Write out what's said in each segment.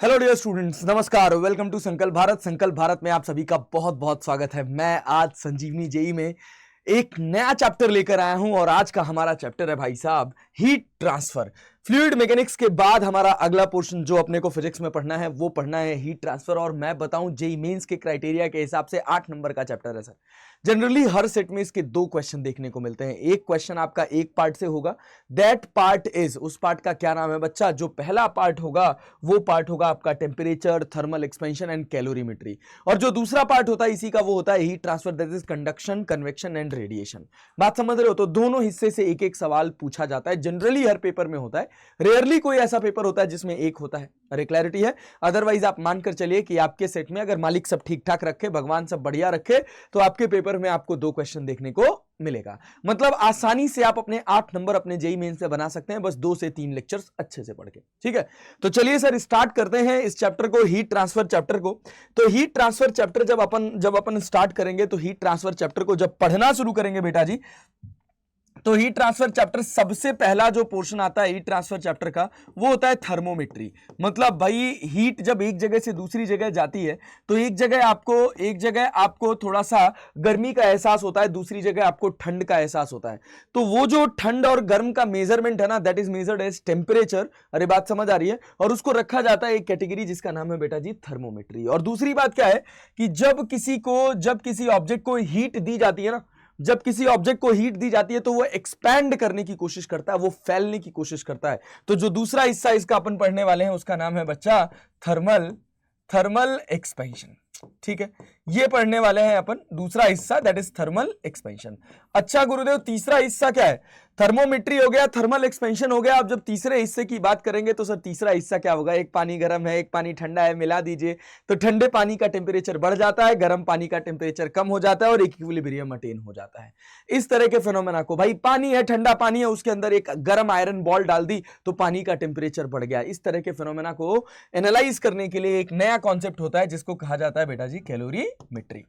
Hello dear students, नमस्कार। Welcome to संकल्प भारत। संकल्प भारत में आप सभी का बहुत बहुत स्वागत है। मैं आज संजीवनी जेई में एक नया चैप्टर लेकर आया हूं और आज का हमारा चैप्टर है भाई साहब हीट ट्रांसफर। फ्लूइड मैकेनिक्स के बाद हमारा अगला पोर्शन जो अपने को फिजिक्स में पढ़ना है वो पढ़ना है हीट ट्रांसफर। और मैं बताऊं जेई मेंस के क्राइटेरिया के हिसाब से 8 नंबर का चैप्टर है सर। जनरली हर सेट में इसके 2 क्वेश्चन देखने को मिलते हैं। एक क्वेश्चन आपका एक पार्ट से होगा, दैट पार्ट इज, उस पार्ट का क्या नाम है बच्चा? जो पहला पार्ट होगा वो पार्ट होगा आपका temperature, thermal expansion and calorimetry. और जो दूसरा पार्ट होता है इसी का वो होता है heat transfer, that is conduction, convection and radiation. बात समझ रहे हो? तो दोनों हिस्से से एक एक सवाल पूछा जाता है। जनरली हर पेपर में होता है, रेयरली कोई ऐसा पेपर होता है जिसमें एक होता है। अरे क्लैरिटी है? अदरवाइज आप मानकर चलिए कि आपके सेट में अगर मालिक सब ठीक ठाक रखे, भगवान सब बढ़िया रखे, तो आपके पेपर में आपको 2 क्वेश्चन देखने को मिलेगा। मतलब आसानी से आप अपने 8 नंबर अपने जेईई मेंस से बना सकते हैं, बस 2 से 3 लेक्चर्स अच्छे से पढ़ के। ठीक है, तो चलिए सर स्टार्ट करते हैं इस चैप्टर को, हीट ट्रांसफर चैप्टर को। तो हीट ट्रांसफर चैप्टर जब अपन स्टार्ट करेंगे, तो हीट ट्रांसफर चैप्टर को जब पढ़ना शुरू करेंगे बेटा जी, तो हीट ट्रांसफर चैप्टर सबसे पहला जो पोर्शन आता है हीट ट्रांसफर चैप्टर का वो होता है थर्मोमेट्री। मतलब भाई हीट जब एक जगह से दूसरी जगह जाती है तो एक जगह आपको थोड़ा सा गर्मी का एहसास होता है, दूसरी जगह आपको ठंड का एहसास होता है। तो वो जो ठंड और गर्म का मेजरमेंट है ना, that is measured as temperature. अरे बात समझ आ रही है? और उसको रखा जाता है एक कैटेगरी जिसका नाम है बेटा जी थर्मोमेट्री। और दूसरी बात क्या है कि जब किसी ऑब्जेक्ट को हीट दी जाती है ना, जब किसी ऑब्जेक्ट को हीट दी जाती है तो वो एक्सपैंड करने की कोशिश करता है, वो फैलने की कोशिश करता है। तो जो दूसरा हिस्सा इसका अपन पढ़ने वाले हैं उसका नाम है बच्चा थर्मल एक्सपेंशन। ठीक है, ये पढ़ने वाले हैं अपन दूसरा हिस्सा, दैट इज थर्मल एक्सपेंशन। अच्छा गुरुदेव, तीसरा हिस्सा क्या है? थर्मोमेट्री हो गया, थर्मल एक्सपेंशन हो गया। अब जब तीसरे हिस्से की बात करेंगे तो सर तीसरा हिस्सा क्या होगा? एक पानी गर्म है, एक पानी ठंडा है, मिला दीजिए तो ठंडे पानी का टेम्परेचर बढ़ जाता है, गर्म पानी का टेम्परेचर कम हो जाता है और इक्विलिब्रियम अटेन हो जाता है। इस तरह के फिनोमेना को, भाई पानी है, ठंडा पानी है, उसके अंदर एक गर्म आयरन बॉल डाल दी तो पानी का टेम्परेचर बढ़ गया। इस तरह के फिनोमेना को एनालाइज करने के लिए एक नया कॉन्सेप्ट होता है जिसको कहा जाता है बेटा जी कैलोरीमेट्री।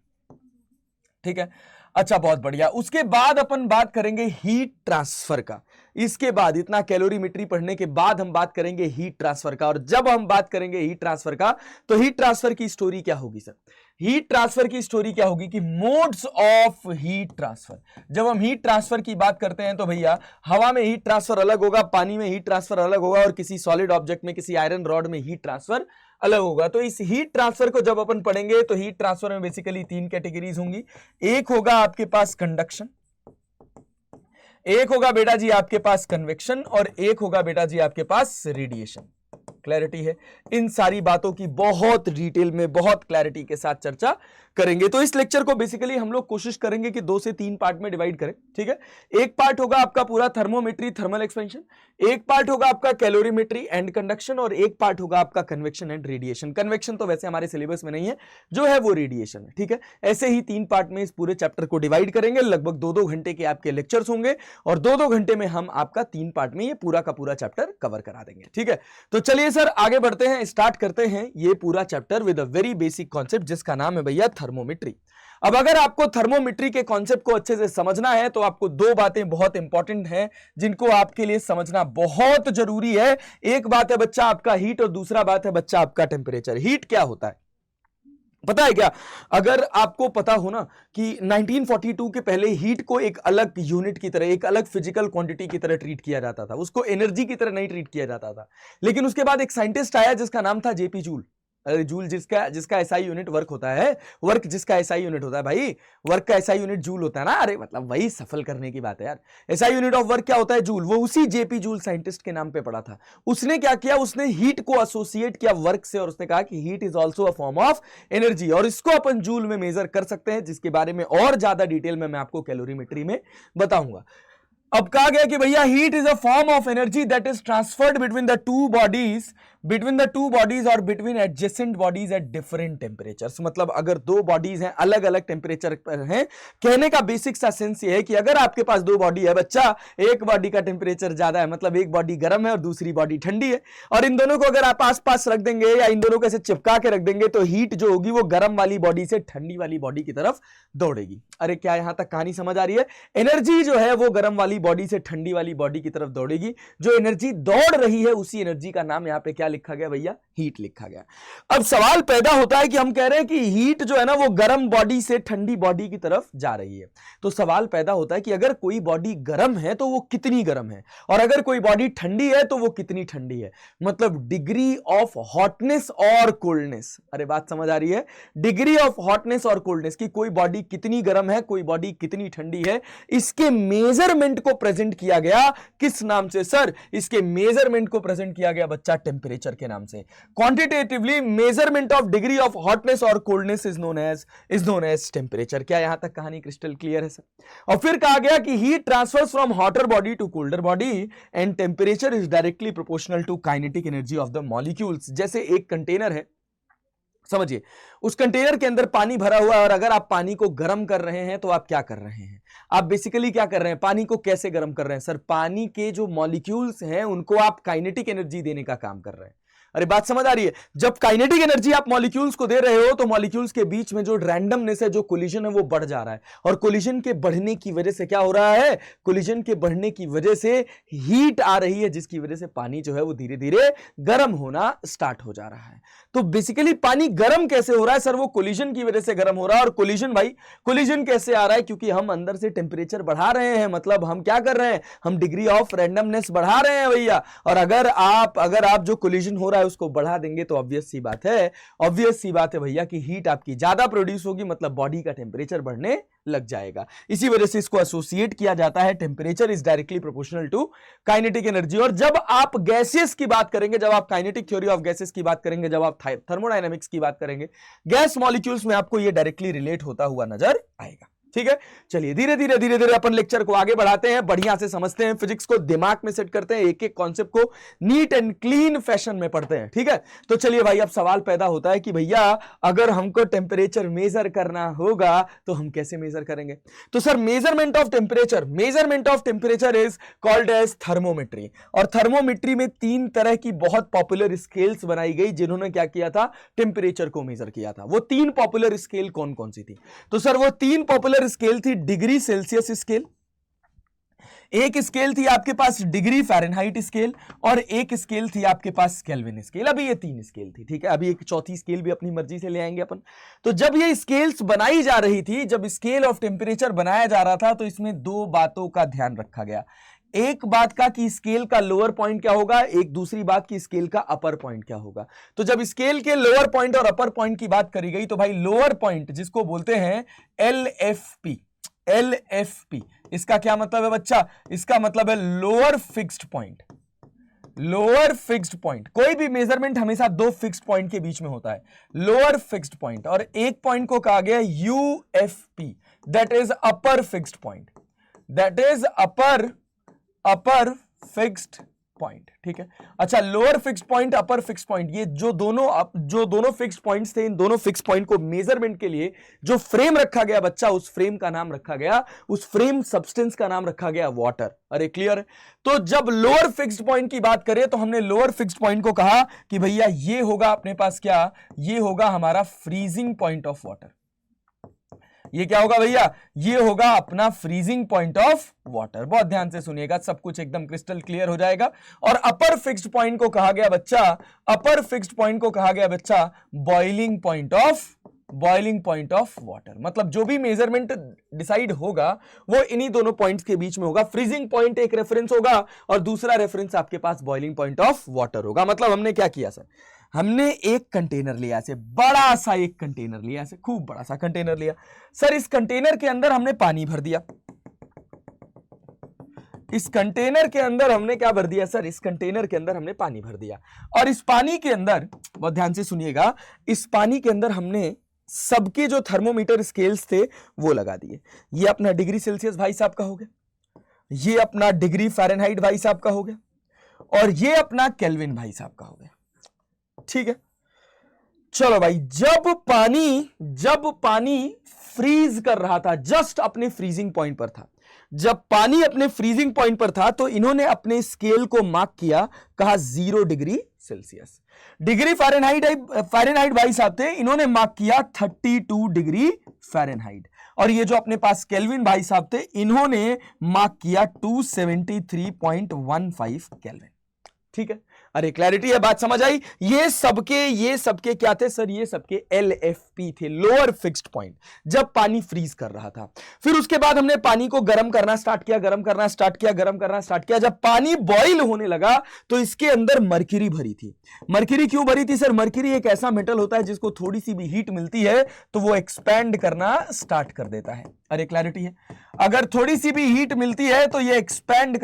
ठीक है, अच्छा बहुत बढ़िया। उसके बाद अपन बात करेंगे हीट ट्रांसफर का। इसके बाद इतना कैलोरीमेट्री पढ़ने के बाद हम बात करेंगे हीट ट्रांसफर का। और जब हम बात करेंगे हीट ट्रांसफर का तो हीट ट्रांसफर की स्टोरी क्या होगी सर? हीट ट्रांसफर की स्टोरी क्या होगी कि मोड्स ऑफ हीट ट्रांसफर। जब हम हीट ट्रांसफर की बात करते हैं तो भैया हवा में हीट ट्रांसफर अलग होगा, पानी में हीट ट्रांसफर अलग होगा और किसी सॉलिड ऑब्जेक्ट में, किसी आयरन रॉड में हीट ट्रांसफर अलग होगा। तो इस हीट ट्रांसफर को जब अपन पढ़ेंगे तो हीट ट्रांसफर में बेसिकली 3 कैटेगरीज होंगी। एक होगा आपके पास कंडक्शन, एक होगा बेटा जी आपके पास कन्वेक्शन और एक होगा बेटा जी आपके पास रेडिएशन। क्लैरिटी है? इन सारी बातों की बहुत डिटेल में, बहुत क्लैरिटी के साथ चर्चा करेंगे। तो इस लेक्चर को बेसिकली हम लोग कोशिश करेंगे कि 2 से 3 पार्ट में डिवाइड करें। ठीक है, एक पार्ट होगा आपका पूरा थर्मोमेट्री, थर्मल एक्सपेंशन, एक पार्ट होगा आपका कैलोरीमेट्री एंड कंडक्शन और एक पार्ट होगा आपका कन्वेक्शन एंड रेडिएशन। कन्वेक्शन तो वैसे हमारे सिलेबस में नहीं है, जो है वो रेडिएशन है। ठीक है, ऐसे ही 3 पार्ट में इस पूरे चैप्टर को डिवाइड करेंगे। लगभग 2-2 घंटे के आपके लेक्चर्स होंगे और 2-2 घंटे में हम आपका 3 पार्ट में ये पूरा का पूरा चैप्टर कवर करा देंगे। ठीक है, तो चलिए सर आगे बढ़ते हैं, स्टार्ट करते हैं ये पूरा chapter with a very basic concept जिसका नाम है भैया थर्मोमेट्री। अब अगर आपको थर्मोमेट्री के कॉन्सेप्ट को अच्छे से समझना है तो आपको 2 बातें बहुत इंपॉर्टेंट हैं जिनको आपके लिए समझना बहुत जरूरी है। एक बात है बच्चा आपका हीट और दूसरा बात है बच्चा आपका टेम्परेचर। हीट क्या होता है पता है क्या? अगर आपको पता हो ना कि 1942 के पहले हीट को एक अलग यूनिट की तरह, एक अलग फिजिकल क्वांटिटी की तरह ट्रीट किया जाता था, उसको एनर्जी की तरह नहीं ट्रीट किया जाता था। लेकिन उसके बाद एक साइंटिस्ट आया जिसका नाम था जेपी जूल। अरे जूल जिसका एसआई यूनिट वर्क होता है, वर्क जिसका एसआई यूनिट होता है भाई, वर्क का एसआई यूनिट जूल होता है ना। अरे मतलब वही सफल करने की बात है यार। एसआई यूनिट ऑफ वर्क क्या होता है? जूल। वो उसी जेपी जूल साइंटिस्ट के नाम पे पड़ा था। उसने क्या किया? उसने हीट को एसोसिएट किया वर्क से और उसने कहा कि heat is also a form of energy और इसको अपन जूल में मेजर कर सकते हैं, जिसके बारे में और ज्यादा डिटेल में मैं आपको कैलोरीमेट्री में बताऊंगा। अब कहा गया कि भैया heat is a form of energy that is transferred between the two bodies और between adjacent bodies at different temperatures. मतलब अगर 2 बॉडीज हैं, अलग अलग टेम्परेचर पर हैं, कहने का बेसिक सा सेंस ये है कि अगर आपके पास 2 बॉडी है बच्चा, एक बॉडी का टेम्परेचर ज्यादा है, मतलब एक बॉडी गर्म है और दूसरी बॉडी ठंडी है, और इन दोनों को अगर आप आस पास रख देंगे या इन दोनों को ऐसे चिपका के रख देंगे तो हीट जो होगी वो गर्म वाली बॉडी से ठंडी वाली बॉडी की तरफ दौड़ेगी। अरे क्या यहां तक कहानी समझ आ रही है? एनर्जी जो है वो गर्म वाली बॉडी से ठंडी वाली बॉडी की तरफ दौड़ेगी। जो एनर्जी दौड़ रही है उसी एनर्जी का नाम यहां पे क्या लिखा गया भैया? हीट लिखा गया। अब सवाल पैदा होता है कि हम कह रहे हैं कि हीट जो है ना वो गर्म बॉडी से ठंडी बॉडी की तरफ जा रही है। तो सवाल पैदा होता है कि अगर कोई बॉडी गर्म है तो वो कितनी गर्म है, और अगर कोई बॉडी ठंडी है तो वो कितनी ठंडी है। मतलब डिग्री ऑफ हॉटनेस और कोल्डनेस। अरे बात समझ आ रही है? डिग्री ऑफ हॉटनेस और कोल्डनेस की कोई बॉडी कितनी गर्म है, कोई बॉडी कितनी ठंडी है, इसके मेजरमेंट को प्रेजेंट किया गया किस नाम से? सर इसके मेजरमेंट को प्रेजेंट किया गया बच्चा टेम्परेचर के नाम से। Quantitatively measurement of degree of hotness और coldness is known as temperature. क्या यहां तक कहानी क्रिस्टल क्लियर है सर? और फिर कहा गया कि heat transfers from hotter body to colder body and temperature is directly proportional to kinetic energy of the molecules. जैसे एक कंटेनर है, समझिए, उस कंटेनर के अंदर पानी भरा हुआ है और अगर आप पानी को गर्म कर रहे हैं तो आप क्या कर रहे हैं? आप बेसिकली क्या कर रहे हैं? पानी को कैसे गर्म कर रहे हैं? सर पानी के जो मॉलिक्यूल्स हैं उनको आप काइनेटिक एनर्जी देने का काम कर रहे हैं। अरे बात समझ आ रही है? जब काइनेटिक एनर्जी आप मॉलिक्यूल्स को दे रहे हो तो मॉलिक्यूल्स के बीच में जो रैंडमनेस है, जो कोलिजन है, वो बढ़ जा रहा है। और कोलिजन के बढ़ने की वजह से क्या हो रहा है? कोलिजन के बढ़ने की वजह से हीट आ रही है, जिसकी वजह से पानी जो है वो धीरे धीरे गर्म होना स्टार्ट हो जा रहा है। तो बेसिकली पानी गर्म कैसे हो रहा है? सर वो कोलिजन की वजह से गर्म हो रहा है। और कोलिजन भाई, कोलिजन कैसे आ रहा है? क्योंकि हम अंदर से टेम्परेचर बढ़ा रहे हैं। मतलब हम क्या कर रहे हैं? हम डिग्री ऑफ रैंडमनेस बढ़ा रहे हैं भैया। और अगर आप जो कोलिजन हो रहा है उसको बढ़ा देंगे तो ऑब्वियस सी बात है भैया कि हीट आपकी ज्यादा प्रोड्यूस होगी, मतलब बॉडी का टेम्परेचर बढ़ने लग जाएगा। इसी वजह से इसको एसोसिएट किया जाता है, temperature is directly proportional to kinetic energy. और जब आप गैसेस की बात करेंगे, जब आप काइनेटिक थ्योरी ऑफ गैसेस की बात करेंगे, जब आप थर्मोडायनामिक्स की बात करेंगे, गैस मॉलिक्यूल्स में आपको यह डायरेक्टली रिलेट होता हुआ नजर आएगा। ठीक है, चलिए धीरे धीरे अपन लेक्चर को आगे बढ़ाते हैं, बढ़िया से समझते हैं, फिजिक्स को दिमाग में सेट करते हैं, एक एक कॉन्सेप्ट को नीट एंड क्लीन फैशन में पढ़ते हैं। ठीक है, तो चलिए भाई, अब सवाल पैदा होता है कि भैया अगर हमको टेम्परेचर मेजर करना होगा तो हम कैसे मेजर करेंगे? तो sir measurement of temperature is called as thermometry. और थर्मोमेट्री में 3 तरह की बहुत पॉपुलर स्केल्स बनाई गई जिन्होंने क्या किया था? टेम्परेचर को मेजर किया था। वो 3 पॉपुलर स्केल कौन कौन सी थी? तो सर वो 3 पॉपुलर स्केल थी डिग्री सेल्सियस स्केल, एक स्केल थी आपके पास डिग्री फ़ारेनहाइट स्केल, और एक स्केल थी आपके पास केल्विन स्केल। अभी ये 3 स्केल थी। ठीक है, अभी एक चौथी स्केल भी अपनी मर्जी से ले आएंगे अपन। तो जब ये स्केल्स बनाई जा रही थी, जब स्केल ऑफ टेम्परेचर बनाया जा रहा था, तो इसमें 2 बातों का ध्यान रखा गया। एक बात का कि स्केल का लोअर पॉइंट क्या होगा, एक दूसरी बात की स्केल का अपर पॉइंट क्या होगा। तो जब स्केल के लोअर पॉइंट और अपर पॉइंट की बात करी गई तो भाई लोअर पॉइंट जिसको बोलते हैं LFP, इसका क्या मतलब है बच्चा? इसका मतलब है lower fixed point. Lower fixed point, कोई भी मेजरमेंट हमेशा 2 फिक्स्ड पॉइंट के बीच में होता है, लोअर फिक्स्ड पॉइंट। और एक पॉइंट को कहा गया UFP, that is upper fixed point, that is upper fixed point. ठीक है, अच्छा, लोअर फिक्स्ड पॉइंट, अपर फिक्स्ड पॉइंट, ये जो दोनों फिक्स्ड पॉइंट्स थे, इन दोनों फिक्स्ड पॉइंट को मेजरमेंट के लिए जो फ्रेम रखा गया बच्चा, उस फ्रेम का नाम रखा गया, उस फ्रेम सब्सटेंस का नाम रखा गया वाटर। अरे क्लियर है? तो जब लोअर फिक्स्ड पॉइंट की बात करें तो हमने लोअर फिक्स्ड पॉइंट को कहा कि भैया ये होगा अपने पास क्या? ये होगा हमारा फ्रीजिंग पॉइंट ऑफ वाटर। ये क्या होगा भैया? ये होगा अपना फ्रीजिंग पॉइंट ऑफ वाटर। बहुत ध्यान से सुनिएगा, सब कुछ एकदम क्रिस्टल क्लियर हो जाएगा। और अपर फिक्स्ड पॉइंट को कहा गया बच्चा, बॉइलिंग पॉइंट ऑफ वाटर। मतलब जो भी मेजरमेंट डिसाइड होगा वो इन्हीं दोनों पॉइंट्स के बीच में होगा। फ्रीजिंग पॉइंट एक रेफरेंस होगा और दूसरा रेफरेंस आपके पास बॉइलिंग पॉइंट ऑफ वाटर होगा। मतलब हमने क्या किया सर? हमने एक कंटेनर लिया, ऐसे बड़ा सा एक कंटेनर लिया, ऐसे खूब बड़ा सा कंटेनर लिया सर। इस कंटेनर के अंदर हमने पानी भर दिया। इस कंटेनर के अंदर हमने क्या भर दिया सर? इस कंटेनर के अंदर हमने पानी भर दिया। और इस पानी के अंदर, बहुत ध्यान से सुनिएगा, इस पानी के अंदर हमने सबके जो थर्मोमीटर स्केल्स थे वो लगा दिए। ये अपना डिग्री सेल्सियस भाई साहब का हो गया, ये अपना डिग्री फ़ारेनहाइट भाई साहब का हो गया, और ये अपना केल्विन भाई साहब का हो गया। ठीक है, चलो भाई, जब पानी फ्रीज कर रहा था, जस्ट अपने फ्रीजिंग पॉइंट पर था, जब पानी अपने फ्रीजिंग पॉइंट पर था तो इन्होंने अपने स्केल को मार्क किया, कहा 0 डिग्री सेल्सियस। डिग्री फ़ारेनहाइट भाई साहब थे, इन्होंने मार्क किया 32 डिग्री फ़ारेनहाइट। और ये जो अपने पास केल्विन भाई साहब थे, इन्होंने मार्क किया 273.15 केल्विन। ठीक है, अरे क्लैरिटी है, बात समझ आई। ये सबके क्या थे सर? ये सबके LFP थे, लोअर फिक्स्ड पॉइंट, जब पानी फ्रीज कर रहा था। फिर उसके बाद हमने पानी को गर्म करना स्टार्ट किया, गर्म करना स्टार्ट किया। जब पानी बॉईल होने लगा तो इसके अंदर मरकरी भरी थी। मरकरी क्यों भरी थी सर? मरकरी एक ऐसा मेटल होता है जिसको थोड़ी सी भी हीट मिलती है तो वो एक्सपैंड करना स्टार्ट कर देता है। अरे क्लैरिटी है, अगर थोड़ी सी भी हीट मिलती है तो ये एक्सपैंड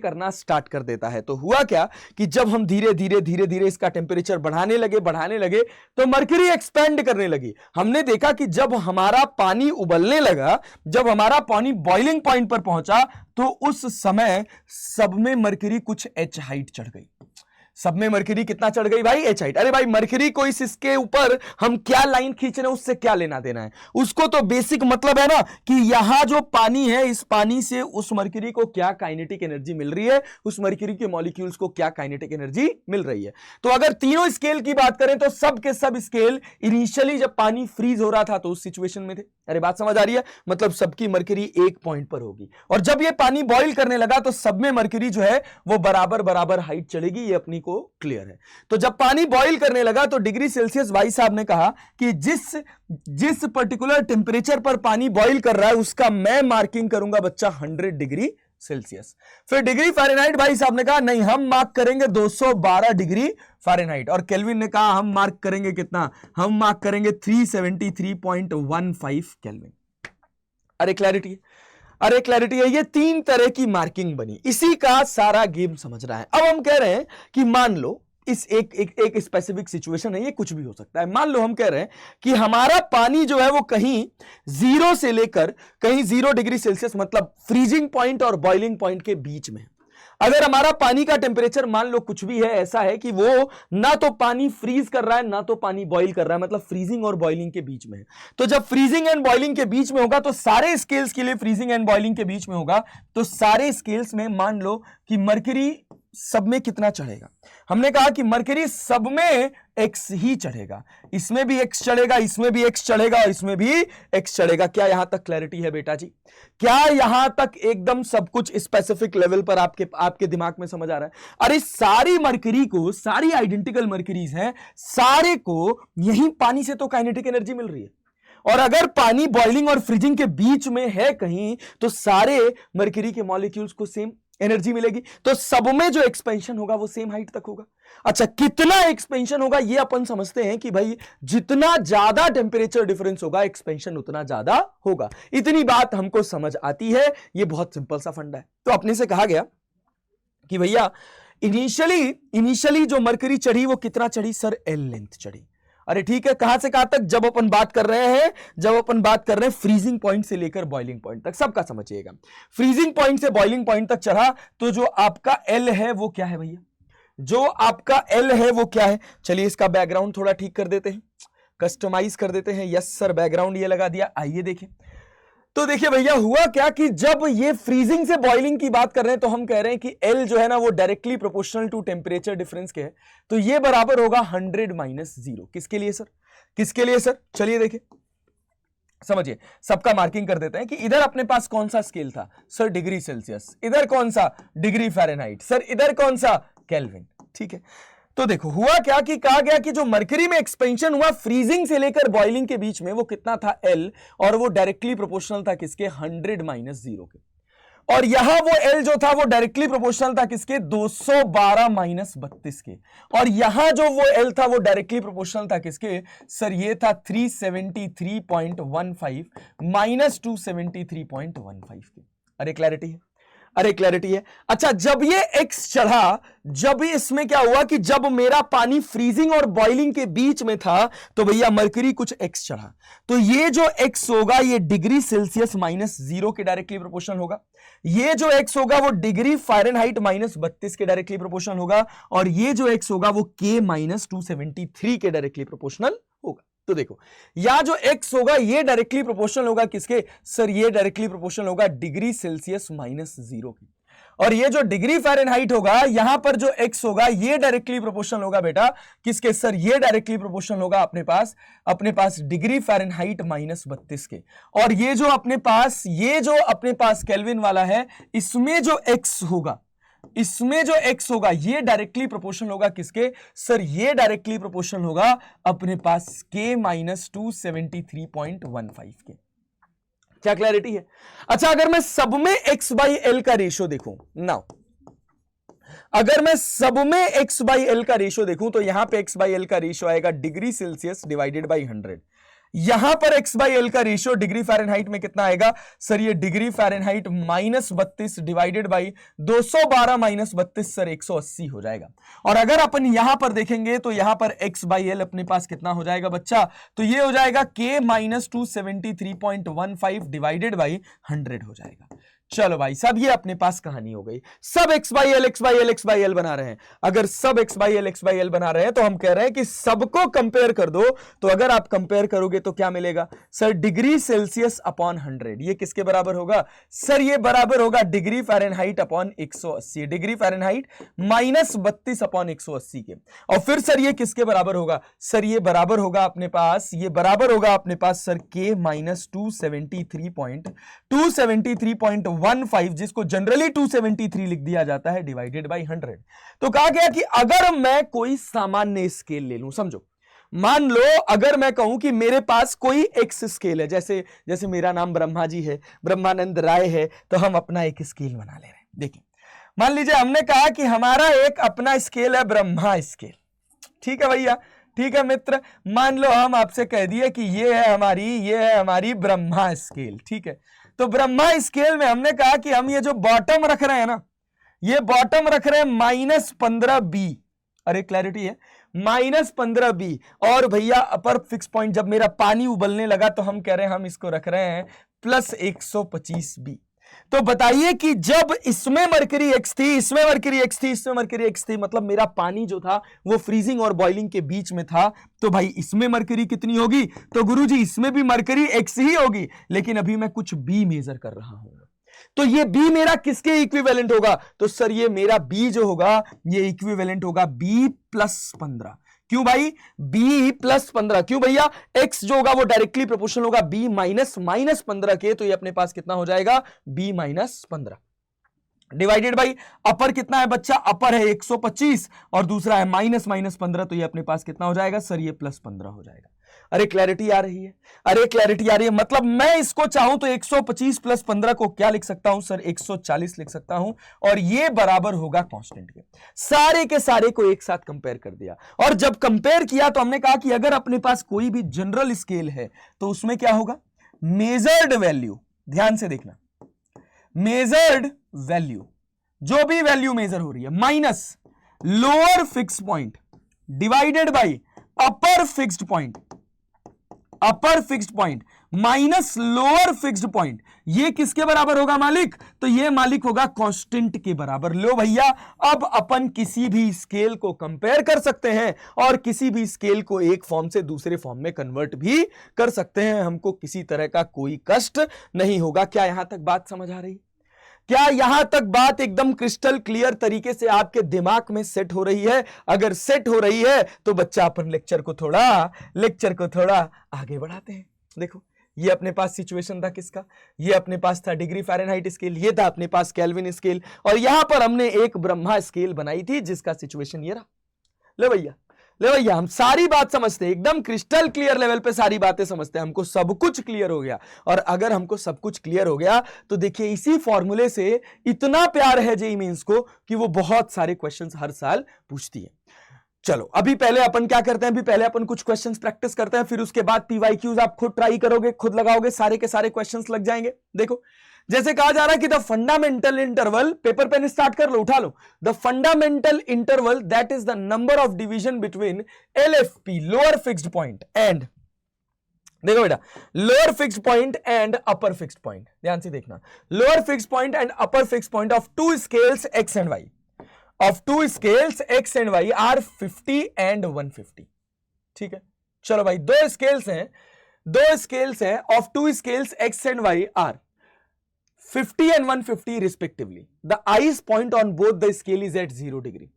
करना स्टार्ट कर देता है। तो हुआ क्या कि जब हम धीरे धीरे इसका टेम्परेचर बढ़ाने लगे तो मरकरी एक्सपैंड करने लगी। हमने देखा कि जब हमारा पानी उबलने लगा, जब हमारा पानी बॉइलिंग पॉइंट पर पहुंचा तो उस समय सब में मरकरी कुछ h हाइट चढ़ गई। सब में मरकरी कितना चढ़ गई भाई? h height. अरे भाई मरकरी को इसके ऊपर हम क्या लाइन खींच रहे हैं उससे क्या लेना देना है? उसको तो बेसिक मतलब है ना कि यहां जो पानी है, इस पानी से उस मरकरी को क्या काइनेटिक एनर्जी मिल रही है, उस मरकरी के मॉलिक्यूल्स को क्या काइनेटिक एनर्जी मिल रही है। तो अगर तीनों स्केल की बात करें तो सब के सब स्केल इनिशियली जब पानी फ्रीज हो रहा था तो उस सिचुएशन में थे। अरे बात समझ आ रही है? मतलब सबकी मरकरी एक पॉइंट पर होगी, और जब ये पानी बॉईल करने लगा तो सब में मरकरी जो है वो बराबर हाइट चलेगी। ये अपनी को क्लियर है। तो जब पानी बॉईल करने लगा तो डिग्री सेल्सियस भाई साहब ने कहा कि जिस पर्टिकुलर टेम्परेचर पर पानी बॉईल कर रहा है उसका मैं मार्किंग करूंगा बच्चा 100 डिग्री सेल्सियस। फिर डिग्री फ़ारेनहाइट भाई साहब ने कहा नहीं, हम मार्क करेंगे 212 डिग्री फ़ारेनहाइट। और केल्विन ने कहा हम मार्क करेंगे कितना? हम मार्क करेंगे 373.15 केल्विन। अरे क्लैरिटी है, अरे क्लैरिटी है। ये तीन तरह की मार्किंग बनी, इसी का सारा गेम समझ रहा है। अब हम कह रहे हैं कि मान लो इस एक स्पेसिफिक सिचुएशन है, ये कुछ भी हो सकता है। मान लो हम कह रहे हैं कि हमारा पानी जो है वो कहीं 0 से लेकर कहीं 0 डिग्री सेल्सियस मतलब फ्रीजिंग पॉइंट और बॉइलिंग पॉइंट के बीच में है। अगर हमारा पानी का टेम्परेचर मान लो कुछ भी है, ऐसा है कि वो ना तो पानी फ्रीज कर रहा है ना तो पानी बॉईल कर रहा है, मतलब फ्रीजिंग और बॉइलिंग के बीच में है। तो जब फ्रीजिंग एंड बॉइलिंग के बीच में होगा तो सारे स्केल्स के लिए फ्रीजिंग एंड बॉइलिंग के बीच में होगा, तो सारे स्केल्स में मान लो कि मरकरी सब में कितना चढ़ेगा? हमने कहा कि मरकरी सब में x ही चढ़ेगा, इसमें भी x चढ़ेगा, इसमें भी x चढ़ेगा और इसमें भी x चढ़ेगा। क्या यहां तक क्लैरिटी है बेटा जी? क्या यहां तक एकदम सब कुछ स्पेसिफिक लेवल पर आपके दिमाग में समझ आ रहा है? अरे सारी मरकरी को, सारी आइडेंटिकल मरकरीज हैं, सारे को यही पानी से तो काइनेटिक एनर्जी मिल रही है। और अगर पानी बॉइलिंग और फ्रीजिंग के बीच में है कहीं तो सारे मरकरी के मॉलिक्यूल्स को सेम एनर्जी मिलेगी, तो सब में जो एक्सपेंशन होगा वो सेम हाइट तक होगा। अच्छा, कितना एक्सपेंशन होगा ये अपन समझते हैं कि भाई जितना ज्यादा टेम्परेचर डिफरेंस होगा एक्सपेंशन उतना ज्यादा होगा। इतनी बात हमको समझ आती है, ये बहुत सिंपल सा फंडा है। तो अपने से कहा गया कि भैया इनिशियली जो मरकरी चढ़ी वो कितना चढ़ी सर? L लेंथ चढ़ी। अरे ठीक है, कहां से कहां तक? जब अपन बात कर रहे हैं फ्रीजिंग पॉइंट से लेकर बॉइलिंग पॉइंट तक, सबका समझिएगा। फ्रीजिंग पॉइंट से बॉइलिंग पॉइंट तक चढ़ा तो जो आपका L है वो क्या है भैया? जो आपका L है वो क्या है? चलिए इसका बैकग्राउंड थोड़ा ठीक कर देते हैं, कस्टमाइज कर देते हैं। यस सर, बैकग्राउंड ये लगा दिया। आइए देखें, तो देखिए भैया हुआ क्या कि जब ये फ्रीजिंग से बॉइलिंग की बात कर रहे हैं तो हम कह रहे हैं कि L जो है ना वो directly proportional to temperature difference के है, तो ये बराबर होगा 100 माइनस 0। किसके लिए सर? किसके लिए सर? चलिए देखिए, समझिए, सबका मार्किंग कर देते हैं कि इधर अपने पास कौन सा स्केल था सर? Degree Celsius. इधर कौन सा? Degree Fahrenheit. सर इधर कौन सा? केल्विन। ठीक है, तो देखो हुआ क्या कि कहा गया कि जो मरकरी में एक्सपेंशन हुआ फ्रीजिंग से लेकर बॉइलिंग के बीच में वो कितना था? L, और वो डायरेक्टली प्रोपोर्शनल था किसके? 100 माइनस 0 के। और यहां वो L जो था वो डायरेक्टली प्रोपोर्शनल था किसके? 212 माइनस 32 के। और यहां जो वो L था वो डायरेक्टली प्रोपोर्शनल था किसके? सर ये था 373.15 माइनस 273.15 के। अरे क्लैरिटी है, अरे क्लैरिटी है। अच्छा, जब ये x चढ़ा, जब इसमें क्या हुआ कि जब मेरा पानी फ्रीजिंग और बॉइलिंग के बीच में था तो भैया मरकरी कुछ x चढ़ा, तो ये जो x होगा ये डिग्री सेल्सियस माइनस 0 के डायरेक्टली प्रोपोर्शनल होगा। ये जो x होगा वो डिग्री फ़ारेनहाइट माइनस 32 के डायरेक्टली प्रोपोर्शनल होगा, और ये जो x होगा वो K माइनस 273 के डायरेक्टली प्रोपोर्शनल होगा। तो देखो यहां जो x होगा ये डायरेक्टली प्रोपोर्शनल होगा किसके? सर ये डायरेक्टली प्रोपोर्शनल होगा डिग्री सेल्सियस माइनस 0 की। और ये जो डिग्री फ़ारेनहाइट होगा यहां पर जो x होगा ये डायरेक्टली प्रोपोर्शनल होगा बेटा किसके? सर ये डायरेक्टली प्रोपोर्शनल होगा अपने पास डिग्री फ़ारेनहाइट माइनस 32 के। और ये जो अपने पास केल्विन वाला है, इसमें जो x होगा इसमें जो x होगा ये डायरेक्टली प्रोपोर्शनल होगा किसके सर, ये डायरेक्टली प्रोपोर्शनल होगा अपने पास k माइनस 273.15 के। क्या क्लैरिटी है? अच्छा, अगर मैं सब में x बाई एल का रेशियो देखूं नाउ, अगर मैं सब में x बाई एल का रेशियो देखूं तो यहां पे x बाई एल का रेशियो आएगा डिग्री सेल्सियस डिवाइडेड बाई 100। यहां पर x बाई एल का रेशियो डिग्री फ़ारेनहाइट में कितना आएगा सर, ये degree Fahrenheit -32 divided by 212 -32 sir 180 हो जाएगा। और अगर अपन यहां पर देखेंगे तो यहां पर x बाई एल अपने पास कितना हो जाएगा बच्चा, तो ये हो जाएगा k माइनस 273.15 डिवाइडेड बाई 100 हो जाएगा। चलो भाई सब, ये अपने पास कहानी हो गई। सब x by L x by L x by L बना रहे हैं। अगर सब x by L x by L बना रहे हैं तो हम कह रहे हैं कि सबको कंपेयर कर दो। तो अगर आप कंपेयर करोगे तो क्या मिलेगा सर, डिग्री सेल्सियस अपॉन 100। ये किसके बराबर होगा सर, ये बराबर होगा degree Fahrenheit upon 180, degree Fahrenheit -32 upon 180 के। और फिर सर ये किसके बराबर होगा सर, ये बराबर होगा अपने पास, ये बराबर होगा अपने पास सर k माइनस 273.15, जिसको जनरली 273 लिख दिया जाता है डिवाइडेड बाई 100। तो कहा गया कि अगर मैं कोई सामान्य स्केल ले लूं, समझो मान लो अगर मैं कहूं कि मेरे पास कोई एक्स स्केल है, जैसे मेरा नाम ब्रह्मा जी है, ब्रह्मानंद राय है, तो हम अपना एक स्केल बना ले रहे हैं। देखिए मान लीजिए हमने कहा कि हमारा एक अपना स्केल है ब्रह्मा स्केल, ठीक है भैया, ठीक है मित्र, मान लो हम आपसे कह दिए कि ये है हमारी ब्रह्मा स्केल, ठीक है। तो ब्रह्मा स्केल में हमने कहा कि हम ये जो बॉटम रख रहे हैं ना, ये बॉटम रख रहे हैं -15b, अरे क्लैरिटी है, -15b। और भैया अपर फिक्स पॉइंट जब मेरा पानी उबलने लगा तो हम कह रहे हैं हम इसको रख रहे हैं +125b। तो बताइए कि जब इसमें मरकरी x थी, इसमें मरकरी x थी, इसमें मरकरी x थी, मतलब मेरा पानी जो था वो फ्रीजिंग और बॉइलिंग के बीच में था, तो भाई इसमें मरकरी कितनी होगी, तो गुरुजी इसमें भी मरकरी x ही होगी, लेकिन अभी मैं कुछ b मेजर कर रहा हूं। तो ये b मेरा किसके इक्विवेलेंट होगा, तो सर ये मेरा b जो होगा ये इक्विवेलेंट होगा b + 15। क्यों भाई b + 15, क्यों भैया, x जो होगा वो डायरेक्टली प्रोपोर्शनल होगा b माइनस 15 के, तो ये अपने पास कितना हो जाएगा b - 15 डिवाइडेड बाई अपर कितना है बच्चा, अपर है 125 और दूसरा है -15, तो ये अपने पास कितना हो जाएगा सर, ये +15 हो जाएगा। अरे क्लैरिटी आ रही है, अरे क्लैरिटी आ रही है। मतलब मैं इसको चाहूं तो 125 + 15 को क्या लिख सकता हूं सर, 140 लिख सकता हूं, और ये बराबर होगा कांस्टेंट के। सारे के सारे को एक साथ कंपेयर कर दिया, और जब कंपेयर किया तो हमने कहा कि अगर अपने पास कोई भी जनरल स्केल है तो उसमें क्या होगा, मेजर्ड वैल्यू, ध्यान से देखना, मेजर्ड वैल्यू, जो भी वैल्यू मेजर हो रही है, minus lower fix point divided by upper fixed point, upper fixed point minus lower fixed point, ये किसके बराबर होगा मालिक, तो ये मालिक होगा कांस्टेंट के बराबर। लो भैया, अब अपन किसी भी स्केल को कंपेयर कर सकते हैं और किसी भी स्केल को एक फॉर्म से दूसरे फॉर्म में कन्वर्ट भी कर सकते हैं, हमको किसी तरह का कोई कष्ट नहीं होगा। क्या यहां तक बात समझ आ रही, क्या यहां तक बात एकदम क्रिस्टल क्लियर तरीके से आपके दिमाग में सेट हो रही है? अगर सेट हो रही है तो बच्चा अपन लेक्चर को थोड़ा आगे बढ़ाते हैं। देखो ये अपने पास सिचुएशन था किसका, ये अपने पास था डिग्री फ़ारेनहाइट स्केल, ये था अपने पास केल्विन स्केल, और यहां पर हमने एक ब्रह्मा स्केल बनाई थी जिसका सिचुएशन ये रहा। ले भैया हम सारी बात समझते हैं, एकदम क्रिस्टल क्लियर लेवल पे सारी बातें समझते हैं, हमको सब कुछ क्लियर हो गया। और अगर हमको सब कुछ क्लियर हो गया तो देखिए इसी फॉर्मूले से इतना प्यार है जेईई मेंस को कि वो बहुत सारे क्वेश्चंस हर साल पूछती है। चलो अभी पहले अपन क्या करते हैं, अभी पहले अपन कुछ क्वेश्चंस प्रैक्टिस करते हैं, फिर उसके बाद पीवाईक्यूज आप खुद ट्राई करोगे, खुद लगाओगे, सारे के सारे क्वेश्चंस लग जाएंगे। देखो जैसे कहा जा रहा है कि the fundamental interval, paper pen start कर लो, उठा लो, the fundamental interval that is the number of division between LFP lower fixed point and, देखो बेटा, lower fixed point and upper fixed point, ध्यान से देखना, lower fixed point and upper fixed point of two scales x and y, of two scales x and y are 50 and 150। ठीक है, चलो भाई दो स्केल्स हैं of two scales x and y are 50 and 150 respectively. The ice point on both the scale is at 0 degree.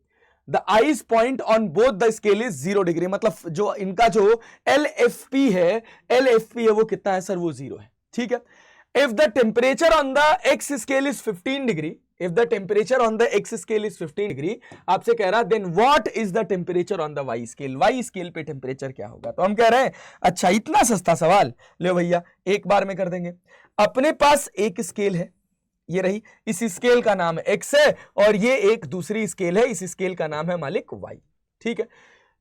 The ice point on both the scale is 0 degree, मतलब जो इनका जो LFP है वो कितना है सर, वो 0 है। ठीक है, if the temperature on the x scale is 15 degree, if the temperature on the x scale is 15 degree, आपसे कह रहा then what is the temperature on the y scale, y scale पे टेम्परेचर क्या होगा। तो हम कह रहे हैं अच्छा इतना सस्ता सवाल, ले भैया एक बार में कर देंगे। अपने पास एक स्केल है, ये रही, इस स्केल का नाम एक्स है और ये एक दूसरी स्केल है, इस स्केल का नाम है मालिक वाई। ठीक है,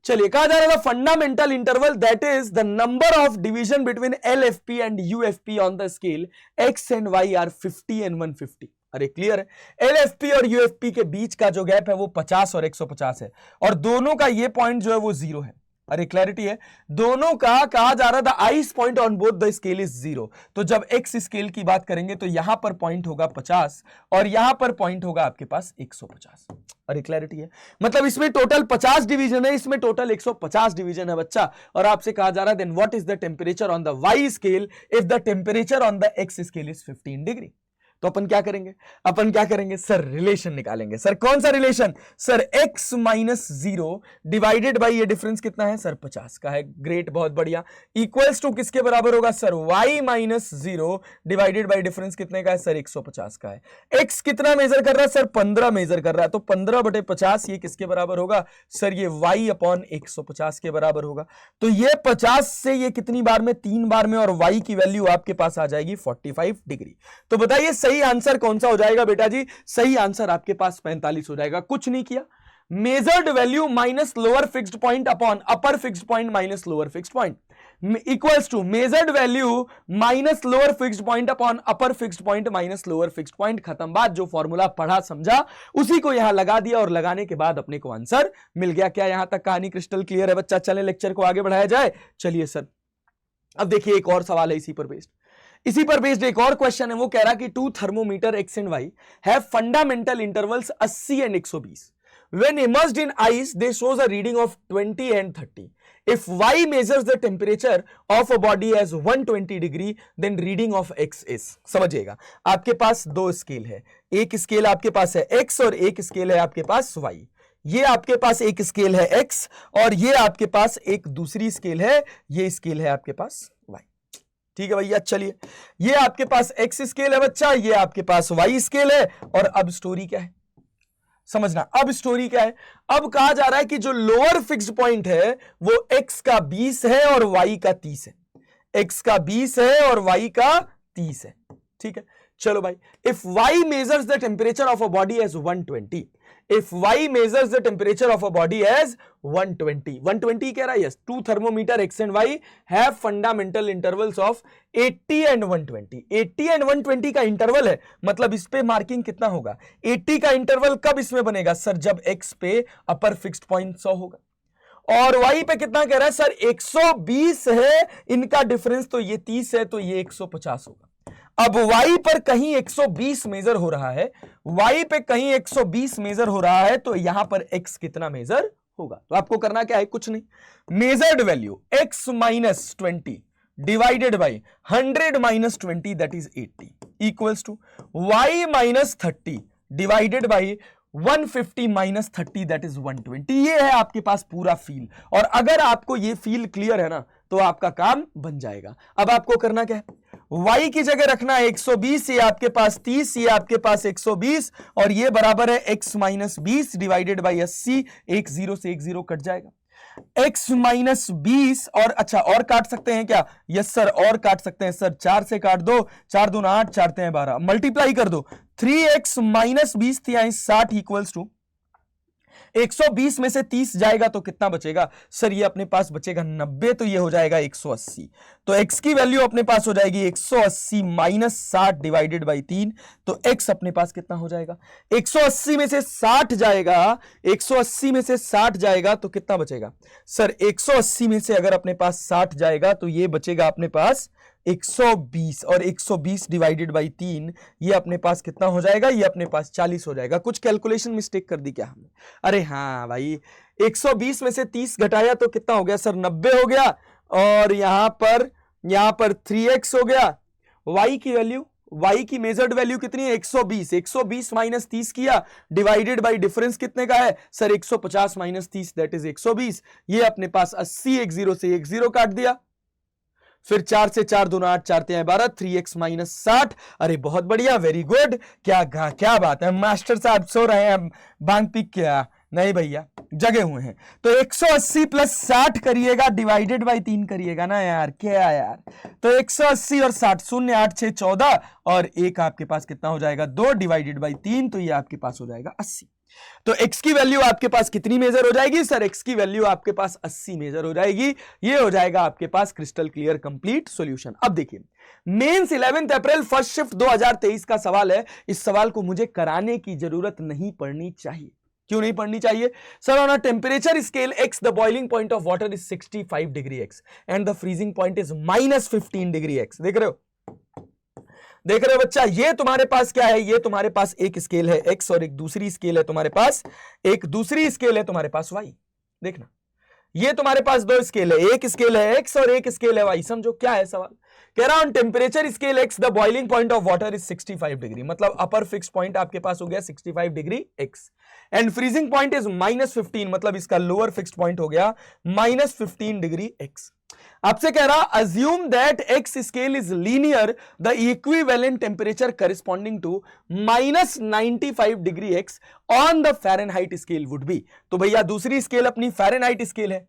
चलिए कहा जा रहा था fundamental interval that is the number of division between LFP and UFP on the scale x and y are 50 and 150। अरे क्लियर है, LFP और UFP के बीच का जो गैप है वो 50 और 150 है और दोनों का ये पॉइंट जो है वो 0 है। अरे क्लैरिटी है, दोनों का कहा जा रहा था ice point on both the scale is 0। तो जब एक्स स्केल की बात करेंगे तो यहां पर पॉइंट होगा 50 और यहां पर पॉइंट होगा आपके पास 150। अरे क्लैरिटी है, मतलब इसमें टोटल 50 डिवीजन है, इसमें टोटल 150 डिवीजन है बच्चा। और आपसे कहा जा रहा है then what is the temperature on the y scale if the temperature on the x scale is 15 degree. तो अपन क्या करेंगे, सर रिलेशन निकालेंगे। सर कौन सा relation, sir x minus 0 divided by ये डिफरेंस कितना है सर 50 का है, ग्रेट बहुत बढ़िया, इक्वल्स टू किसके बराबर होगा sir y minus 0 divided by difference कितने का है सर 150 का है। x कितना मेजर कर रहा है सर 15 मेजर कर रहा है, तो 15/50 ये किसके बराबर होगा सर ये y अपॉन 150 के बराबर होगा। तो ये 50 से ये कितनी बार में, 3 बार में, और y की वैल्यू आपके पास आ जाएगी 45 डिग्री। तो बताइए सही आंसर कौन सा हो जाएगा बेटा जी, सही आंसर आपके पास 45 हो जाएगा। कुछ नहीं किया, measured value minus lower fixed point upon upper fixed point minus lower fixed point equals to measured value minus lower fixed point upon upper fixed point minus lower fixed point. खत्म बात, जो formula पढ़ा समझा उसी को यहां लगा दिया और लगाने के बाद अपने को आंसर मिल गया। क्या यहां तक कहानी क्रिस्टल क्लियर है बच्चा? चले लेक्चर को आगे बढ़ाया जाए। चलिए सर अब देखिए एक और सवाल है इसी पर बेस्ड एक और क्वेश्चन है। वो कह रहा कि 2 thermometer x and why have fundamental intervals 80 and 120। When immersed in ice, they shows a reading of 20 and 30. If y measures the temperature of a body as 120 degree, then reading of x is, समझिएगा आपके पास दो scale है, एक scale आपके पास है x और एक scale है आपके पास y। ये आपके पास एक स्केल है x और ये आपके पास एक दूसरी स्केल है, ये स्केल है आपके पास y। ठीक है भैया, चलिए ये आपके पास x स्केल है बच्चा, ये आपके पास y स्केल है। और अब स्टोरी क्या है समझना, अब स्टोरी क्या है, अब कहा जा रहा है कि जो लोअर फिक्स्ड पॉइंट है वो x का 20 है और y का 30 है, x का 20 है और y का 30 है। ठीक है, चलो भाई, if y measures the temperature of a body as 120, if y measures the temperature of a body as 120 कह रहा है, yes, 2 thermometer x and y have fundamental intervals of 80 and 120। 80 and 120 का इंटरवल है, मतलब इस पे मार्किंग कितना होगा, 80 का इंटरवल कब इसमें बनेगा सर, जब x पे अपर फिक्स्ड पॉइंट 100 होगा। और y पे कितना कह रहा है सर 120 है, इनका डिफरेंस तो ये 30 है, तो ये 150 होगा। अब y पर कहीं 120 मेजर हो रहा है, y पे कहीं 120 मेजर हो रहा है, तो यहां पर x कितना मेजर होगा। तो आपको करना क्या है, कुछ नहीं, measured value x minus 20 divided by 100 minus 20 that is 80 equals to y minus 30 divided by 150 minus 30 that is 120। ये है आपके पास पूरा फील, और अगर आपको ये फील क्लियर है ना तो आपका काम बन जाएगा। अब आपको करना क्या है, y की जगह रखना है 120, ये आपके पास 30, ये आपके पास 120, और ये बराबर है x माइनस 20 डिवाइडेड बाई 80। एक 0 से एक 0 कट जाएगा, x माइनस 20, और अच्छा और काट सकते हैं क्या, यस सर और काट सकते हैं सर, 4 से काट दो, 4 दूना 8, 4 3 12, मल्टीप्लाई कर दो, 3x माइनस 20 थी 60 इक्वल्स टू 120 में से 30 जाएगा तो कितना बचेगा सर, ये अपने पास बचेगा 90, तो ये हो जाएगा 180। तो x की वैल्यू अपने पास हो जाएगी 180 माइनस 60 डिवाइडेड बाई 3, तो x अपने पास कितना हो जाएगा, 180 में से 60 जाएगा, 180 में से 60 जाएगा तो कितना बचेगा सर, 180 में से अगर अपने पास 60 जाएगा तो ये बचेगा अपने पास 120, और 120 डिवाइडेड बाई 3 ये अपने पास कितना हो जाएगा, ये अपने पास 40 हो जाएगा। कुछ कैलकुलेशन मिस्टेक कर दी क्या हमने, अरे हाँ भाई 120 में से 30 घटाया तो कितना हो गया सर 90 हो गया, और यहां पर 3x हो गया। y की वैल्यू, y की मेजर्ड वैल्यू कितनी है 120, 120 माइनस 30 किया डिवाइडेड बाई डिफरेंस कितने का है सर 150 माइनस 30 दैट इज 120। ये अपने पास 80, एक 0 से एक 0 काट दिया, फिर 4 से 4 दूना 8, 4 तिहाई 12, 3x माइनस 60। अरे बहुत बढ़िया, वेरी गुड। क्या बात है, मास्टर साहब सो रहे हैं, बांग पी क्या? नहीं भैया, जगे हुए हैं। तो 180 प्लस 60 करिएगा, डिवाइडेड बाई 3 करिएगा ना यार, क्या यार। तो 180 और 60, 0 8 6 14 और एक आपके पास कितना हो जाएगा 2 डिवाइडेड बाई 3, तो ये आपके पास हो जाएगा 80। तो x की वैल्यू आपके पास कितनी मेजर हो जाएगी सर? x की वैल्यू आपके पास 80 मेजर हो जाएगी। ये हो जाएगा आपके पास क्रिस्टल क्लियर कंप्लीट सॉल्यूशन। अब देखिए, मेंस 11 अप्रैल फर्स्ट शिफ्ट 2023 का सवाल है। इस सवाल को मुझे कराने की जरूरत नहीं पड़नी चाहिए। क्यों नहीं पढ़नी चाहिए sir? On a temperature scale x the boiling point of water is 65 degree x and the freezing point is -15 degree x। देख रहे हो, देख रहे हो बच्चा? ये तुम्हारे पास क्या है? ये तुम्हारे पास एक स्केल है x और एक दूसरी स्केल है तुम्हारे पास, एक दूसरी स्केल है तुम्हारे पास y। देखना, ये तुम्हारे पास दो स्केल है, एक स्केल है x और एक स्केल है y। समझो क्या है सवाल? कह रहा हूं temperature scale x the boiling point of water is 65 degree, मतलब अपर फिक्स पॉइंट आपके पास हो गया 65 degree x and freezing point is -15, मतलब इसका लोअर फिक्स्ड पॉइंट हो गया -15 डिग्री x। आपसे कह रहा assume that x scale is linear, the equivalent temperature corresponding to -95 degree x on the Fahrenheit scale would be. तो भैया दूसरी स्केल अपनी फ़ारेनहाइट स्केल है,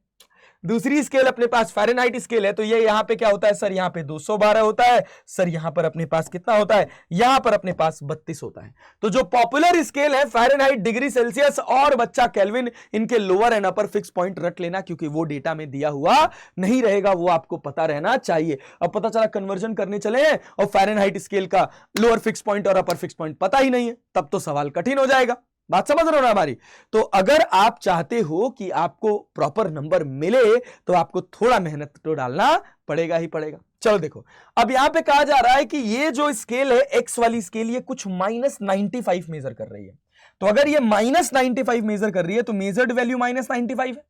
दूसरी स्केल अपने पास फ़ारेनहाइट स्केल है, तो ये यहां पे क्या होता है सर? यहां पे 212 होता है सर, यहां पर अपने पास कितना होता है? यहां पर अपने पास 32 होता है। तो जो पॉपुलर स्केल है फ़ारेनहाइट, डिग्री सेल्सियस और बच्चा केल्विन, इनके lower and upper fix point रट लेना, क्योंकि वो डेटा में दिया हुआ नहीं रहेगा, वो आपको पता रहना चाहिए। अब पता चला कन्वर्जन करने चले हैं और फ़ारेनहाइट स्केल का लोअर फिक्स पॉइंट और अपर फिक्स पॉइंट पता ही नहीं है, तब तो सवाल कठिन हो जाएगा। बात समझ रहे हो ना हमारी? तो अगर आप चाहते हो कि आपको प्रॉपर नंबर मिले तो आपको थोड़ा मेहनत तो डालना पड़ेगा ही पड़ेगा। चलो देखो, अब यहां पे कहा जा रहा है कि ये जो स्केल है एक्स वाली स्केल, ये कुछ -95 मेजर कर रही है। तो अगर ये -95 मेजर कर रही है तो मेजर्ड वैल्यू -95 है।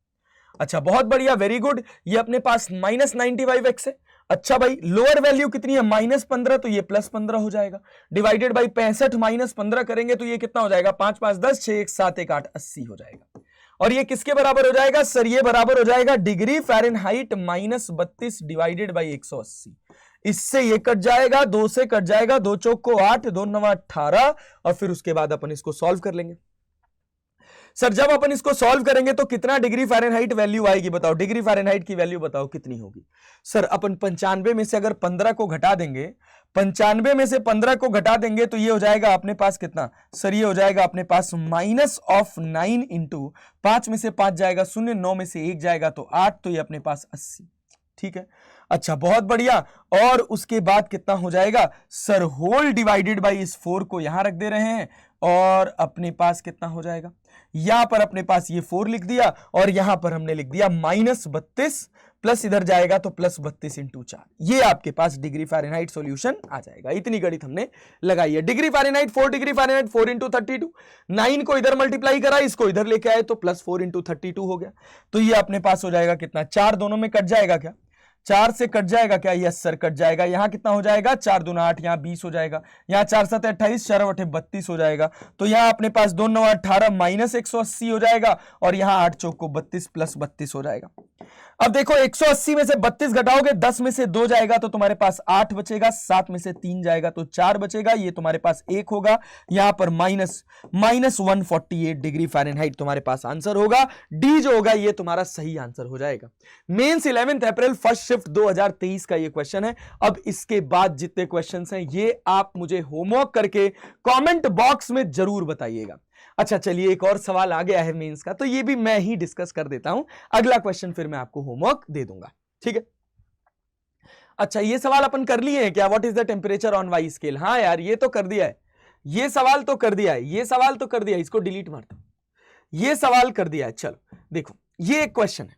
अच्छा बहुत बढ़िया, वेरी गुड। ये अपने पास -95x है। अच्छा भाई, लोअर वैल्यू कितनी है? -15, तो ये +15 हो जाएगा। डिवाइडेड बाई 65 -15 करेंगे तो ये कितना हो जाएगा? 5 5 10 6 1 7 1 8 80 हो जाएगा। और ये किसके बराबर हो जाएगा सर? ये बराबर हो जाएगा डिग्री फ़ारेनहाइट -32 डिवाइडेड बाई 180। इससे ये कट जाएगा, 2 से कट जाएगा, 2 चौक को 8, 2 9 18, और फिर उसके बाद अपन इसको सॉल्व कर लेंगे। सर जब अपन इसको सॉल्व करेंगे तो कितना डिग्री फ़ारेनहाइट वैल्यू आएगी? बताओ, डिग्री फ़ारेनहाइट की वैल्यू बताओ कितनी होगी? सर अपन 95 में से अगर 15 को घटा देंगे, 95 में से 15 को घटा देंगे तो ये हो जाएगा अपने पास कितना सर? ये हो जाएगा अपने पास -9 इंटू 5 में से 5 जाएगा 0, 9 में से 1 जाएगा तो 8, तो ये अपने पास 80। ठीक है, अच्छा बहुत बढ़िया। और उसके बाद कितना हो जाएगा सर? होल डिवाइडेड बाई इस 4 को यहां रख दे रहे हैं और अपने पास कितना हो जाएगा? यहां पर अपने पास ये 4 लिख दिया और यहां पर हमने लिख दिया -32, प्लस इधर जाएगा तो +32 इंटू 4। ये आपके पास डिग्री फ़ारेनहाइट सॉल्यूशन आ जाएगा। इतनी गणित हमने लगाई है। Degree Fahrenheit 4 degree Fahrenheit 4 into 32, 9 को इधर मल्टीप्लाई करा, इसको इधर लेके आए तो +4 इंटू 32 हो गया। तो ये अपने पास हो जाएगा कितना? 4 दोनों में कट जाएगा क्या? 4 से कट जाएगा क्या? यस सर कट जाएगा। यहां कितना हो जाएगा? 4 दूना 8, यहां 20 हो जाएगा। यहां 4 7 28, 4 8 32 हो जाएगा। तो यहां अपने पास 2 9 18 -180 हो जाएगा और यहां 8 चौक को 32 + 32 हो जाएगा। अब देखो 180 में से 32 घटाओगे, 10 में से 2 जाएगा तो तुम्हारे पास 8 बचेगा, 7 में से 3 जाएगा तो 4 बचेगा, ये तुम्हारे पास 1 होगा। यहां पर -148 डिग्री फ़ारेनहाइट तुम्हारे पास आंसर होगा। डी जो होगा ये तुम्हारा सही आंसर हो जाएगा। मेंस 11 अप्रैल फर्स्ट शिफ्ट 2023 का ये क्वेश्चन है। अब इसके बाद जितने क्वेश्चन हैं ये आप मुझे होमवर्क करके कॉमेंट बॉक्स में जरूर बताइएगा। अच्छा चलिए, एक और सवाल आ गया है मेंस का, तो ये भी मैं ही डिस्कस कर देता हूं। अगला क्वेश्चन फिर मैं आपको होमवर्क दे दूंगा, ठीक है? अच्छा ये सवाल अपन कर लिए हैं क्या? What is the temperature on y scale? हाँ यार ये तो कर दिया है, ये सवाल तो कर दिया है, ये सवाल तो कर दिया है। इसको डिलीट मारता हूं, ये सवाल कर दिया है। चलो देखो, ये एक क्वेश्चन है।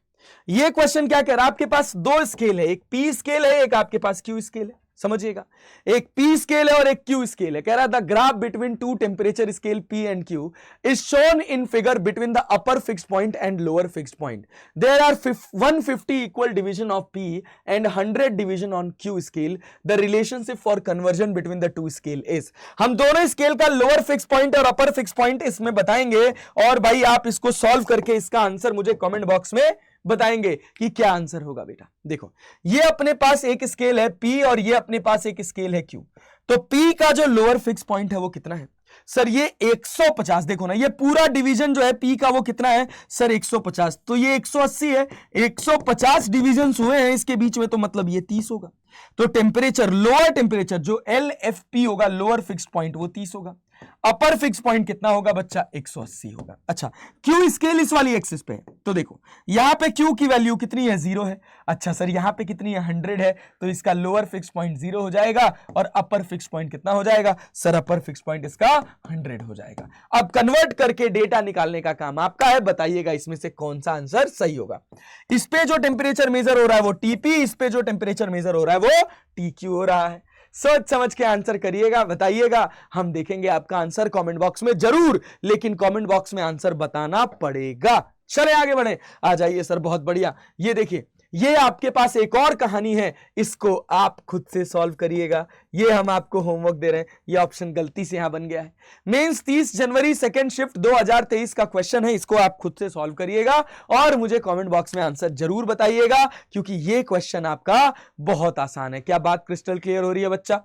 ये क्वेश्चन क्या कह रहा है? आपके पास दो स्केल है, एक पी स्केल है, एक आपके पास क्यू स्केल है। समझिएगा, एक पी स्केल है और एक क्यू स्केल है। कह रहा है the graph between two temperature scale P and Q is shown in figure between the upper fixed point and lower fixed point. There are 150 equal division of P and 100 division on Q scale. The relationship for conversion between the two scale is. हम दोनों scale का lower fix point और upper fix point इसमें बताएंगे और भाई आप इसको सॉल्व करके इसका आंसर मुझे कमेंट बॉक्स में बताएंगे कि क्या आंसर होगा बेटा। देखो ये अपने पास एक स्केल है P और ये अपने पास एक स्केल है Q। तो P का जो लोअर फिक्स पॉइंट है वो कितना है सर? ये 150। देखो ना ये पूरा डिवीजन जो है P का वो कितना है सर? 150। तो ये 180 है, 150 डिविजन हुए हैं इसके बीच में, तो मतलब ये 30 होगा। तो टेम्परेचर, लोअर टेम्परेचर जो LFP होगा, लोअर फिक्स पॉइंट, वो 30 होगा। अपर फिक्स पॉइंट कितना होगा बच्चा? 180 होगा। अच्छा क्यू स्केल इस वाली एक्सिस पे है, तो देखो यहां पे क्यू की वैल्यू कितनी है? 0 है। अच्छा सर यहां पे कितनी है? 100 है। तो इसका लोअर फिक्स पॉइंट 0 हो जाएगा और अपर फिक्स पॉइंट कितना हो जाएगा सर? अपर फिक्स पॉइंट इसका 100 हो जाएगा। अब कन्वर्ट करके डेटा निकालने का काम आपका है, बताइएगा इसमें से कौन सा आंसर सही होगा। इस पे जो टेम्परेचर मेजर हो रहा है वो टीपी, इस पे जो टेम्परेचर मेजर हो रहा है वो टीक्यू हो रहा है। सोच समझ के आंसर करिएगा, बताइएगा। हम देखेंगे आपका आंसर कमेंट बॉक्स में जरूर, लेकिन कमेंट बॉक्स में आंसर बताना पड़ेगा। चले आगे बढ़े, आ जाइए सर, बहुत बढ़िया। ये देखिए ये आपके पास एक और कहानी है, इसको आप खुद से सॉल्व करिएगा। ये हम आपको होमवर्क दे रहे हैं, ये ऑप्शन गलती से यहां बन गया है। मेंस 30 जनवरी सेकंड शिफ्ट 2023 का क्वेश्चन है, इसको आप खुद से सॉल्व करिएगा और मुझे कमेंट बॉक्स में आंसर जरूर बताइएगा, क्योंकि ये क्वेश्चन आपका बहुत आसान है। क्या बात क्रिस्टल क्लियर हो रही है बच्चा?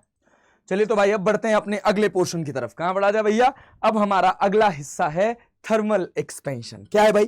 चलिए तो भाई अब बढ़ते हैं अपने अगले पोर्शन की तरफ। कहां बढ़ा जाए भैया? अब हमारा अगला हिस्सा है थर्मल एक्सपेंशन। क्या है भाई?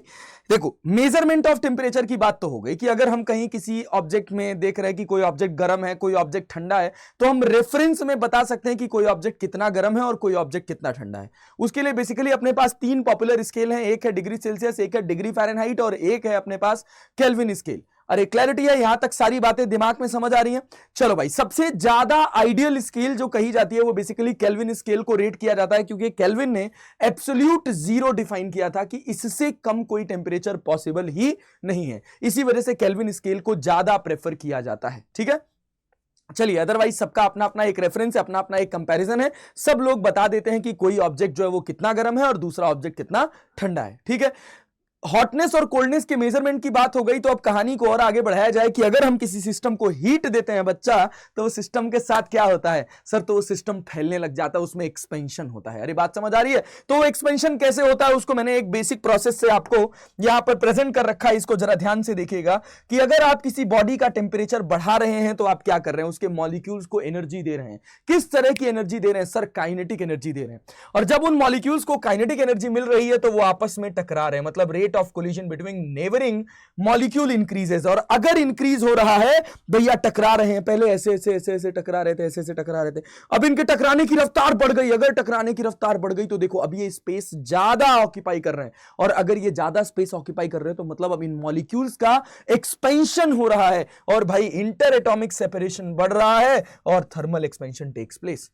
देखो मेजरमेंट ऑफ टेम्परेचर की बात तो हो गई कि अगर हम कहीं किसी ऑब्जेक्ट में देख रहे हैं कि कोई ऑब्जेक्ट गर्म है, कोई ऑब्जेक्ट ठंडा है, तो हम रेफरेंस में बता सकते हैं कि कोई ऑब्जेक्ट कितना गर्म है और कोई ऑब्जेक्ट कितना ठंडा है। उसके लिए बेसिकली अपने पास 3 पॉपुलर स्केल हैं, एक है डिग्री सेल्सियस, एक है डिग्री फ़ारेनहाइट और एक है अपने पास केल्विन स्केल। अरे क्लैरिटी है? यहां तक सारी बातें दिमाग में समझ आ रही हैं? चलो भाई, सबसे ज्यादा आइडियल स्केल जो कही जाती है वो बेसिकली केल्विन स्केल को रेट किया जाता है, क्योंकि केल्विन ने एब्सोल्यूट जीरो डिफाइन किया था कि इससे कम कोई टेम्परेचर पॉसिबल ही नहीं है। इसी वजह से केल्विन स्केल को ज्यादा प्रेफर किया जाता है। ठीक है, चलिए, अदरवाइज सबका अपना अपना एक रेफरेंस है, अपना अपना एक कंपैरिजन है। सब लोग बता देते हैं कि कोई ऑब्जेक्ट जो है वो कितना गर्म है और दूसरा ऑब्जेक्ट कितना ठंडा है। ठीक है, हॉटनेस और कोल्डनेस के मेजरमेंट की बात हो गई, तो अब कहानी को और आगे बढ़ाया जाए कि अगर हम किसी सिस्टम को हीट देते हैं बच्चा, तो उस सिस्टम के साथ क्या होता है सर? तो वो सिस्टम फैलने लग जाता है, उसमें एक्सपेंशन होता है। अरे बात समझ आ रही है? तो वो एक्सपेंशन कैसे होता है उसको मैंने एक बेसिक प्रोसेस से आपको यहां पर प्रेजेंट कर रखा है। इसको जरा ध्यान से देखिएगा कि अगर आप किसी बॉडी का टेम्परेचर बढ़ा रहे हैं तो आप क्या कर रहे हैं? उसके मॉलिक्यूल्स को एनर्जी दे रहे हैं। किस तरह की एनर्जी दे रहे हैं सर? काइनेटिक एनर्जी दे रहे हैं। और जब उन मॉलिक्यूल्स को काइनेटिक एनर्जी मिल रही है तो वो आपस में टकरा रहे हैं, मतलब rate of collision between neighbouring molecule increases. और अगर इंक्रीज हो रहा है भैया, टकरा रहे हैं, पहले ऐसे ऐसे ऐसे ऐसे टकरा रहे थे, ऐसे ऐसे टकरा रहे थे, अब इनके टकराने की रफ्तार बढ़ गई। अगर टकराने की रफ्तार बढ़ गई तो देखो अब ये स्पेस ज्यादा ऑक्यूपाई कर रहे हैं, और अगर ये ज्यादा स्पेस ऑक्यूपाई कर रहे हैं तो मतलब अब इन मॉलिक्यूल्स का एक्सपेंशन हो रहा है, और भाई इंटर एटॉमिक सेपरेशन बढ़ रहा है और thermal expansion takes place.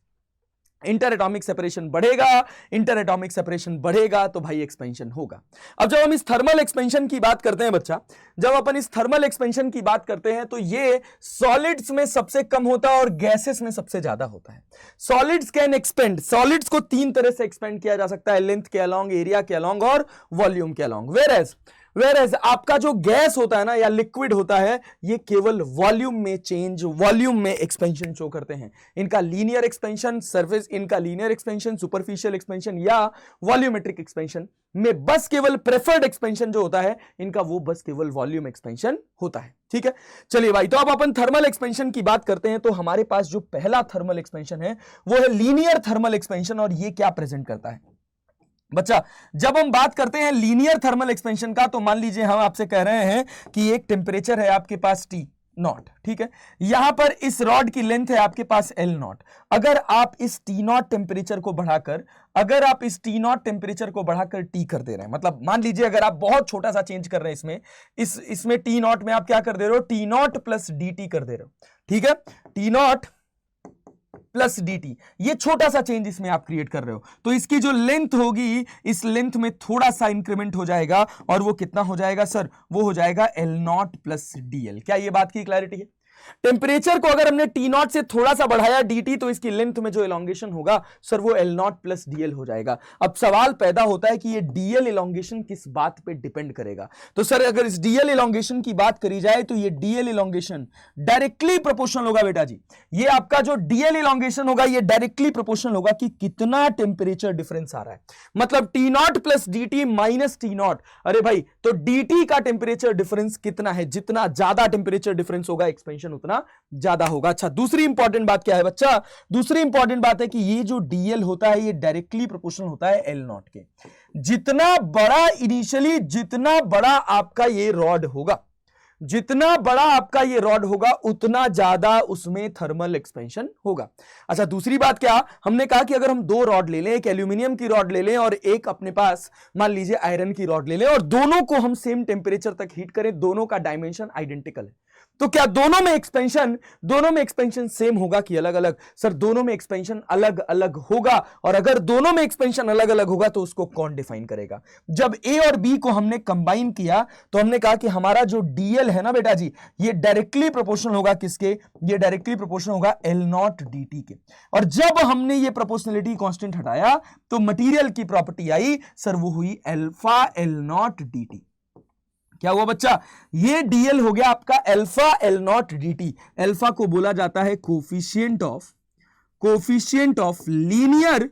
Inter atomic separation बढ़ेगा, इंटर एटॉमिक सेपरेशन बढ़ेगा तो भाई एक्सपेंशन होगा। अब जब हम इस थर्मल एक्सपेंशन की बात करते हैं बच्चा, जब अपन इस थर्मल एक्सपेंशन की बात करते हैं तो ये सॉलिड्स में सबसे कम होता है और गैसेस में सबसे ज्यादा होता है। सॉलिड्स कैन एक्सपेंड, सॉलिड्स को 3 तरह से एक्सपेंड किया जा सकता है, लेंथ के अलोंग, एरिया के अलोंग और वॉल्यूम के अलोंग। वेयर एज आपका जो गैस होता है ना या लिक्विड होता है, ये केवल वॉल्यूम में चेंज, वॉल्यूम में एक्सपेंशन शो करते हैं। इनका लीनियर एक्सपेंशन, सरफेस इनका लीनियर एक्सपेंशन, सुपरफिशियल एक्सपेंशन या वॉल्यूमेट्रिक एक्सपेंशन में बस केवल प्रेफर्ड एक्सपेंशन जो होता है इनका, वो बस केवल वॉल्यूम एक्सपेंशन होता है। ठीक है, चलिए भाई, तो अब अपन थर्मल एक्सपेंशन की बात करते हैं। तो हमारे पास जो पहला थर्मल एक्सपेंशन है वो है लीनियर थर्मल एक्सपेंशन। और ये क्या प्रेजेंट करता है बच्चा? जब हम बात करते हैं लीनियर थर्मल एक्सपेंशन का, तो मान लीजिए हम आपसे कह रहे हैं कि एक टेम्परेचर है आपके पास T0, ठीक है, यहां पर इस रॉड की लेंथ है आपके पास L0। अगर आप इस T0 टेम्परेचर को बढ़ाकर T कर दे रहे हैं, मतलब मान लीजिए अगर आप बहुत छोटा सा चेंज कर रहे हैं इसमें T0 में आप क्या कर दे रहे हो? T0 प्लस dt कर दे रहे हो। ठीक है, T0 प्लस dt, ये छोटा सा चेंज इसमें आप क्रिएट कर रहे हो, तो इसकी जो लेंथ होगी, इस लेंथ में थोड़ा सा इंक्रीमेंट हो जाएगा, और वो कितना हो जाएगा सर? वो हो जाएगा L0 प्लस dl। क्या ये बात की क्लैरिटी है? टेम्परेचर को अगर हमने टी नॉट से थोड़ा सा बढ़ाया dt, तो इसकी लेंथ में जो इलोंगेशन होगा सर वो एल नॉट प्लस डीएल हो जाएगा। अब सवाल पैदा होता है कि ये डीएल इलोंगेशन किस बात पे डिपेंड करेगा। तो सर अगर इस डीएल इलोंगेशन की बात करी जाए तो ये डीएल इलोंगेशन डायरेक्टली प्रोपोर्शनल होगा बेटा जी। ये आपका जो डीएल इलोंगेशन होगा ये डायरेक्टली प्रोपोर्शनल होगा कि कितना टेम्परेचर डिफरेंस आ रहा है। मतलब T not plus dt minus T not, अरे भाई तो dt का टेम्परेचर डिफरेंस कितना है, जितना ज्यादा टेम्परेचर डिफरेंस होगा एक्सपेंशन उतना ज्यादा होगा। अच्छा, दूसरी इंपॉर्टेंट बात क्या है बच्चा, दूसरी इंपॉर्टेंट बात है कि ये जो डीएल होता है ये डायरेक्टली प्रोपोर्शनल होता है एल नॉट के। जितना बड़ा इनिशियली, जितना बड़ा आपका ये रॉड होगा, जितना बड़ा आपका ये रॉड होगा उतना ज्यादा उसमें थर्मल एक्सपेंशन होगा। अच्छा, दूसरी बात क्या, हमने कहा कि अगर हम दो रॉड ले लें, एक एल्यूमिनियम की रॉड ले लें और एक अपने पास मान लीजिए आयरन की रॉड ले लें, और दोनों को हम सेम टेम्परेचर तक हीट करें, दोनों का डायमेंशन आइडेंटिकल है, तो क्या दोनों में एक्सपेंशन सेम होगा कि अलग अलग? सर दोनों में एक्सपेंशन अलग अलग होगा, और अगर दोनों में एक्सपेंशन अलग अलग होगा तो उसको कौन डिफाइन करेगा? जब ए और बी को हमने कंबाइन किया तो हमने कहा कि हमारा जो डीएल है ना बेटा जी, ये डायरेक्टली प्रोपोर्शनल होगा किसके? ये डायरेक्टली प्रोपोर्शनल होगा एल नॉट dt के। और जब हमने ये प्रोपोर्शनलिटी कांस्टेंट हटाया तो मटेरियल की प्रॉपर्टी आई सर, वो हुई अल्फा एल नॉट dt। क्या हुआ बच्चा? ये डीएल हो गया आपका alpha l naught dt। Alpha को बोला जाता है coefficient of linear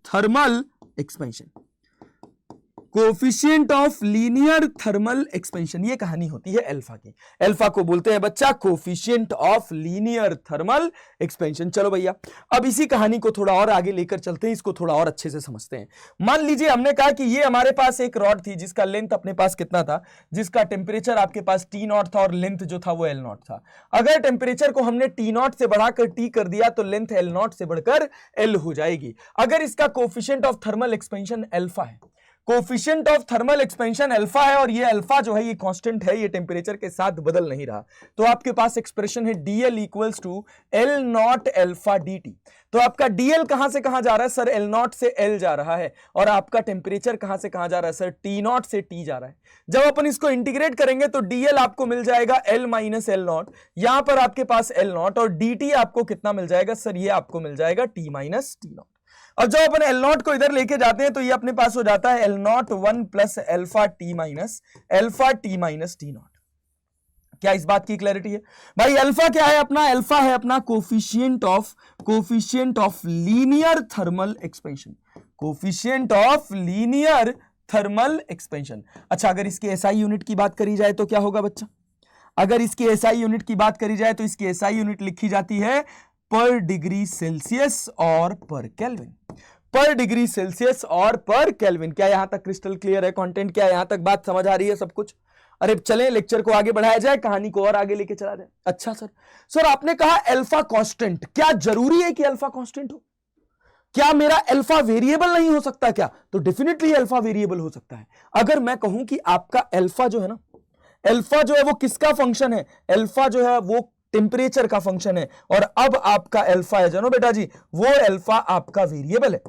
thermal expansion. Coefficient of linear thermal expansion, ये कहानी होती है अल्फा की। अल्फा को बोलते हैं बच्चा coefficient of linear thermal expansion. चलो भैया, अब इसी कहानी को थोड़ा और आगे लेकर चलते हैं, इसको थोड़ा और अच्छे से समझते हैं। मान लीजिए हमने कहा कि ये हमारे पास एक रॉड थी जिसका लेंथ अपने पास कितना था, जिसका टेम्परेचर आपके पास टी नॉट था और लेंथ जो था वो एल नॉट था। अगर टेम्परेचर को हमने टी नॉट से बढ़ाकर टी कर दिया तो लेंथ एल नॉट से बढ़कर एल हो जाएगी। अगर इसका coefficient of thermal expansion alpha है, coefficient of thermal expansion alpha है, और ये अल्फा जो है ये कांस्टेंट है, ये टेम्परेचर के साथ बदल नहीं रहा, तो आपके पास एक्सप्रेशन है dl equals to l naught alpha dt। तो आपका डीएल कहां से कहां जा रहा है सर? एल नॉट से एल जा रहा है, और आपका टेम्परेचर कहां से कहां जा रहा है सर? टी नॉट से टी जा रहा है। जब अपन इसको इंटीग्रेट करेंगे तो डीएल आपको मिल जाएगा एल माइनस एल नॉट, यहां पर आपके पास एल नॉट, और dt आपको कितना मिल जाएगा सर? ये आपको मिल जाएगा टी माइनस टी नॉट। अब जब अपन एल नॉट को इधर लेके जाते हैं तो ये अपने पास हो जाता है L naught 1 plus alpha T minus T not. क्या इस बात की क्लैरिटी है भाई? अल्फा क्या है अपना? अल्फा है अपना coefficient of linear thermal expansion, coefficient of linear thermal expansion. अच्छा, अगर इसके एसआई यूनिट की बात करी जाए तो क्या होगा बच्चा? अगर इसकी एसआई यूनिट की बात करी जाए तो इसकी एसआई यूनिट लिखी जाती है पर डिग्री सेल्सियस और पर केल्विन। पर डिग्री सेल्सियस और पर केल्विन। क्या यहां तक क्रिस्टल क्लियर है कंटेंट? क्या यहां तक बात समझ आ रही है सब कुछ? अरे चलें लेक्चर को आगे बढ़ाया जाए, कहानी को और आगे लेके चला जाए। अच्छा सर आपने कहा अल्फा कांस्टेंट, क्या जरूरी है कि अल्फा कांस्टेंट हो? क्या मेरा अल्फा वेरिएबल नहीं हो सकता क्या? तो डेफिनेटली अल्फा वेरिएबल हो सकता है। अगर मैं कहूं कि आपका अल्फा जो है ना, अल्फा जो है वो किसका फंक्शन है? अल्फा जो है वो टेम्परेचर का फंक्शन है, और अब आपका अल्फा है जानो बेटा जी, वो अल्फा आपका वेरिएबल है।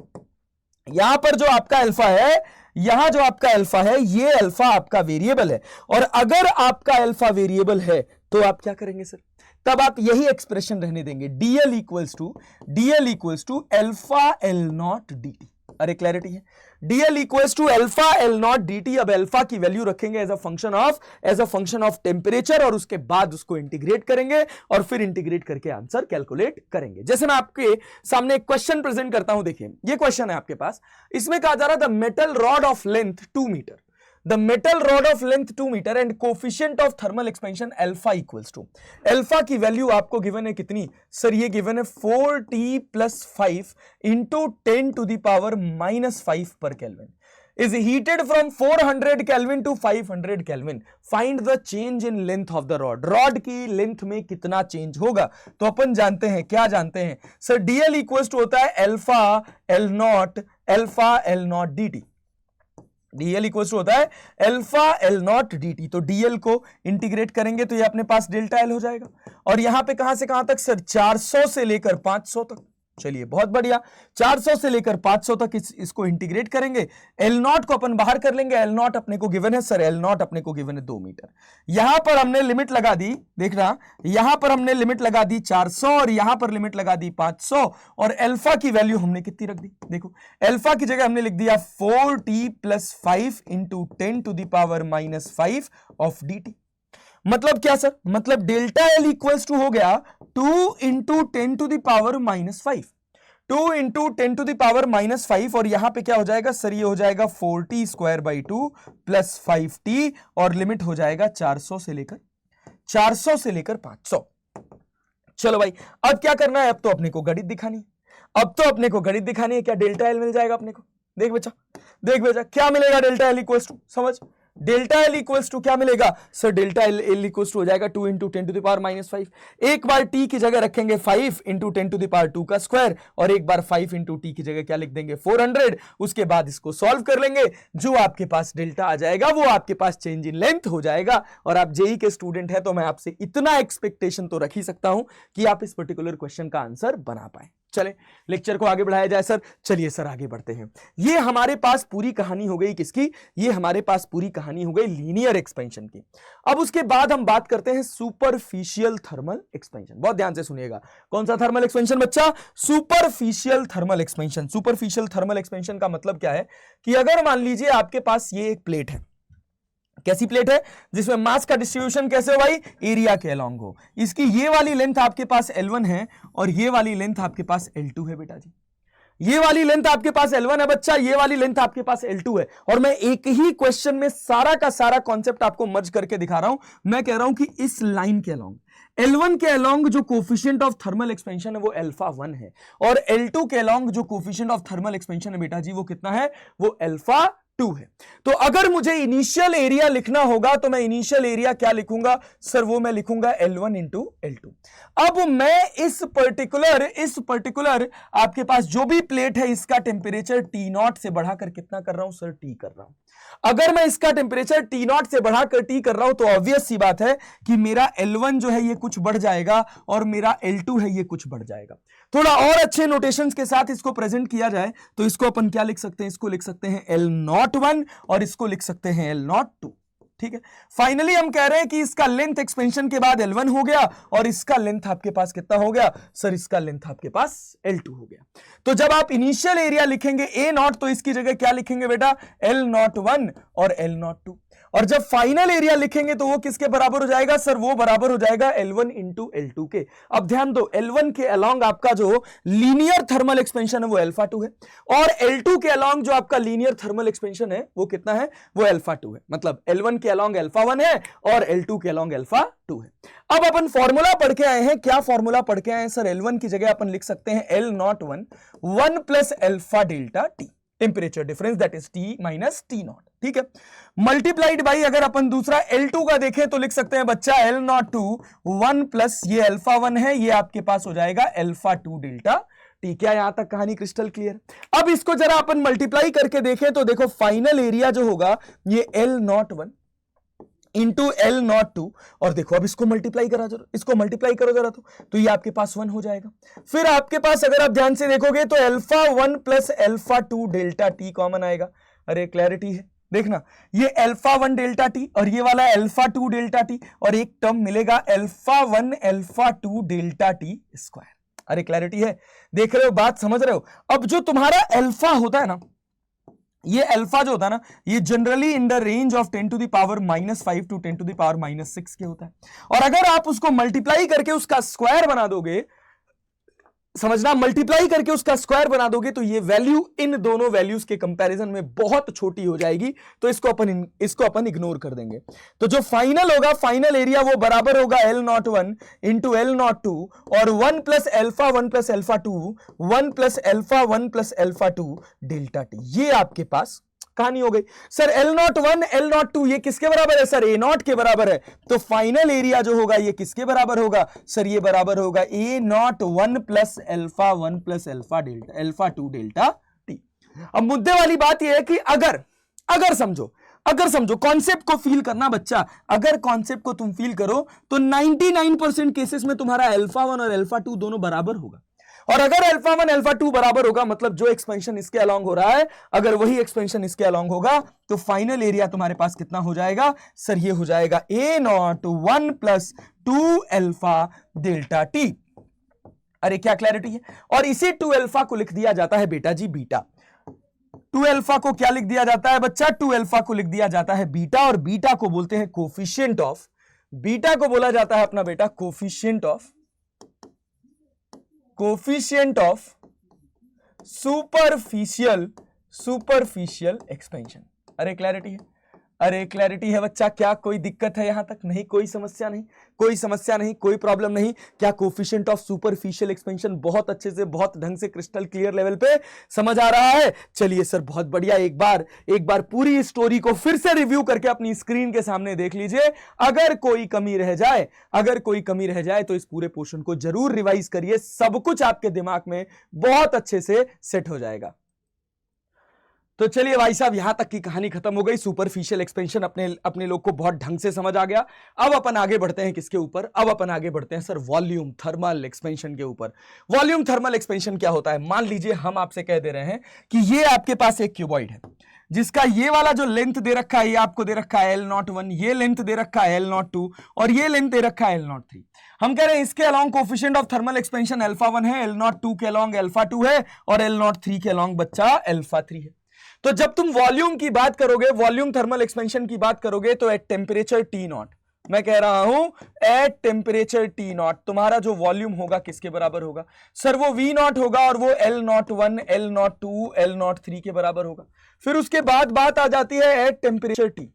यहां पर जो आपका अल्फा है, यहां जो आपका अल्फा है, ये अल्फा आपका वेरिएबल है। और अगर आपका अल्फा वेरिएबल है तो आप क्या करेंगे सर? तब आप यही एक्सप्रेशन रहने देंगे, dl equals to alpha l naught dt। अरे क्लैरिटी है? Dl equals to alpha l naught dt। अब अल्फा की वैल्यू रखेंगे as a function of temperature, और उसके बाद उसको इंटीग्रेट करेंगे, और फिर इंटीग्रेट करके आंसर कैलकुलेट करेंगे। जैसे मैं आपके सामने एक क्वेश्चन प्रेजेंट करता हूं, देखिए ये क्वेश्चन है आपके पास। इसमें कहा जा रहा है the metal rod of length 2 metre, the metal rod of length 2 meter and coefficient of thermal expansion alpha equals to, alpha की वैल्यू आपको गिवन है कितनी सर? ये गिवन है 4t plus 5 into 10 to the power minus 5 per Kelvin is heated from 400 Kelvin to 500 Kelvin. Find the change in length of the rod. rod की length में कितना change होगा? तो अपन जानते हैं, क्या जानते हैं सर? dl equals to होता है alpha l naught dt। dl equals to होता है अल्फा एल नॉट dt। तो dl को इंटीग्रेट करेंगे तो ये अपने पास डेल्टा एल हो जाएगा, और यहां पे कहां से कहां तक सर? 400 से लेकर 500 तक। चलिए बहुत बढ़िया, 400 से लेकर 500 तक इसको इंटीग्रेट करेंगे। एल नॉट को अपन बाहर कर लेंगे, एल नॉट अपने को गिवन है सर, एल नॉट अपने को गिवन है 2 मीटर। यहां पर हमने लिमिट लगा दी, देखना यहां पर हमने लिमिट लगा दी 400 और यहां पर लिमिट लगा दी 500, और अल्फा की वैल्यू हमने कितनी रख दी, देखो अल्फा की जगह हमने लिख दिया 4t + 5 × 10⁻⁻5 ऑफ dt। मतलब क्या सर, मतलब डेल्टा एल इक्वल्स टू हो गया 2 × 10⁻⁻5, 2 × 10⁻⁻5, और यहां पे क्या हो जाएगा सर, ये हो जाएगा 4t² / 2 + 5t, और लिमिट हो जाएगा 400 से लेकर 500। चलो भाई अब क्या करना है, अब तो अपने को गणित दिखानी है, क्या डेल्टा एल मिल जाएगा अपने को। देख बेटा क्या मिलेगा डेल्टा एल इक्वल्स टू, समझ डेल्टा एल इक्वल्स टू क्या मिलेगा sir, delta l equals to हो जाएगा 2 × 10⁻⁻5। एक बार t की जगह रखेंगे 5 × 10⁻2 का स्क्वायर, और एक बार 5 × t की जगह क्या लिख देंगे 400। उसके बाद इसको सॉल्व कर लेंगे, जो आपके पास डेल्टा आ जाएगा वो आपके पास चेंज इन लेंथ हो जाएगा। और आप जेई के स्टूडेंट हैं तो मैं आपसे इतना एक्सपेक्टेशन तो रख ही सकता हूं कि आप इस पर्टिकुलर क्वेश्चन का आंसर बना पाए। चले लेक्चर को आगे बढ़ाया जाए सर, चलिए सर आगे बढ़ते हैं। ये हमारे पास पूरी कहानी हो गई किसकी, ये हमारे पास पूरी कहानी हो गई लीनियर एक्सपेंशन की। अब उसके बाद हम बात करते हैं सुपरफिशियल थर्मल एक्सपेंशन। बहुत ध्यान से सुनिएगा, कौन सा थर्मल एक्सपेंशन बच्चा, superficial thermal expansion. Superficial thermal expansion का मतलब क्या है कि अगर मान लीजिए आपके पास ये एक प्लेट है, कैसी प्लेट है जिसमें मास का डिस्ट्रीब्यूशन कैसे हो भाई, एरिया के अलोंग हो। इसकी ये वाली लेंथ आपके पास L1 है और ये वाली लेंथ आपके पास L2 है बेटा जी, ये वाली लेंथ आपके पास L1 है बच्चा, ये वाली लेंथ आपके पास L2 है। और मैं एक ही क्वेश्चन में सारा का सारा कॉन्सेप्ट आपको मर्ज करके दिखा रहा हूं। मैं कह रहा हूं कि इस लाइन के अलोंग, L1 के अलोंग जो कोफिशिएंट ऑफ थर्मल एक्सपेंशन है वो α1 है, और L2 के अलोंग जो कोफिशिएंट ऑफ थर्मल एक्सपेंशन है बेटा जी वो कितना है, वो α2 है। तो अगर मुझे इनिशियल एरिया लिखना होगा तो मैं इनिशियल एरिया क्या लिखूंगा सर, वो मैं लिखूंगा L1 × L2। अब मैं इस पर्टिकुलर आपके पास जो भी प्लेट है इसका टेम्परेचर T0 से बढ़ाकर कितना कर रहा हूं सर, T कर रहा हूं। अगर मैं इसका टेम्परेचर T0 से बढ़ाकर T कर रहा हूं तो ऑब्वियस सी बात है कि मेरा L1 जो है ये कुछ बढ़ जाएगा और मेरा L2 है ये कुछ बढ़ जाएगा। थोड़ा और अच्छे नोटेशंस के साथ इसको प्रेजेंट किया जाए तो इसको अपन क्या लिख सकते हैं, इसको लिख सकते हैं L01 और इसको लिख सकते हैं L02। ठीक है, फाइनली हम कह रहे हैं कि इसका लेंथ एक्सपेंशन के बाद L1 हो गया और इसका लेंथ आपके पास कितना हो गया सर, इसका लेंथ आपके पास L2 हो गया। तो जब आप इनिशियल एरिया लिखेंगे A0 तो इसकी जगह क्या लिखेंगे बेटा, L01 और L02। और जब फाइनल एरिया लिखेंगे तो वो किसके बराबर हो जाएगा सर, वो बराबर हो जाएगा L1 × L2 के। अब ध्यान दो, L1 के अलोंग आपका जो लीनियर थर्मल एक्सपेंशन है वो α2 है, और L2 के अलोंग जो आपका लीनियर थर्मल एक्सपेंशन है वो कितना है, वो α2 है। मतलब L1 के अलोंग α1 है और L2 के अलोंग α2 है। अब अपन फॉर्मूला पढ़ के आए हैं, क्या फॉर्मूला पढ़ के आए हैं सर, L1 की जगह अपन लिख सकते हैं L01 1 + α∆T, temperature difference that is T - T0। ठीक है, मल्टीप्लाइड बाई अगर अपन दूसरा L2 का देखें तो लिख सकते हैं बच्चा L02 1 + ये α1 है, ये आपके पास हो जाएगा α2∆T। क्या यहां तक कहानी क्रिस्टल क्लियर। अब इसको जरा अपन मल्टीप्लाई करके देखें तो देखो फाइनल एरिया जो होगा ये L01 × L02, और देखो अब इसको मल्टीप्लाई करो जरा, तो ये आपके पास 1 हो जाएगा। फिर आपके पास अगर आप ध्यान से देखोगे तो α1 + α2∆T कॉमन आएगा। अरे क्लैरिटी है, देखना ये α1∆T और ये वाला α2∆T, और एक टर्म मिलेगा α1 α2∆T स्क्वायर। अरे क्लैरिटी है, देख रहे हो, बात समझ रहे हो। अब जो तुम्हारा अल्फा होता है ना, ये अल्फा जो होता है ना, ये generally in the range of 10⁻⁻5 to 10⁻⁻6 के होता है। और अगर आप उसको मल्टीप्लाई करके उसका स्क्वायर बना दोगे, समझना, मल्टीप्लाई करके उसका स्क्वायर बना दोगे तो ये वैल्यू इन दोनों वैल्यूज के कंपैरिजन में बहुत छोटी हो जाएगी, तो इसको अपन इग्नोर कर देंगे। तो जो फाइनल होगा, फाइनल एरिया वो बराबर होगा L01 × L02 और 1 + α1 + α2 1 + α1 + α2∆T। ये आपके पास कहानी हो गई। सर L01 L02 ये किसके बराबर है सर, A0 के बराबर है। तो फाइनल एरिया जो होगा ये किसके बराबर होगा सर, ये बराबर होगा A0 1 + α1 + α2∆T। अब मुद्दे वाली बात ये है कि अगर समझो कॉन्सेप्ट को फील करना बच्चा, अगर कॉन्सेप्ट को तुम फील करो तो 99% केसेस में तुम्हारा α1 और α2 दोनों बराबर होगा। और अगर अल्फा 1 अल्फा 2 बराबर होगा, मतलब जो एक्सपेंशन इसके अलोंग हो रहा है अगर वही एक्सपेंशन इसके अलोंग होगा, तो फाइनल एरिया तुम्हारे पास कितना हो जाएगा सर? ये हो जाएगा A0 1 plus 2 alpha delta T. अरे क्या क्लैरिटी है। और इसी 2 अल्फा को लिख दिया जाता है बेटा जी बीटा। 2 अल्फा को क्या लिख दिया जाता है बच्चा? 2 अल्फा को लिख दिया जाता है बीटा, और बीटा को बोलते हैं कोफिशिएंट ऑफ, बीटा को बोला जाता है अपना बेटा कोफिशिएंट ऑफ सुपरफिशियल एक्सपेंशन। अरे क्लैरिटी है, अरे क्लैरिटी है बच्चा। क्या कोई दिक्कत है यहां तक? नहीं, कोई समस्या नहीं, कोई समस्या नहीं, कोई प्रॉब्लम नहीं। क्या कोफिशिएंट ऑफ सुपरफिशियल एक्सपेंशन बहुत अच्छे से, बहुत ढंग से, क्रिस्टल क्लियर लेवल पे समझ आ रहा है? चलिए सर बहुत बढ़िया। एक बार पूरी स्टोरी को फिर से रिव्यू करके अपनी स्क्रीन के सामने देख लीजिए। अगर कोई कमी रह जाए तो इस पूरे पोर्शन को जरूर रिवाइज करिए, सब कुछ आपके दिमाग में बहुत अच्छे से सेट हो जाएगा। तो चलिए भाई साहब, यहां तक की कहानी खत्म हो गई। सुपरफिशियल एक्सपेंशन अपने लोग को बहुत ढंग से समझ आ गया। अब अपन आगे बढ़ते हैं किसके ऊपर? अब अपन आगे बढ़ते हैं सर वॉल्यूम थर्मल एक्सपेंशन के ऊपर। वॉल्यूम थर्मल एक्सपेंशन क्या होता है? मान लीजिए हम आपसे कह दे रहे हैं कि ये आपके पास एक क्यूबॉइड है जिसका ये वाला जो लेंथ दे रखा है, ये आपको दे रखा है L01, ये लेंथ दे रखा है L02 और ये लेंथ दे रखा है L03। हम कह रहे हैं इसके along coefficient of thermal expansion alpha 1 है, L02 के अलोंग अल्फा 2 है और L03 के अलोंग बच्चा अल्फा 3 है। तो जब तुम वॉल्यूम की बात करोगे, वॉल्यूम थर्मल एक्सपेंशन की बात करोगे, तो एट टेम्परेचर T0, मैं कह रहा हूं एट टेम्परेचर T0 तुम्हारा जो वॉल्यूम होगा किसके बराबर होगा सर? वो V0 होगा और वो L01, L02, L03 के बराबर होगा। फिर उसके बाद बात आ जाती है एट टेम्परेचर T।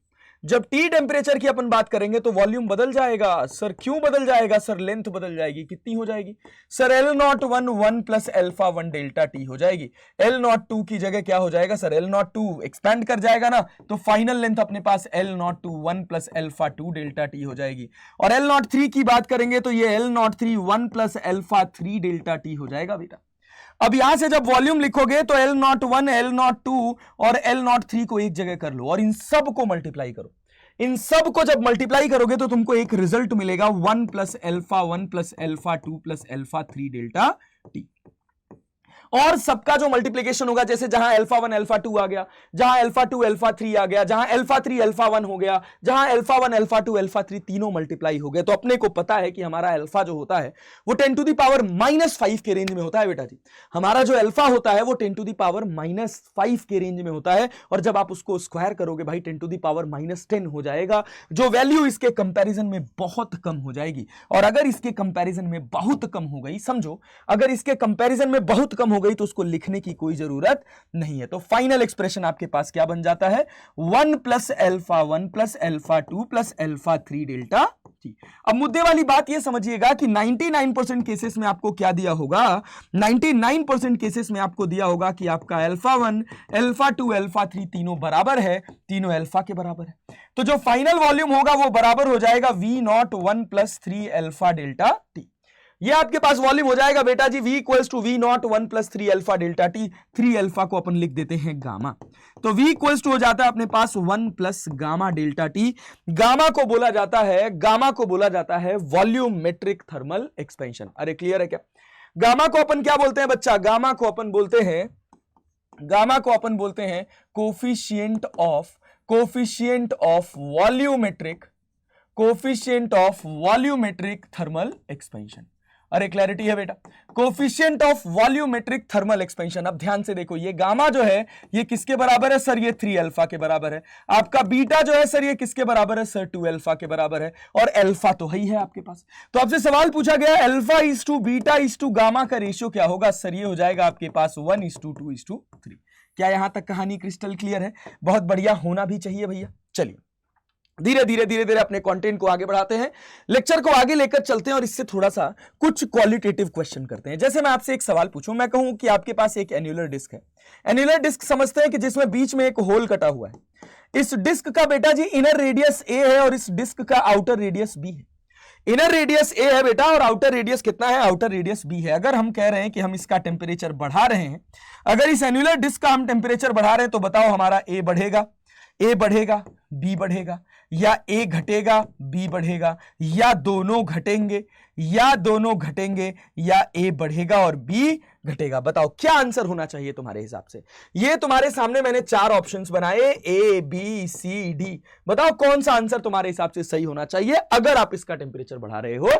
जब T टेम्परेचर की अपन बात करेंगे तो वॉल्यूम बदल जाएगा सर। क्यों बदल जाएगा सर? लेंथ बदल जाएगी। कितनी हो जाएगी sir? L01 1 plus alpha 1 delta T हो जाएगी। L02 की जगह क्या हो जाएगा सर? L02 एक्सपेंड कर जाएगा ना, तो फाइनल लेंथ अपने पास L02 1 plus alpha 2 delta T हो जाएगी। और L03 की बात करेंगे तो ये L03 1 plus alpha 3 delta T हो जाएगा बेटा। अब यहां से जब वॉल्यूम लिखोगे तो L01, L02 और L03 को एक जगह कर लो और इन सब को मल्टीप्लाई करो। इन सब को जब मल्टीप्लाई करोगे तो तुमको एक रिजल्ट मिलेगा 1 plus alpha 1 plus alpha 2 plus alpha 3 delta T. और सबका जो मल्टीप्लीकेशन होगा, जैसे जहां अल्फा 1 अल्फा 2 आ गया, जहां अल्फा 2 अल्फा 3 आ गया, जहां अल्फा 3 अल्फा 1 हो गया, जहां अल्फा 1 अल्फा 2 अल्फा 3 तीनों मल्टीप्लाई हो गए, तो अपने को पता है कि हमारा अल्फा जो होता है वो 10 टू द पावर -5 के रेंज में होता है बेटा जी। हमारा जो अल्फा होता है वो 10 टू द पावर -5 के रेंज में होता है। और जब आप उसको स्क्वायर करोगे भाई 10 टू द पावर -10 हो जाएगा, जो वैल्यू इसके कंपैरिजन में बहुत कम हो जाएगी। और अगर इसके कंपैरिजन में बहुत कम हो गई, समझो अगर इसके कंपैरिजन में बहुत कम हो गई तो उसको लिखने की कोई जरूरत नहीं है। तो फाइनल एक्सप्रेशन आपके पास क्या बन जाता है? 1 plus alpha 1 plus alpha 2 plus alpha 3 delta T. अब मुद्दे वाली बात यह समझिएगा कि 99% केसेस में आपको क्या दिया होगा? 99% केसेस में आपको दिया होगा कि आपका अल्फा 1 अल्फा 2 अल्फा 3 तीनों बराबर है, तीनों अल्फा के बराबर है। तो जो फाइनल वॉल्यूम होगा वो बराबर हो जाएगा V0 1 plus 3 alpha delta T. ये आपके पास वॉल्यूम हो जाएगा बेटा जी V equals to V0 1 plus 3 alpha delta T. 3 alpha को अपन लिख देते हैं गामा, तो V इक्वल्स टू हो जाता है अपने पास 1 plus gamma delta T. Gamma को बोला जाता है वॉल्यूमेट्रिक थर्मल एक्सपेंशन। अरे क्लियर है क्या? गामा को अपन क्या बोलते हैं बच्चा? गामा को अपन बोलते हैं coefficient of volumetric thermal expansion. अरे क्लैरिटी है बेटा? Coefficient of volumetric thermal expansion. अब ध्यान से देखो, ये गामा जो है ये किसके बराबर है सर? ये 3 अल्फा के बराबर है। आपका बीटा जो है सर ये किसके बराबर है सर? 2 अल्फा के बराबर है। और अल्फा तो ही है आपके पास। तो आपसे सवाल पूछा गया alpha is to beta is to gamma का रेशियो क्या होगा सर? ये हो जाएगा आपके पास 1:2:3। क्या यहां तक कहानी क्रिस्टल क्लियर है? बहुत बढ़िया, होना भी चाहिए भैया। चलिए धीरे धीरे अपने कंटेंट को आगे बढ़ाते हैं, लेक्चर को आगे लेकर चलते हैं और इससे थोड़ा सा कुछ क्वालिटेटिव क्वेश्चन करते हैं। जैसे मैं आपसे एक सवाल पूछूं, मैं कहूं कि आपके पास एक एन्युलर डिस्क है। एन्युलर डिस्क समझते हैं कि जिसमें बीच में एक होल कटा हुआ है। इस डिस्क का बेटा जी इनर रेडियस a है और इस डिस्क का आउटर रेडियस b है। इनर रेडियस a है बेटा और आउटर रेडियस कितना है? आउटर रेडियस b है। अगर हम कह रहे हैं कि हम इसका टेम्परेचर बढ़ा रहे हैं, अगर इस एन्युलर डिस्क का हम टेम्परेचर बढ़ा रहे हैं तो बताओ हमारा a बढ़ेगा, b बढ़ेगा, या ए घटेगा बी बढ़ेगा, या दोनों घटेंगे, या दोनों घटेंगे, या ए बढ़ेगा और बी घटेगा। बताओ क्या आंसर होना चाहिए तुम्हारे हिसाब से। ये तुम्हारे सामने मैंने 4 ऑप्शंस बनाए, ए बी सी डी। बताओ कौन सा आंसर तुम्हारे हिसाब से सही होना चाहिए अगर आप इसका टेम्परेचर बढ़ा रहे हो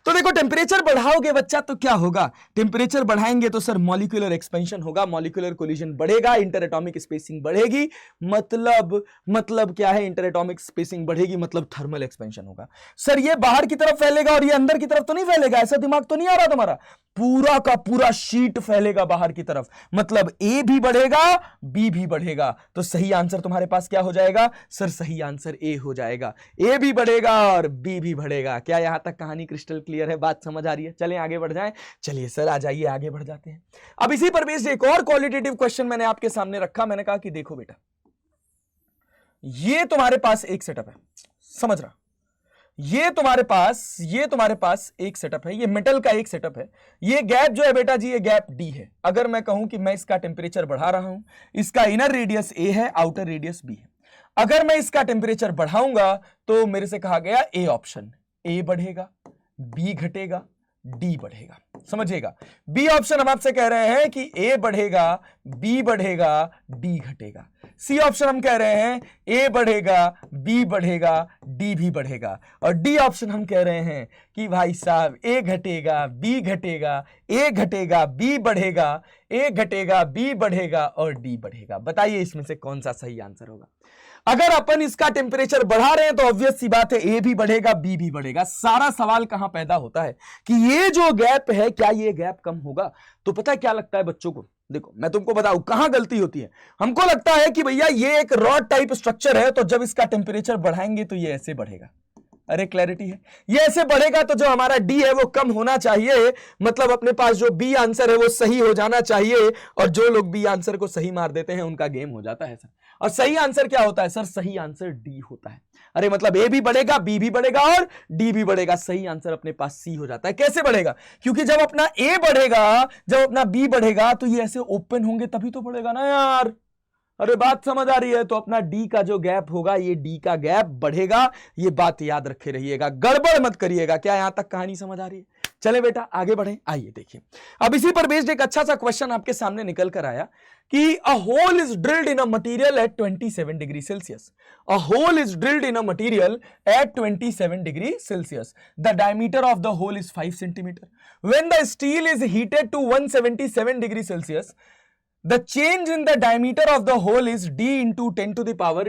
तो देखो टेम्परेचर बढ़ाओगे बच्चा तो क्या होगा, टेम्परेचर बढ़ाएंगे तो सर मॉलिक्यूलर एक्सपेंशन होगा, मॉलिक्यूलर कोलिजन बढ़ेगा, इंटर एटॉमिक स्पेसिंग बढ़ेगी, मतलब क्या है, इंटर एटॉमिक स्पेसिंग बढ़ेगी मतलब थर्मल एक्सपेंशन होगा। सर ये बाहर की तरफ फैलेगा और ये अंदर की तरफ तो नहीं फैलेगा, ऐसा दिमाग तो नहीं आ रहा तुम्हारा, पूरा का पूरा शीट फैलेगा बाहर की तरफ, मतलब ए भी बढ़ेगा बी भी बढ़ेगा। तो सही आंसर तुम्हारे पास क्या हो जाएगा सर, सही आंसर ए हो जाएगा, ए भी बढ़ेगा और बी भी बढ़ेगा। क्या यहां तक कहानी क्रिस्टल क्लियर है, बात समझ आ रही है? चलें आगे बढ़ जाएं। चलिए सर आ जाइए आगे बढ़ जाते हैं। अब इसी पर बेस्ड एक और क्वालिटेटिव क्वेश्चन मैंने आपके सामने रखा। मैंने कहा कि देखो बेटा ये तुम्हारे पास एक सेटअप है, समझ रहा, ये तुम्हारे पास एक सेटअप है, ये मेटल का एक सेटअप है। ये गैप जो है बेटा जी, ये गैप डी है। अगर मैं कहूं कि मैं इसका टेम्परेचर बढ़ा रहा हूं, इसका इनर रेडियस ए है, आउटर रेडियस बी है। अगर मैं इसका टेम्परेचर बढ़ाऊंगा तो मेरे से कहा गया ए ऑप्शन, ए बढ़ेगा बी घटेगा डी बढ़ेगा, समझिएगा। बी ऑप्शन हम आपसे कह रहे हैं कि ए बढ़ेगा बी बढ़ेगा डी घटेगा। सी ऑप्शन हम कह रहे हैं ए बढ़ेगा बी बढ़ेगा डी भी बढ़ेगा। और डी ऑप्शन हम कह रहे हैं कि भाई साहब ए घटेगा बी घटेगा, ए घटेगा बी बढ़ेगा, ए घटेगा बी बढ़ेगा और डी बढ़ेगा। बताइए इसमें से कौन सा सही आंसर होगा। अगर अपन इसका टेम्परेचर बढ़ा रहे हैं तो ऑब्वियस सी बात है ए भी बढ़ेगा बी भी बढ़ेगा। सारा सवाल कहां पैदा होता है कि ये जो गैप है क्या ये गैप कम होगा। तो पता है क्या लगता है बच्चों को, देखो मैं तुमको बताऊं कहां गलती होती है। हमको लगता है कि भैया ये एक रॉड टाइप स्ट्रक्चर है तो जब इसका टेम्परेचर बढ़ाएंगे तो ये ऐसे बढ़ेगा। अरे क्लैरिटी है, ये ऐसे बढ़ेगा तो जो हमारा डी है वो कम होना चाहिए, मतलब अपने पास जो बी आंसर है वो सही हो जाना चाहिए। और जो लोग बी आंसर को सही मार देते हैं उनका गेम हो जाता है सर। और सही आंसर क्या होता है सर, सही आंसर डी होता है। अरे मतलब ए भी बढ़ेगा बी भी बढ़ेगा और डी भी बढ़ेगा। सही आंसर अपने पास सी हो जाता है। कैसे बढ़ेगा, क्योंकि जब अपना ए बढ़ेगा जब अपना बी बढ़ेगा तो ये ऐसे ओपन होंगे तभी तो बढ़ेगा ना यार। अरे बात समझ आ रही है। तो अपना डी का जो गैप होगा ये डी का गैप बढ़ेगा, ये बात याद रखे रहिएगा, गड़बड़ मत करिएगा। क्या यहां तक कहानी समझ आ रही है? चले बेटा आगे बढ़े, आइए देखिए। अब इसी पर बेस्ड एक अच्छा सा क्वेश्चन आपके सामने निकल कर आया कि a hole is drilled in a material at 27 degree Celsius. A hole is drilled in a material at 27 degree Celsius. The diameter of the hole is 5 centimetre. When the steel is heated to 177 degree Celsius, the change in the diameter of the hole is d into 10 to the power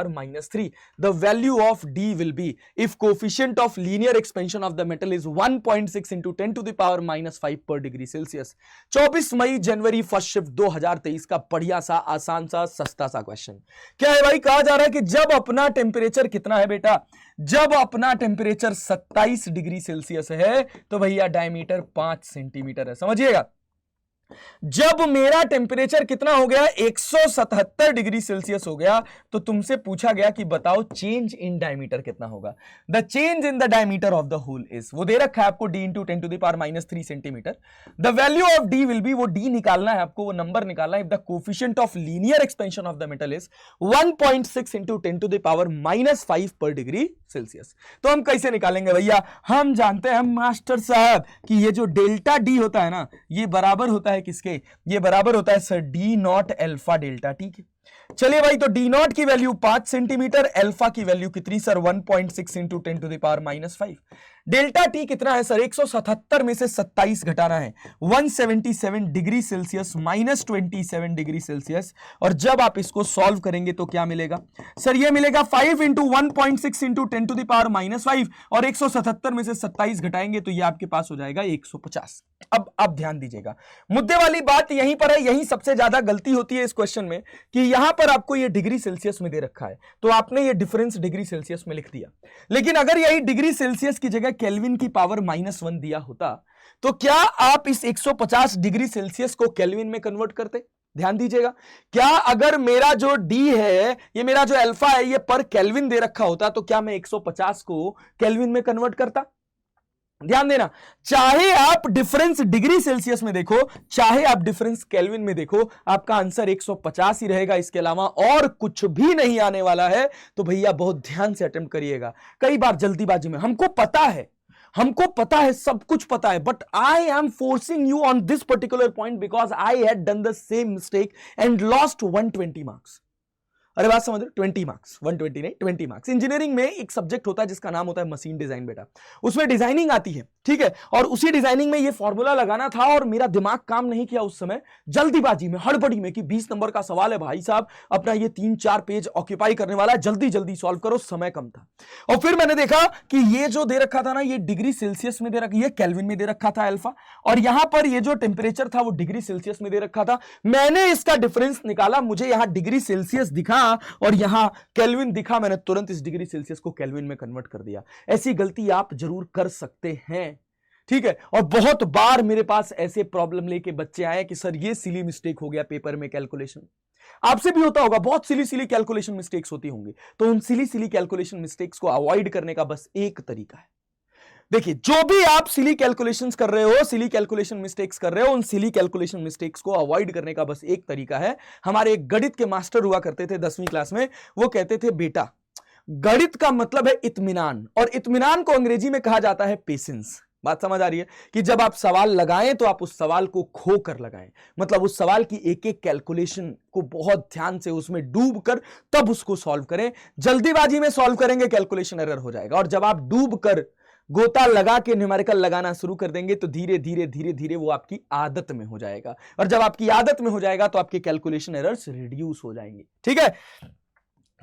minus 3. The value of d will be if coefficient of linear expansion of the metal is 1.6 into 10 to the power minus 5 per degree Celsius. 24 May January first shift 2023 का बढ़िया सा आसान सा सस्ता सा question क्या है भाई। कहा जा रहा है कि जब अपना टेम्परेचर कितना है बेटा, जब अपना टेम्परेचर 27 डिग्री सेल्सियस है तो भैया डायमीटर 5 सेंटीमीटर है। समझिएगा, जब मेरा टेम्परेचर कितना हो गया 177 डिग्री सेल्सियस हो गया तो तुमसे पूछा गया कि बताओ चेंज इन डायमीटर कितना होगा। The change in the diameter of the hole is, वो दे रखा है आपको d into 10 to the power minus 3 centimetre. The value of d will be, वो d निकालना है आपको, वो नंबर निकालना है। If the coefficient of linear expansion of the metal is 1.6 into 10 to the power minus 5 per degree Celsius. तो हम कैसे निकालेंगे भैया, हम जानते हैं मास्टर साहब कि ये जो डेल्टा d होता है ना, ये बराबर होता है किसके, ये बराबर होता है sir d naught alpha delta T के। चलिए भाई, तो डी नॉट की वैल्यू 5 सेंटीमीटर, अल्फा की वैल्यू कितनी sir 1.6 into 10 to the power minus 5। Delta T कितना है सर, 177 में से 27 घटाना है, 177 degree Celsius minus 27 degree Celsius. और जब आप इसको सॉल्व करेंगे तो क्या मिलेगा सर, ये मिलेगा 5 into 1.6 into 10 to the power minus 5 और 177 में से 27 घटाएंगे तो ये आपके पास हो जाएगा 150। अब ध्यान दीजिएगा, मुद्दे वाली बात यहीं पर है, यहीं सबसे ज्यादा गलती होती है इस क्वेश्चन में कि यहां पर आपको ये डिग्री सेल्सियस में दे रखा है तो आपने ये डिफरेंस डिग्री सेल्सियस में लिख दिया। लेकिन अगर यही डिग्री सेल्सियस की जगह केल्विन की पावर -1 दिया होता तो क्या आप इस 150 डिग्री सेल्सियस को केल्विन में कन्वर्ट करते? ध्यान दीजिएगा, क्या अगर मेरा जो d है, ये मेरा जो अल्फा है, ये पर केल्विन दे रखा होता तो क्या मैं 150 को केल्विन में कन्वर्ट करता? ध्यान देना, चाहे आप डिफरेंस डिग्री सेल्सियस में देखो, चाहे आप डिफरेंस केल्विन में देखो, आपका आंसर 150 ही रहेगा, इसके अलावा और कुछ भी नहीं आने वाला है। तो भैया बहुत ध्यान से अटेम्प्ट करिएगा। कई बार जल्दीबाजी में, हमको पता है, सब कुछ पता है, but I am forcing you on this particular point because I had done the same mistake and lost 120 marks. अरे बात समझ रहे, 20 मार्क्स, 120 नहीं 20 मार्क्स। इंजीनियरिंग में एक सब्जेक्ट होता है जिसका नाम होता है मशीन डिजाइन बेटा, उसमें डिजाइनिंग आती है, ठीक है, और उसी डिजाइनिंग में ये फॉर्मूला लगाना था और मेरा दिमाग काम नहीं किया उस समय, जल्दीबाजी में, हड़बड़ी में, कि 20 नंबर का सवाल है भाई साहब, अपना ये 3-4 पेज ऑक्यूपाई करने वाला है, जल्दी जल्दी सॉल्व करो, समय कम था। और फिर मैंने देखा कि ये जो दे रखा था ना, ये डिग्री सेल्सियस में दे रखा, ये केल्विन में दे रखा था अल्फा, और यहां पर ये जो टेम्परेचर था वो डिग्री सेल्सियस में दे रखा था। मैंने इसका डिफरेंस निकाला, मुझे यहां डिग्री सेल्सियस दिखा और यहां केल्विन दिखा, मैंने तुरंत इस डिग्री सेल्सियस को केल्विन में कन्वर्ट कर दिया। ऐसी गलती आप जरूर कर सकते हैं, ठीक है। और बहुत बार मेरे पास ऐसे प्रॉब्लम लेके बच्चे आए कि सर ये सिली मिस्टेक हो गया पेपर में, कैलकुलेशन। आपसे भी होता होगा, बहुत सिली कैलकुलेशन मिस्टेक्स होती होंगी। तो उन सिली कैलकुलेशन मिस्टेक्स को अवॉइड करने का बस एक तरीका है। देखिए, जो भी आप सिली कैलकुलेशंस कर रहे हो, सिली कैलकुलेशन मिस्टेक्स कर रहे हो, उन सिली कैलकुलेशन मिस्टेक्स को अवॉइड करने का बस एक तरीका है। हमारे एक गणित के मास्टर हुआ करते थे 10वीं क्लास में, वो कहते थे बेटा गणित का मतलब है इत्मीनान, और इत्मीनान को अंग्रेजी में कहा जाता है पेशेंस। बात समझ आ रही है कि जब आप सवाल लगाएं तो आप उस सवाल को खो कर लगाएं, मतलब उस सवाल की एक एक कैलकुलेशन को बहुत ध्यान से उसमें डूब कर तब उसको सॉल्व करें। जल्दीबाजी में सॉल्व करेंगे, कैलकुलेशन एरर हो जाएगा। और जब आप डूब कर गोता लगा के न्यूमेरिकल लगाना शुरू कर देंगे तो धीरे धीरे वो आपकी आदत में हो जाएगा, और जब आपकी आदत में हो जाएगा तो आपके कैलकुलेशन एरर्स रिड्यूस हो जाएंगे, ठीक है।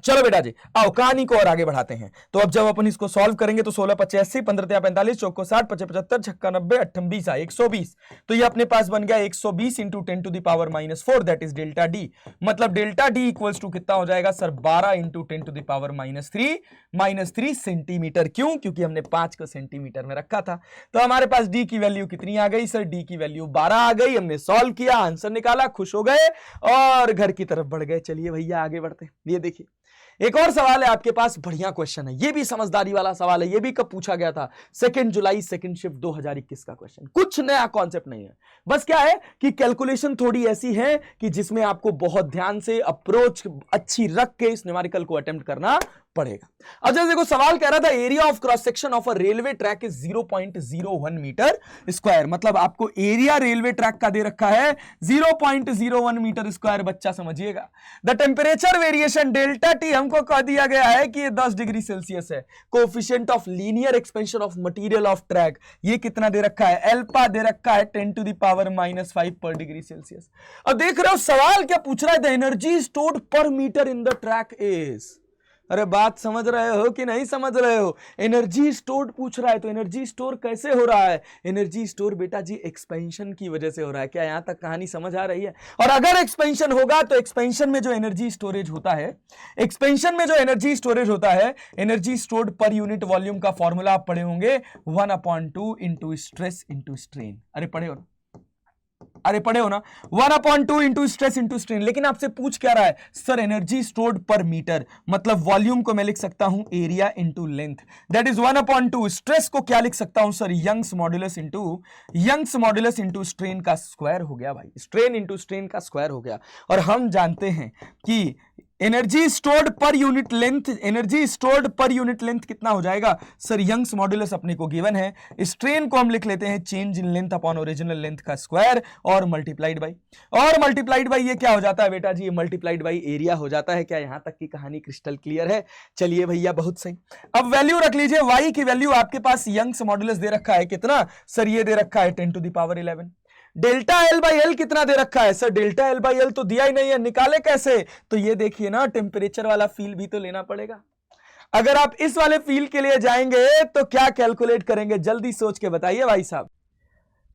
चलो बेटा जी, आओ कहानी को और आगे बढ़ाते हैं। तो अब जब अपन इसको सॉल्व करेंगे तो 16 × 85, 15 × 45, 4 × 60, 5 × 75, 6 × 90, 8 × 20, 120। तो ये अपने पास बन गया 120 × 10⁻⁴, दैट इज डेल्टा डी। मतलब डेल्टा डी इक्वल्स टू कितना हो जाएगा सर, 12 × 10⁻³ सेंटीमीटर। क्यों? क्योंकि हमने 5 को सेंटीमीटर में रखा था। तो हमारे पास डी की वैल्यू कितनी आ गई सर, डी की वैल्यू 12 आ गई। हमने सॉल्व किया, आंसर निकाला, खुश हो गए और घर की तरफ बढ़ गए। चलिए भैया आगे बढ़ते हैं। ये देखिए एक और सवाल है आपके पास, बढ़िया क्वेश्चन है, ये भी समझदारी वाला सवाल है। ये भी कब पूछा गया था, 2 जुलाई सेकंड शिफ्ट 2021 का क्वेश्चन। कुछ नया कॉन्सेप्ट नहीं है, बस क्या है कि कैलकुलेशन थोड़ी ऐसी है कि जिसमें आपको बहुत ध्यान से अप्रोच अच्छी रख के इस न्यूमेरिकल को अटेम्प्ट करना पड़ेगा। अब जैसे देखो सवाल कह रहा था area of cross section of a railway track is 0.01 metre square. मतलब आपको एरिया रेलवे ट्रैक का दे रखा है 0.01 मीटर स्क्वायर। बच्चा समझिएगा, the temperature variation delta T हमको कह दिया गया है कि ये 10 डिग्री सेल्सियस है। Coefficient of linear expansion of material of track ये कितना दे रखा है, अल्फा दे रखा है 10⁻⁻5 पर डिग्री सेल्सियस। अब देख रहे हो सवाल क्या पूछ रहा है, the energy stored per metre in the track is. अरे बात समझ रहे हो कि नहीं समझ रहे हो, एनर्जी स्टोर्ड पूछ रहा है। तो एनर्जी स्टोर कैसे हो रहा है, एनर्जी स्टोर बेटा जी एक्सपेंशन की वजह से हो रहा है। क्या यहां तक कहानी समझ आ रही है? और अगर एक्सपेंशन होगा तो एक्सपेंशन में जो एनर्जी स्टोरेज होता है, एक्सपेंशन में जो एनर्जी स्टोरेज होता है, energy stored per unit volume का फॉर्मूला आप पढ़े होंगे 1/2 इंटू स्ट्रेस इंटू स्ट्रेन। अरे पढ़े हो ना, अरे पढ़े हो ना, 1/2 इंटू स्ट्रेस इंटू स्ट्रेन। लेकिन आपसे पूछ क्या रहा है sir, energy stored per metre, मतलब वॉल्यूम को मैं लिख सकता हूं area into length, that is 1/2। Stress को क्या लिख सकता हूं sir, Young's modulus into strain का स्क्वायर हो गया भाई, स्ट्रेन इंटू स्ट्रेन का स्क्वायर हो गया। और हम जानते हैं कि energy stored per unit length कितना हो जाएगा सर, यंग्स मॉड्यूलस अपने को गिवन है। स्ट्रेन को हम लिख लेते हैं change in length upon original length का स्क्वायर और मल्टीप्लाइड बाई ये क्या हो जाता है बेटा जी, मल्टीप्लाइड बाई एरिया हो जाता है। क्या यहां तक की कहानी क्रिस्टल क्लियर है? चलिए भैया बहुत सही। अब वैल्यू रख लीजिए, y की वैल्यू आपके पास यंग्स मॉड्यूलस दे रखा है कितना सर, ये दे रखा है 10⁻11। डेल्टा एल बाई एल कितना दे रखा है sir, delta L by L तो दिया ही नहीं है, निकाले कैसे? तो ये देखिए ना, टेम्परेचर वाला फील भी तो लेना पड़ेगा। अगर आप इस वाले फील के लिए जाएंगे तो क्या कैलकुलेट करेंगे, जल्दी सोच के बताइए भाई साहब।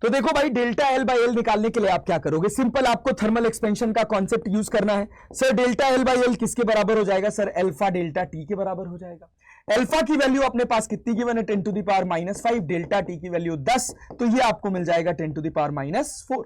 तो देखो भाई, डेल्टा एल बाई एल निकालने के लिए आप क्या करोगे, सिंपल आपको थर्मल एक्सपेंशन का कॉन्सेप्ट यूज करना है। Sir delta L by L किसके बराबर हो जाएगा सर, अल्फा डेल्टा टी के बराबर हो जाएगा। अल्फा की वैल्यू अपने पास कितनी गिवन है 10⁻⁻5, डेल्टा टी की वैल्यू 10, तो ये आपको मिल जाएगा 10⁻⁴।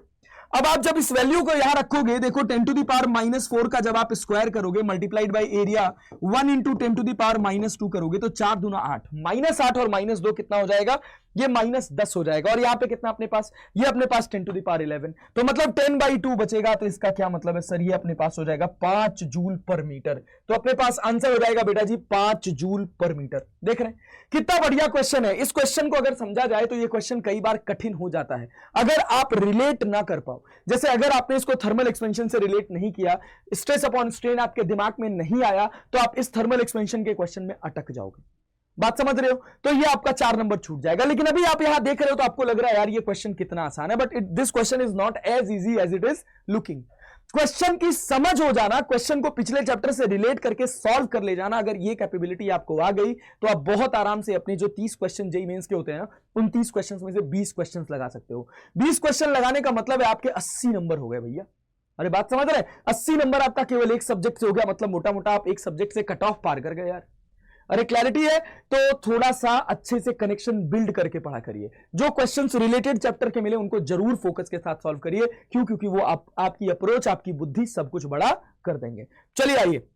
अब आप जब इस वैल्यू को यहां रखोगे, देखो 10 टू द पावर -4 का जब आप स्क्वायर करोगे multiplied by area 1 into 10 to the power -2 करोगे तो 4 दूना 8, -8 और -2 कितना हो जाएगा, ये -10 हो जाएगा। और यहां पे कितना अपने पास, ये अपने पास 10 टू द पावर 11, तो मतलब 10/2 बचेगा। तो इसका क्या मतलब है सर, ये अपने पास हो जाएगा 5 जूल पर मीटर। तो अपने पास आंसर हो जाएगा बेटा जी 5 जूल पर मीटर। देख रहे हैं कितना बढ़िया क्वेश्चन है। इस क्वेश्चन को अगर समझा जाए तो ये क्वेश्चन कई बार कठिन हो जाता है अगर आप रिलेट ना कर पाओ। जैसे अगर आपने इसको थर्मल एक्सपेंशन से रिलेट नहीं किया, स्ट्रेस अपॉन स्ट्रेन आपके दिमाग में नहीं आया, तो आप इस थर्मल एक्सपेंशन के क्वेश्चन में अटक जाओगे। बात समझ रहे हो? तो ये आपका 4 नंबर छूट जाएगा। लेकिन अभी आप यहां देख रहे हो तो आपको लग रहा है यार ये क्वेश्चन कितना आसान है, but this question is not as easy as it is looking. Question की समझ हो जाना, क्वेश्चन को पिछले चैप्टर से रिलेट करके सॉल्व कर ले जाना, अगर ये कैपेबिलिटी आपको आ गई तो आप बहुत आराम से अपनी जो 30 क्वेश्चन जेईई मेंस के होते हैं उन 30 क्वेश्चन में से 20 क्वेश्चन लगा सकते हो। 20 क्वेश्चन लगाने का मतलब है आपके 80 नंबर हो गए भैया। अरे बात समझ रहे हैं? 80 नंबर आपका केवल एक सब्जेक्ट से हो गया, मतलब मोटा मोटा आप एक सब्जेक्ट से कट ऑफ पार कर गए यार। अरे क्लैरिटी है? तो थोड़ा सा अच्छे से कनेक्शन बिल्ड करके पढ़ा करिए। जो क्वेश्चंस रिलेटेड चैप्टर के मिले उनको जरूर फोकस के साथ सॉल्व करिए। क्यों? क्योंकि वो आपकी अप्रोच, आपकी बुद्धि सब कुछ बड़ा कर देंगे। चलिए आइए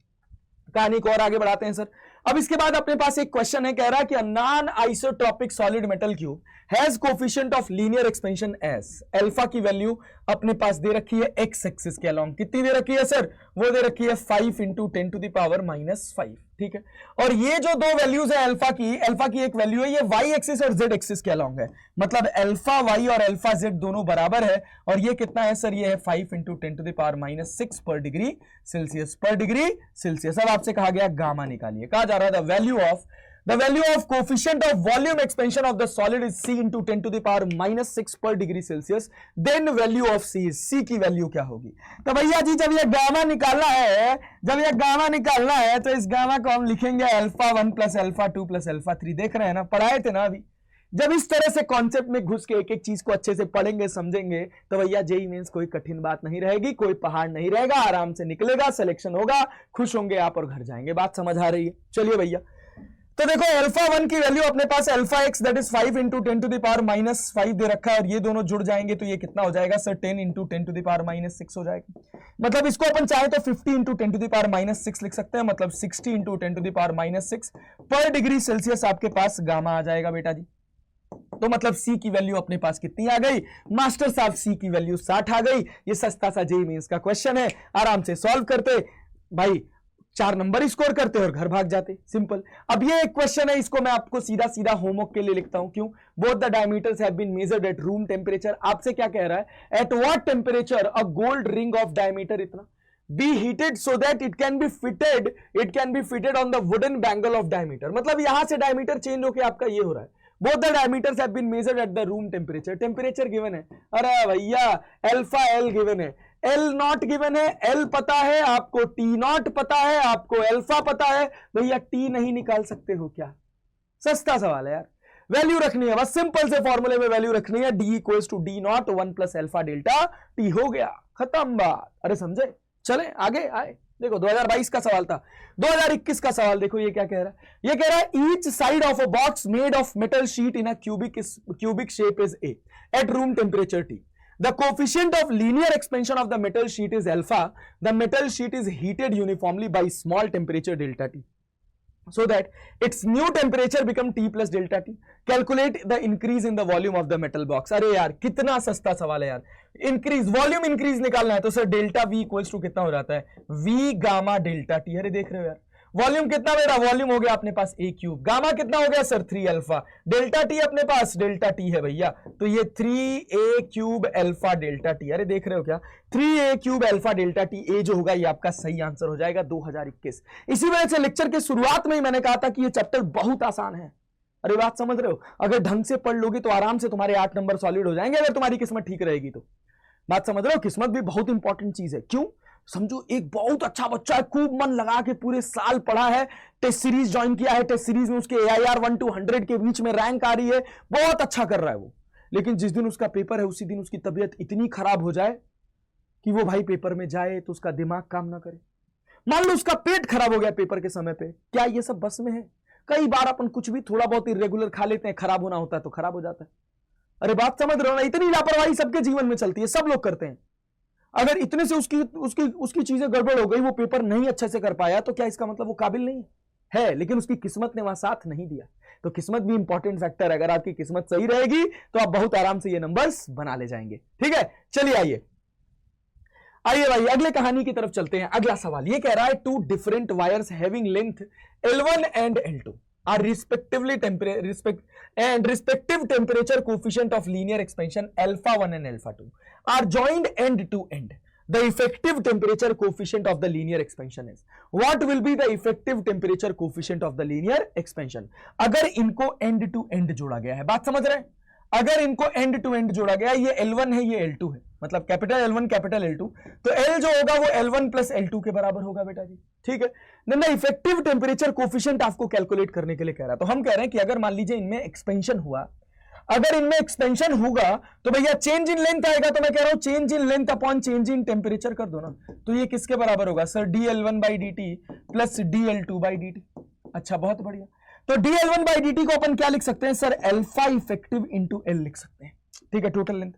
कहानी को और आगे बढ़ाते हैं सर। अब इसके बाद अपने पास एक क्वेश्चन है, कह रहा है कि non isotropic solid metal cube has coefficient of linear expansion S. Alpha की वैल्यू अपने पास दे रखी है एक्स एक्सिस के अलोंग। कितनी दे रखी है सर? वो दे रखी है 5 इंटू 10 टू द पावर -5। ठीक है, और ये जो दो वैल्यूज है अल्फा की एक वैल्यू है ये वाई एक्सिस और जेड एक्सिस के अलोंग है, मतलब अल्फा वाई और अल्फा जेड दोनों बराबर है। और ये कितना है सर? ये है 5 इंटू 10 टू द पावर -6 पर डिग्री सेल्सियस। पर डिग्री सेल्सियस। अब आपसे कहा गया गामा निकालिए। कहा जा रहा है the value of coefficient of volume expansion of the solid is c into 10 to the power -6 per degree Celsius, then value of c is, c की वैल्यू क्या होगी? तो भैया जी जब ये गामा निकालना है तो इस गामा को हम लिखेंगे alpha 1 plus alpha 2 plus alpha 3। देख रहे हैं ना, पढ़ाए थे ना अभी। जब इस तरह से कॉन्सेप्ट में घुस के एक एक चीज को अच्छे से पढ़ेंगे समझेंगे तो भैया जेईई मेंस कोई कठिन बात नहीं रहेगी, कोई पहाड़ नहीं रहेगा, आराम से निकलेगा, सिलेक्शन होगा, खुश होंगे आप और घर जाएंगे। बात समझ आ रही है? चलिए भैया, तो देखो अल्फा 1 की वैल्यू अपने पास alpha x that is 5 into 10 to the power -5 दे रखा है, और ये दोनों जुड़ जाएंगे तो ये कितना हो जाएगा sir? 10 into 10 to the power -6 हो जाएगा। मतलब इसको अपन चाहे तो 50 इंटू 10 टू द पावर -6 लिख सकते हैं, मतलब 60 इंटू 10 टू द पावर -6 पर डिग्री सेल्सियस आपके पास गामा आ जाएगा बेटा जी। तो मतलब सी की वैल्यू अपने पास कितनी आ गई मास्टर साहब? सी की वैल्यू 60 आ गई। ये सस्ता सा जेईई मेंस का क्वेश्चन है, आराम से सॉल्व करते भाई, 4 नंबर स्कोर करते और घर भाग जाते, सिंपल। अब ये एक क्वेश्चन है, इसको मैं आपको सीधा सीधा होमवर्क के लिए लिखता हूं। क्यों? Both the diameters have been measured at room temperature. आपसे क्या कह रहा है? At what temperature a gold ring of diameter इतना be heated so that it can be fitted on the wooden bangle of diameter। मतलब यहां से diameter change होके आपका ये हो रहा है। Both the diameters have been measured at the room temperature। Temperature given है। अरे भैया अल्फा एल गिवन है, एल नॉट गिवन है, एल पता है आपको, टी नॉट पता है आपको, अल्फा पता है भैया, टी नहीं निकाल सकते हो क्या? सस्ता सवाल है यार। वैल्यू रखनी है बस, सिंपल से फॉर्मूले में वैल्यू रखनी है, d equals to d naught 1 plus alpha delta T, हो गया, खत्म बात। अरे समझे? चले आगे आए। देखो 2022 का सवाल था, 2021 का सवाल देखो ये क्या कह रहा है। ये कह रहा है each side of a box made of metal sheet in a cubic shape is a eight room temperature T. The coefficient of linear expansion of the metal sheet is alpha. The metal sheet is heated uniformly by small temperature delta T, so that its new temperature become T plus delta T. Calculate the increase in the volume of the metal box। अरे यार कितना सस्ता सवाल है यार। Increase, volume increase निकालना है तो sir delta V equals to कितना हो जाता है? V gamma delta T। अरे देख रहे हो यार, वॉल्यूम कितना मेरा? वॉल्यूम हो गया अपने पास a क्यूब, गामा कितना हो गया सर? 3 अल्फा, डेल्टा टी अपने पास डेल्टा टी है भैया, तो ये 3a cube alpha delta T. अरे देख रहे हो क्या? 3a cube alpha delta T, ए जो होगा ये आपका सही आंसर हो जाएगा 2021। इसी वजह से लेक्चर के शुरुआत में ही मैंने कहा था कि ये चैप्टर बहुत आसान है। अरे बात समझ रहे हो? अगर ढंग से पढ़ लोगे तो आराम से तुम्हारे 8 नंबर सॉलिड हो जाएंगे, अगर तुम्हारी किस्मत ठीक रहेगी तो। बात समझ रहे हो? किस्मत भी बहुत इंपॉर्टेंट चीज है। क्यों? समझो एक बहुत अच्छा बच्चा है, खूब मन लगा के पूरे साल पढ़ा है, टेस्ट सीरीज ज्वाइन किया है, टेस्ट सीरीज में उसके AIR 1 to 100 के बीच में रैंक आ रही है, बहुत अच्छा कर रहा है वो। लेकिन जिस दिन उसका पेपर है उसी दिन उसकी तबीयत इतनी खराब हो जाए कि वो भाई पेपर में जाए तो उसका दिमाग काम ना करे। मान लो उसका पेट खराब हो गया पेपर के समय पे, क्या ये सब बस में है? कई बार अपन कुछ भी थोड़ा बहुत इरेगुलर खा लेते हैं, खराब होना होता है तो खराब हो जाता है। अरे बात समझ रहे हो ना, इतनी लापरवाही सबके जीवन में चलती है, सब लोग करते हैं। अगर इतने से उसकी उसकी उसकी चीजें गड़बड़ हो गई, वो पेपर नहीं अच्छे से कर पाया, तो क्या इसका मतलब वो काबिल नहीं है? लेकिन उसकी किस्मत ने वहां साथ नहीं दिया। तो किस्मत भी इंपॉर्टेंट फैक्टर है। अगर आपकी किस्मत सही रहेगी तो आप बहुत आराम से ये नंबर्स बना ले जाएंगे। ठीक है, चलिए आइए भाई अगले कहानी की तरफ चलते हैं। अगला सवाल ये कह रहा है, two different wires having length L1 and L2 are respective temperature coefficient of linear expansion alpha 1 and alpha 2 are joined end to end. The effective temperature coefficient of the linear expansion is, what will be the effective temperature coefficient of the linear expansion? अगर इनको end to end जोड़ा गया है, बात समझ रहे हैं? अगर इनको एंड टू एंड जोड़ा गया, ये L1 है, ये L2 है, मतलब कैपिटल L1 कैपिटल L2, तो L जो होगा वो L1 प्लस L2 के बराबर होगा बेटा जी। ठीक है, then the effective temperature coefficient आपको कैलकुलेट करने के लिए कह रहा है। तो हम कह रहे हैं कि अगर मान लीजिए इनमें एक्सपेंशन हुआ, अगर इनमें एक्सपेंशन होगा तो भैया चेंज इन लेंथ आएगा। तो मैं कह रहा हूं change in length upon change in temperature कर दो ना, तो ये किसके बराबर होगा सर? dL1/dt plus dL2/dt। अच्छा, बहुत बढ़िया। तो dL1/dt को अपन क्या लिख सकते हैं sir? Alpha effective into L लिख सकते हैं। ठीक है, टोटल लेंथ।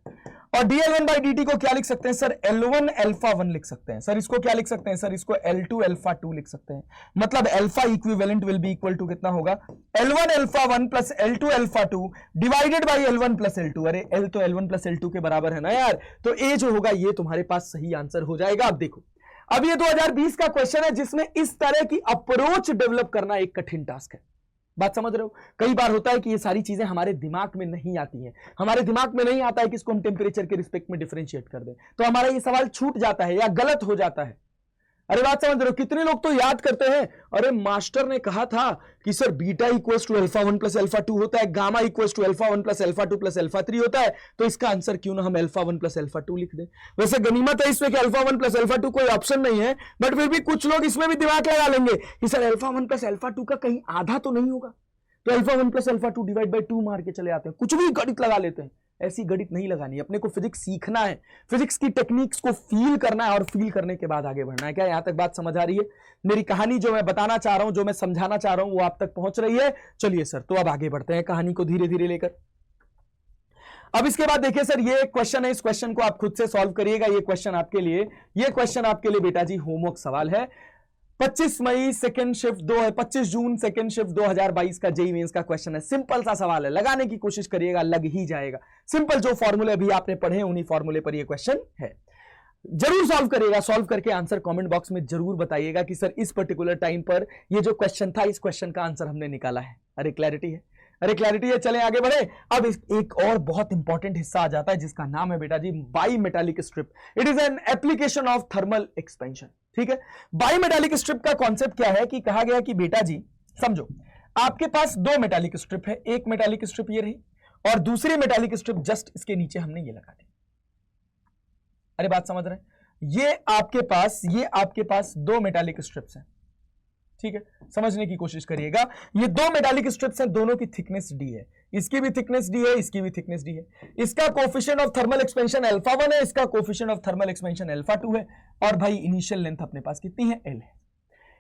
और dL1/dt को क्या लिख सकते हैं सर? L1 अल्फा 1 लिख सकते हैं सर। इसको क्या लिख सकते हैं सर? इसको L2 अल्फा 2 लिख सकते हैं। मतलब alpha equivalent will be equal to कितना होगा? L1 alpha 1 plus L2 alpha 2 divided by L1 plus L2। अरे L तो L1 प्लस L2 के बराबर है ना यार, तो A जो होगा ये तुम्हारे पास सही आंसर हो जाएगा। अब देखो, अब ये 2020 का क्वेश्चन है जिसमें इस तरह की अप्रोच डेवलप करना एक कठिन टास्क है। बात समझ रहे हो? कई बार होता है कि ये सारी चीजें हमारे दिमाग में नहीं आती हैं, हमारे दिमाग में नहीं आता है कि इसको हम टेम्परेचर के रिस्पेक्ट में डिफरेंशिएट कर दें, तो हमारा ये सवाल छूट जाता है या गलत हो जाता है। अरे बात समझ रहे हो? कितने लोग तो याद करते हैं, अरे मास्टर ने कहा था कि sir beta equals to alpha 1 plus alpha 2 होता है, gamma equals to alpha 1 plus alpha 2 plus alpha 3 होता है, तो इसका आंसर क्यों ना हम अल्फा 1 प्लस अल्फा 2 लिख दें। वैसे गनीमत है इसमें कि अल्फा 1 प्लस अल्फा 2 कोई ऑप्शन नहीं है, बट फिर भी कुछ लोग इसमें भी दिमाग लगा लेंगे कि सर अल्फा 1 प्लस अल्फा 2 का कहीं आधा तो नहीं होगा, तो alpha 1 plus alpha 2 divide by 2 मार के चले आते हैं, कुछ भी गणित लगा लेते हैं। ऐसी गणित नहीं लगानी, अपने को फिजिक्स सीखना है, फिजिक्स की टेक्निक्स को फील करना है और फील करने के बाद आगे बढ़ना है। क्या यहां तक बात समझ आ रही है? मेरी कहानी जो मैं बताना चाह रहा हूं, जो मैं समझाना चाह रहा हूं, वो आप तक पहुंच रही है? चलिए सर, तो अब आगे बढ़ते हैं कहानी को धीरे धीरे लेकर। अब इसके बाद देखिए सर, ये क्वेश्चन है, इस क्वेश्चन को आप खुद से सॉल्व करिएगा। ये क्वेश्चन आपके लिए बेटा जी होमवर्क सवाल है। 25 जून सेकंड शिफ्ट 2022 का जेईई मेंस का क्वेश्चन है। सिंपल सा सवाल है, लगाने की कोशिश करिएगा, लग ही जाएगा। सिंपल जो फॉर्मूले अभी आपने पढ़े उन्हीं फॉर्मूले पर ये क्वेश्चन है। जरूर सॉल्व करिएगा, सॉल्व करके आंसर कमेंट बॉक्स में जरूर बताइएगा कि सर इस पर्टिकुलर टाइम पर ये जो क्वेश्चन था, इस क्वेश्चन का आंसर हमने निकाला है। अरे क्लैरिटी है, अरे क्लैरिटी है। चलें आगे बढ़े। अब एक और बहुत इंपॉर्टेंट हिस्सा आ जाता है जिसका नाम है बेटा जी bimetallic strip. It is an application of thermal expansion. ठीक है, बाई मेटालिक स्ट्रिप का कॉन्सेप्ट क्या है कि कहा गया कि बेटा जी समझो, आपके पास दो मेटालिक स्ट्रिप है, एक मेटालिक स्ट्रिप ये रही और दूसरी मेटालिक स्ट्रिप जस्ट इसके नीचे हमने ये लगा दी। अरे बात समझ रहे हैं? ये आपके पास दो मेटालिक स्ट्रिप्स हैं। ठीक है, समझने की कोशिश करिएगा। ये दो मेटालिक स्ट्रिप्स हैं, दोनों की थिकनेस डी है, इसकी भी थिकनेस डी है, इसकी भी थिकनेस डी है। इसका coefficient of thermal expansion alpha 1 है, इसका coefficient of thermal expansion alpha 2 है। और भाई इनिशियल लेंथ अपने पास कितनी है? L है।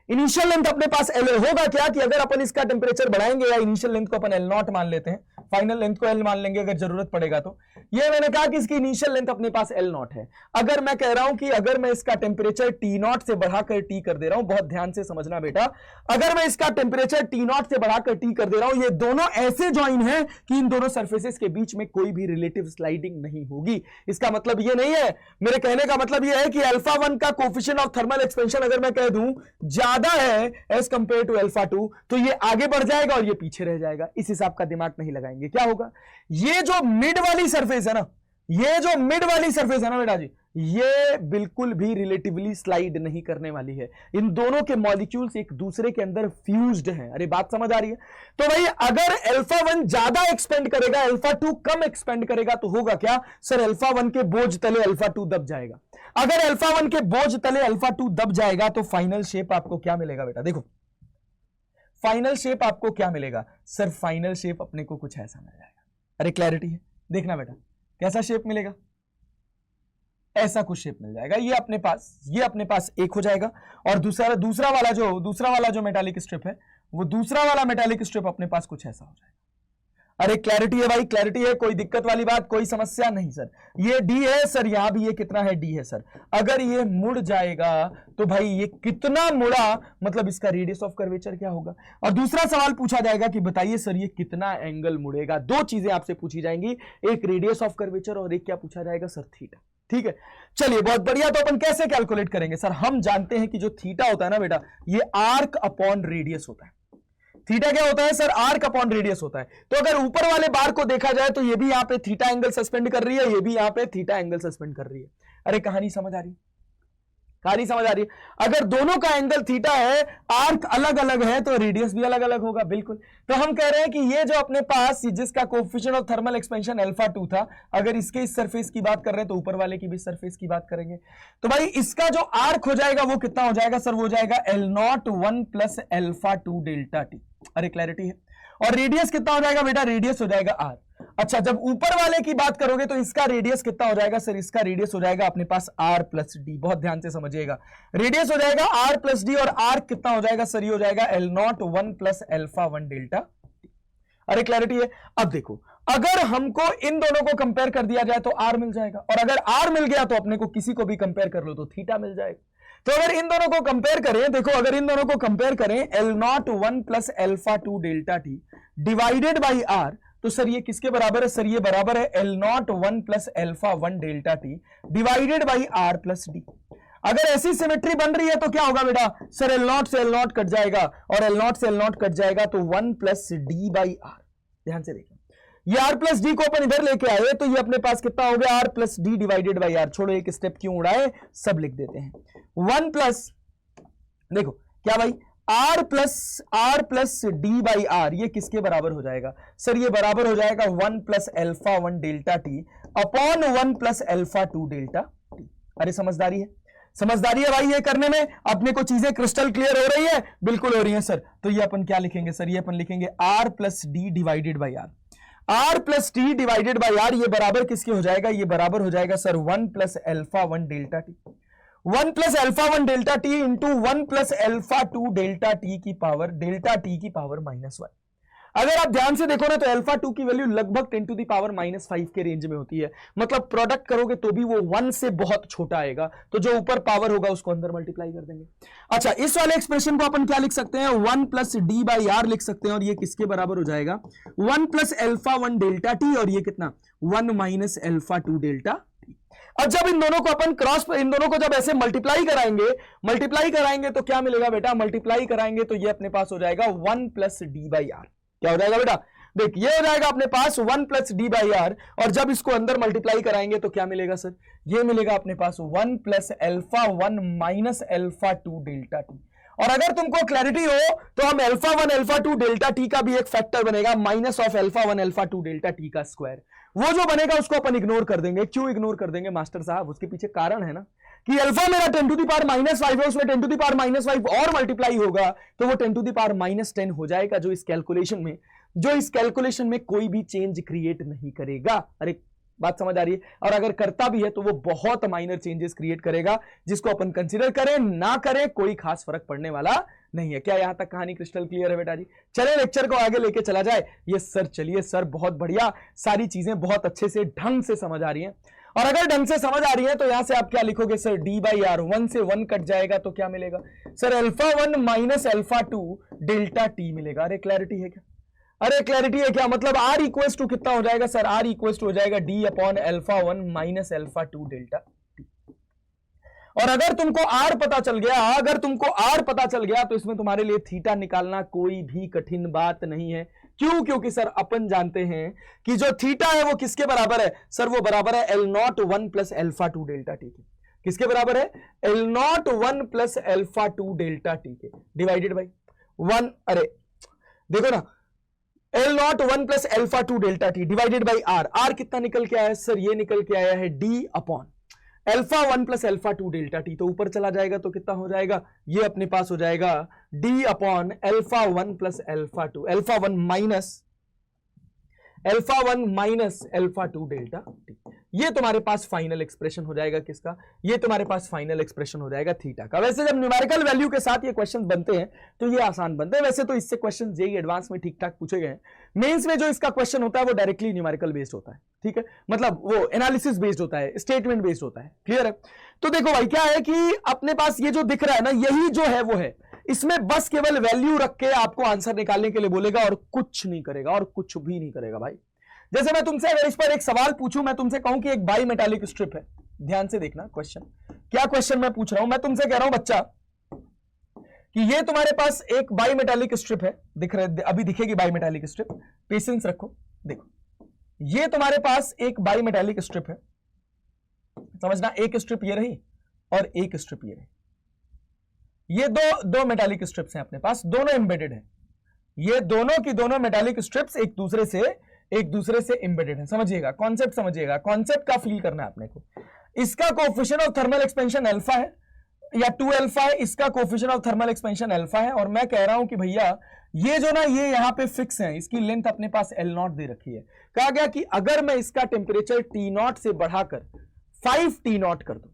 इनिशियल लेंथ अपने पास L है। होगा क्या कि अगर अपन इसका टेम्परेचर बढ़ाएंगे, या इनिशियल लेंथ को अपन L0 मान लेते हैं, फाइनल लेंथ को L मान लेंगे अगर जरूरत पड़ेगा तो। ये मैंने कहा कि इसकी इनिशियल लेंथ अपने पास L0 है। अगर मैं कह रहा हूं कि अगर मैं इसका टेम्परेचर T0 से बढ़ाकर T कर दे रहा हूं, बहुत ध्यान से समझना बेटा, अगर मैं इसका टेम्परेचर T0 से बढ़ाकर T कर दे रहा हूं, ये दोनों ऐसे ज्वाइन है कि इन दोनों सरफेसेस के बीच में कोई भी रिलेटिव स्लाइडिंग नहीं होगी। इसका मतलब ये नहीं है, मेरे कहने का मतलब ये है कि अल्फा 1 का कोफिशिएंट ऑफ थर्मल एक्सपेंशन अगर मैं कह दूं ज्यादा है एज कंपेयर टू अल्फा 2, तो ये आगे बढ़ जाएगा और ये पीछे रह जाएगा। इस हिसाब का दिमाग नहीं लगाएंगे, क्या होगा? ये जो मिड वाली सरफेस है ना, बेटा जी, ये बिल्कुल भी रिलेटिवली स्लाइड नहीं करने वाली है। इन दोनों के मॉलिक्यूल्स एक दूसरे के अंदर फ्यूज्ड हैं। अरे बात समझ आ रही है? तो भाई अगर अल्फा 1 ज्यादा एक्सपेंड करेगा, अल्फा 2 कम एक्सपेंड करेगा, तो होगा क्या सर? अल्फा 1 के बोझ तले अल्फा 2 दब जाएगा। अगर अल्फा 1 के बोझ तले अल्फा 2 दब जाएगा तो फाइनल शेप आपको क्या मिलेगा बेटा? देखो, फाइनल शेप आपको क्या मिलेगा सर? फाइनल शेप अपने को कुछ ऐसा मिल जाएगा। अरे क्लैरिटी है? देखना बेटा, कैसा शेप मिलेगा? ऐसा कुछ शेप मिल जाएगा। ये अपने पास एक हो जाएगा और दूसरा वाला जो मेटालिक स्ट्रिप है, वो दूसरा वाला मेटालिक स्ट्रिप अपने पास कुछ ऐसा हो जाएगा। अरे क्लैरिटी है भाई, क्लैरिटी है, कोई दिक्कत वाली बात, कोई समस्या नहीं सर। ये डी है सर, यहां भी ये कितना है, डी है सर। अगर ये मुड़ जाएगा तो भाई ये कितना मुड़ा, मतलब इसका रेडियस ऑफ कर्वेचर क्या होगा। और दूसरा सवाल पूछा जाएगा कि बताइए सर ये कितना एंगल मुड़ेगा। दो चीजें आपसे पूछी जाएंगी, एक रेडियस ऑफ कर्वेचर और एक क्या पूछा जाएगा सर, थीटा। ठीक है, चलिए बहुत बढ़िया। तो अपन कैसे कैलकुलेट करेंगे सर, हम जानते हैं कि जो थीटा होता है ना बेटा, ये आर्क अपॉन रेडियस होता है। थीटा क्या होता है सर, आर्क अपॉन रेडियस होता है। तो अगर ऊपर वाले बार को देखा जाए तो ये भी यहां पे थीटा एंगल सस्पेंड कर रही है, ये भी यहां पे थीटा एंगल सस्पेंड कर रही है। अरे कहानी समझ आ रही है, कहानी समझ आ रही है। अगर दोनों का एंगल थीटा है, आर्क अलग अलग है, तो रेडियस भी अलग अलग होगा, बिल्कुल। तो हम कह रहे हैं कि ये जो अपने पास जिसका coefficient of thermal expansion alpha 2 था, अगर इसके इस सरफेस की बात कर रहे हैं तो ऊपर वाले की भी सरफेस की बात करेंगे। तो भाई इसका जो आर्क हो जाएगा वो कितना हो जाएगा सर, वो हो जाएगा L0 1 plus alpha 2 delta T. अरे क्लैरिटी है। और रेडियस कितना हो जाएगा बेटा, रेडियस हो जाएगा आर। अच्छा, जब ऊपर वाले की बात करोगे तो इसका रेडियस कितना हो जाएगा सर, इसका रेडियस हो जाएगा अपने पास आर प्लस डी। बहुत ध्यान से समझिएगा, रेडियस हो जाएगा आर प्लस डी और आर कितना हो जाएगा सर, ये हो जाएगा L0 1 प्लस अल्फा 1 डेल्टा। अरे क्लैरिटी है। अब देखो, अगर हमको इन दोनों को कंपेयर कर दिया जाए तो आर मिल जाएगा, और अगर आर मिल गया तो अपने को किसी को भी कंपेयर कर लो तो थीटा मिल जाएगा। तो अगर इन दोनों को कंपेयर करें, देखो अगर इन दोनों को कंपेयर करें, L0 1 plus alpha 2 delta T divided by R, तो सर ये किसके बराबर है सर, ये बराबर है L0 1 plus alpha 1 delta T divided by R plus D. अगर ऐसी सिमेट्री बन रही है तो क्या होगा बेटा सर, L0 से L0 कट जाएगा और L0 से L0 कट जाएगा तो 1 प्लस डी बाई आर। ध्यान से देखिए, ये आर प्लस डी को अपन इधर लेके आए तो ये अपने पास कितना हो गया, R plus D divided by R. छोड़ो एक स्टेप क्यों उड़ाए, सब लिख देते हैं। 1 प्लस, देखो क्या भाई, R plus D by R, ये किसके बराबर हो जाएगा सर, ये बराबर हो जाएगा 1 plus alpha 1 delta T upon 1 plus alpha 2 delta T. अरे समझदारी है, समझदारी है भाई ये करने में, अपने को चीजें क्रिस्टल क्लियर हो रही है, बिल्कुल हो रही है सर। तो ये अपन क्या लिखेंगे सर, ये अपन लिखेंगे R plus D divided by R. R plus T divided by R ये बराबर किसके हो जाएगा, ये बराबर हो जाएगा sir 1 plus alpha 1 delta T. 1 plus alpha 1 delta T into 1 plus alpha 2 delta T की पावर, डेल्टा टी की पावर -1। अगर आप ध्यान से देखो ना तो अल्फा 2 की वैल्यू लगभग 10 टू द पावर -5 के रेंज में होती है। मतलब प्रोडक्ट करोगे तो भी वो 1 से बहुत छोटा आएगा, तो जो ऊपर पावर होगा उसको अंदर मल्टीप्लाई कर देंगे। अच्छा, इस वाले एक्सप्रेशन को अपन क्या लिख सकते हैं, 1 प्लस डी बाई आर लिख सकते हैं, और ये किसके बराबर हो जाएगा 1 प्लस अल्फा 1 डेल्टा टी, और ये कितना 1 माइनस अल्फा 2 डेल्टा टी। अब जब इन दोनों को अपन इन दोनों को जब ऐसे मल्टीप्लाई कराएंगे तो क्या मिलेगा बेटा, मल्टीप्लाई कराएंगे तो ये अपने पास हो जाएगा 1 प्लस डी बाई आर। क्या हो जाएगा बेटा, देख ये हो जाएगा अपने पास 1 प्लस डी बाई आर, और जब इसको अंदर मल्टीप्लाई कराएंगे तो क्या मिलेगा सर, ये मिलेगा अपने पास 1 plus alpha 1 minus alpha 2 delta T. और अगर तुमको क्लैरिटी हो तो हम अल्फा 1 अल्फा 2 डेल्टा टी का भी एक फैक्टर बनेगा, minus of alpha 1 alpha 2 delta T का स्क्वायर। वो जो बनेगा उसको अपन इग्नोर कर देंगे। क्यों इग्नोर कर देंगे मास्टर साहब, उसके पीछे कारण है ना कि अल्फा मेरा 10 टू द पावर -5 है, उसमें 10 टू द पावर -5 और मल्टीप्लाई होगा तो वो 10 टू द पावर -10 हो जाएगा, जो इस कैलकुलेशन में कोई भी चेंज क्रिएट नहीं करेगा। अरे बात समझ आ रही है। और अगर करता भी है तो वो बहुत माइनर चेंजेस क्रिएट करेगा, जिसको अपन कंसीडर करें ना करें कोई खास फर्क पड़ने वाला नहीं है। क्या यहां तक कहानी क्रिस्टल क्लियर है बेटा जी? चले लेक्चर को आगे लेके चला जाए। ये सर, चलिए सर, बहुत बढ़िया, सारी चीजें बहुत अच्छे से ढंग से समझ आ रही हैं। और अगर ढंग से समझ आ रही है तो यहां से आप क्या लिखोगे सर, डी बाई आर, 1 से 1 कट जाएगा तो क्या मिलेगा sir, alpha 1 minus alpha 2 delta T मिलेगा। अरे क्लैरिटी है क्या? अरे क्लैरिटी है क्या? मतलब आर इक्वल टू कितना हो जाएगा सर, आर इक्वल टू हो जाएगा D upon alpha 1 minus alpha 2 delta T. और अगर तुमको आर पता चल गया तो इसमें तुम्हारे लिए थीटा निकालना कोई भी कठिन बात नहीं है। क्यों? क्योंकि सर अपन जानते हैं कि जो थीटा है वो किसके बराबर है सर, वो बराबर है L0 1 plus alpha 2 delta T के। किसके बराबर है? L0 1 plus alpha 2 delta T के डिवाइडेड बाई 1। अरे देखो ना, L0 1 plus alpha 2 delta T divided by R. R कितना निकल के आया है सर, ये निकल के आया है D upon alpha 1 plus alpha 2 delta T. तो ऊपर चला जाएगा तो कितना हो जाएगा, ये अपने पास हो जाएगा D upon alpha 1 plus alpha 2, alpha 1 minus alpha 2 delta T. ये तुम्हारे पास फाइनल एक्सप्रेशन हो जाएगा किसका, ये तुम्हारे पास फाइनल एक्सप्रेशन हो जाएगा थीटा का। वैसे जब न्यूमेरिकल वैल्यू के साथ ये क्वेश्चन बनते हैं तो ये आसान बनते हैं। वैसे तो इससे क्वेश्चन जेईई एडवांस में ठीक ठाक पूछे गए हैं। मेंस में जो इसका क्वेश्चन होता है वो डायरेक्टली न्यूमेरिकल बेस्ड होता है, ठीक है, मतलब वो एनालिसिस बेस्ड होता है, स्टेटमेंट बेस्ड होता है। क्लियर है? तो देखो भाई क्या है कि अपने पास ये जो दिख रहा है ना, यही जो है वो है, इसमें बस केवल वैल्यू रख के आपको आंसर निकालने के लिए बोलेगा और कुछ नहीं करेगा, और कुछ भी नहीं करेगा भाई। जैसे मैं तुमसे अगर इस पर एक सवाल पूछूं, मैं तुमसे कहूं कि एक बाई मेटालिक स्ट्रिप है, ध्यान से देखना क्वेश्चन, क्या क्वेश्चन मैं पूछ रहा हूं। मैं तुमसे कह रहा हूं बच्चा कि ये तुम्हारे पास एक बाई मेटालिक स्ट्रिप है, दिख रहा, अभी दिखेगी बाई मेटालिक स्ट्रिप, पेशेंस रखो। देखो ये तुम्हारे पास एक बाई मेटालिक स्ट्रिप है, समझना, एक स्ट्रिप ये रही और एक स्ट्रिप ये रही, ये दो मेटालिक स्ट्रिप्स हैं अपने पास, दोनों एम्बेडेड हैं। ये दोनों की दोनों मेटालिक स्ट्रिप्स एक दूसरे से एम्बेडेड है। समझिएगा कॉन्सेप्ट, समझिएगा कॉन्सेप्ट का फील करना है अपने को। इसका coefficient of thermal expansion alpha है या 2 अल्फा है, इसका coefficient of thermal expansion alpha है, और मैं कह रहा हूं कि भैया ये जो ना ये यहां पे फिक्स है, इसकी लेंथ अपने पास L0 दे रखी है। कहा गया कि अगर मैं इसका टेम्परेचर T0 से बढ़ाकर 5 T0 कर दूं,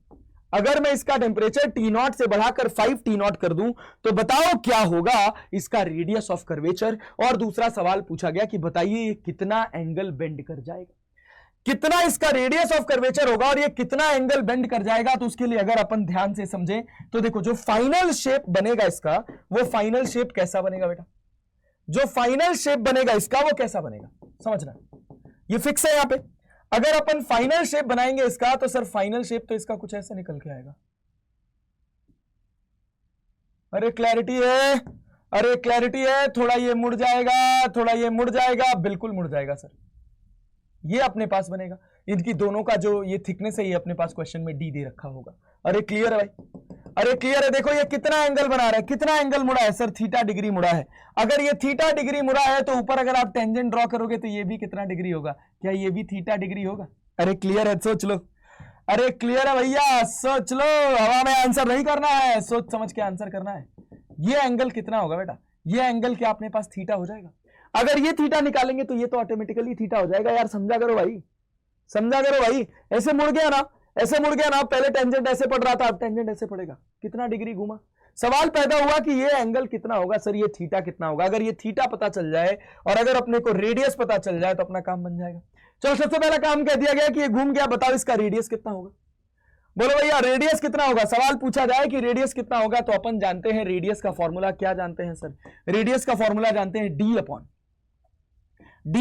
अगर मैं इसका टेम्परेचर T0 से बढ़ाकर 5 T0 कर दूं तो बताओ क्या होगा इसका रेडियस ऑफ कर्वेचर। और दूसरा सवाल पूछा गया कि बताइए ये कितना एंगल बेंड कर जाएगा, कितना इसका रेडियस ऑफ कर्वेचर होगा और ये कितना एंगल बेंड कर जाएगा। तो उसके लिए अगर अपन ध्यान से समझें तो देखो जो फाइनल शेप बनेगा इसका, वो फाइनल शेप कैसा बनेगा बेटा, जो फाइनल शेप बनेगा इसका वो कैसा बनेगा, समझना, ये फिक्स है यहां पे। अगर अपन फाइनल शेप बनाएंगे इसका तो सर फाइनल शेप तो इसका कुछ ऐसा निकल के आएगा। अरे क्लैरिटी है, अरे क्लैरिटी है, थोड़ा ये मुड़ जाएगा, थोड़ा ये मुड़ जाएगा, बिल्कुल मुड़ जाएगा सर, ये अपने पास बनेगा। इनकी दोनों का जो ये थिकनेस है ये अपने पास क्वेश्चन में डी दे रखा होगा। अरे क्लियर है भाई, अरे क्लियर है। देखो ये कितना एंगल बना रहा है, कितना एंगल मुड़ा है सर, थीटा डिग्री मुड़ा है। अगर ये थीटा डिग्री मुड़ा है तो ऊपर अगर आप टेंजेंट ड्रॉ करोगे तो ये भी कितना डिग्री होगा, क्या ये भी थीटा डिग्री होगा? अरे क्लियर है, सोच लो, अरे क्लियर है भैया, सोच लो, हवा में आंसर नहीं करना है, सोच समझ के आंसर करना है। ये एंगल कितना होगा बेटा, ये एंगल क्या अपने पास थीटा हो जाएगा। अगर ये थीटा निकालेंगे तो ये तो ऑटोमेटिकली थीटा हो जाएगा। यार समझा करो भाई, समझा करो भाई, ऐसे मुड़ गया ना, ऐसे मुड़ गया ना, पहले टेंजेंट ऐसे पड़ रहा था, अब टेंजेंट ऐसे पड़ेगा, कितना डिग्री घूमा। सवाल पैदा हुआ कि ये एंगल कितना होगा, सर ये थीटा कितना होगा। अगर ये थीटा पता चल जाए और अगर अपने को रेडियस पता चल जाए तो अपना काम बन जाएगा। चलो सबसे पहला काम कह दिया गया कि ये घूम गया, बताओ इसका रेडियस कितना होगा। बोलो भैया रेडियस कितना होगा, सवाल पूछा जाए कि रेडियस कितना होगा तो अपन जानते हैं रेडियस का फॉर्मूला, क्या जानते हैं सर, रेडियस का फॉर्मूला जानते हैं D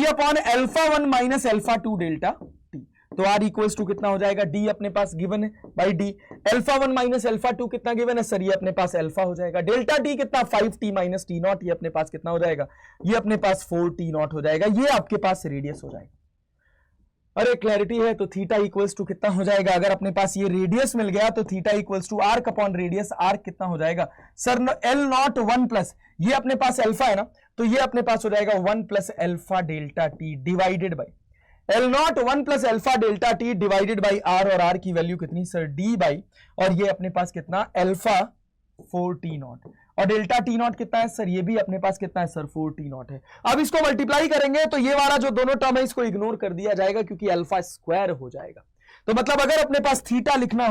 upon alpha 1 minus alpha 2 delta T. तो आर इक्वल्स टू कितना हो जाएगा, डी अपने पास गिवन है by D, alpha 1 minus alpha 2 कितना गिवन है सर, ये अपने पास अल्फा हो जाएगा, डेल्टा टी कितना 5t माइनस टी नॉट, ये अपने पास कितना हो जाएगा, ये अपने पास 4t नॉट हो जाएगा, ये आपके पास रेडियस हो जाएगा। अरे क्लैरिटी है, तो थीटा इक्वल्स टू कितना हो जाएगा, अगर अपने पास ये रेडियस मिल गया तो theta equals to arc upon radius, arc कितना हो जाएगा सर, एल नॉट 1 प्लस, ये अपने पास अल्फा है ना, तो ये अपने पास हो जाएगा 1 plus alpha delta T divided by L naught 1 plus alpha delta T divided by R, और आर की वैल्यू कितनी सर डी बाई, और ये अपने पास कितना अल्फा 4t नॉट, और डेल्टा टी नॉट कितना है सर, ये भी अपने पास कितना है सर 4t नॉट है। अब इसको मल्टीप्लाई करेंगे तो ये वाला जो दोनों टर्म है इसको इग्नोर कर दिया जाएगा क्योंकि अल्फा स्क्वायर हो जाएगा। तो मतलब अगर अपने पास थीटा लिखना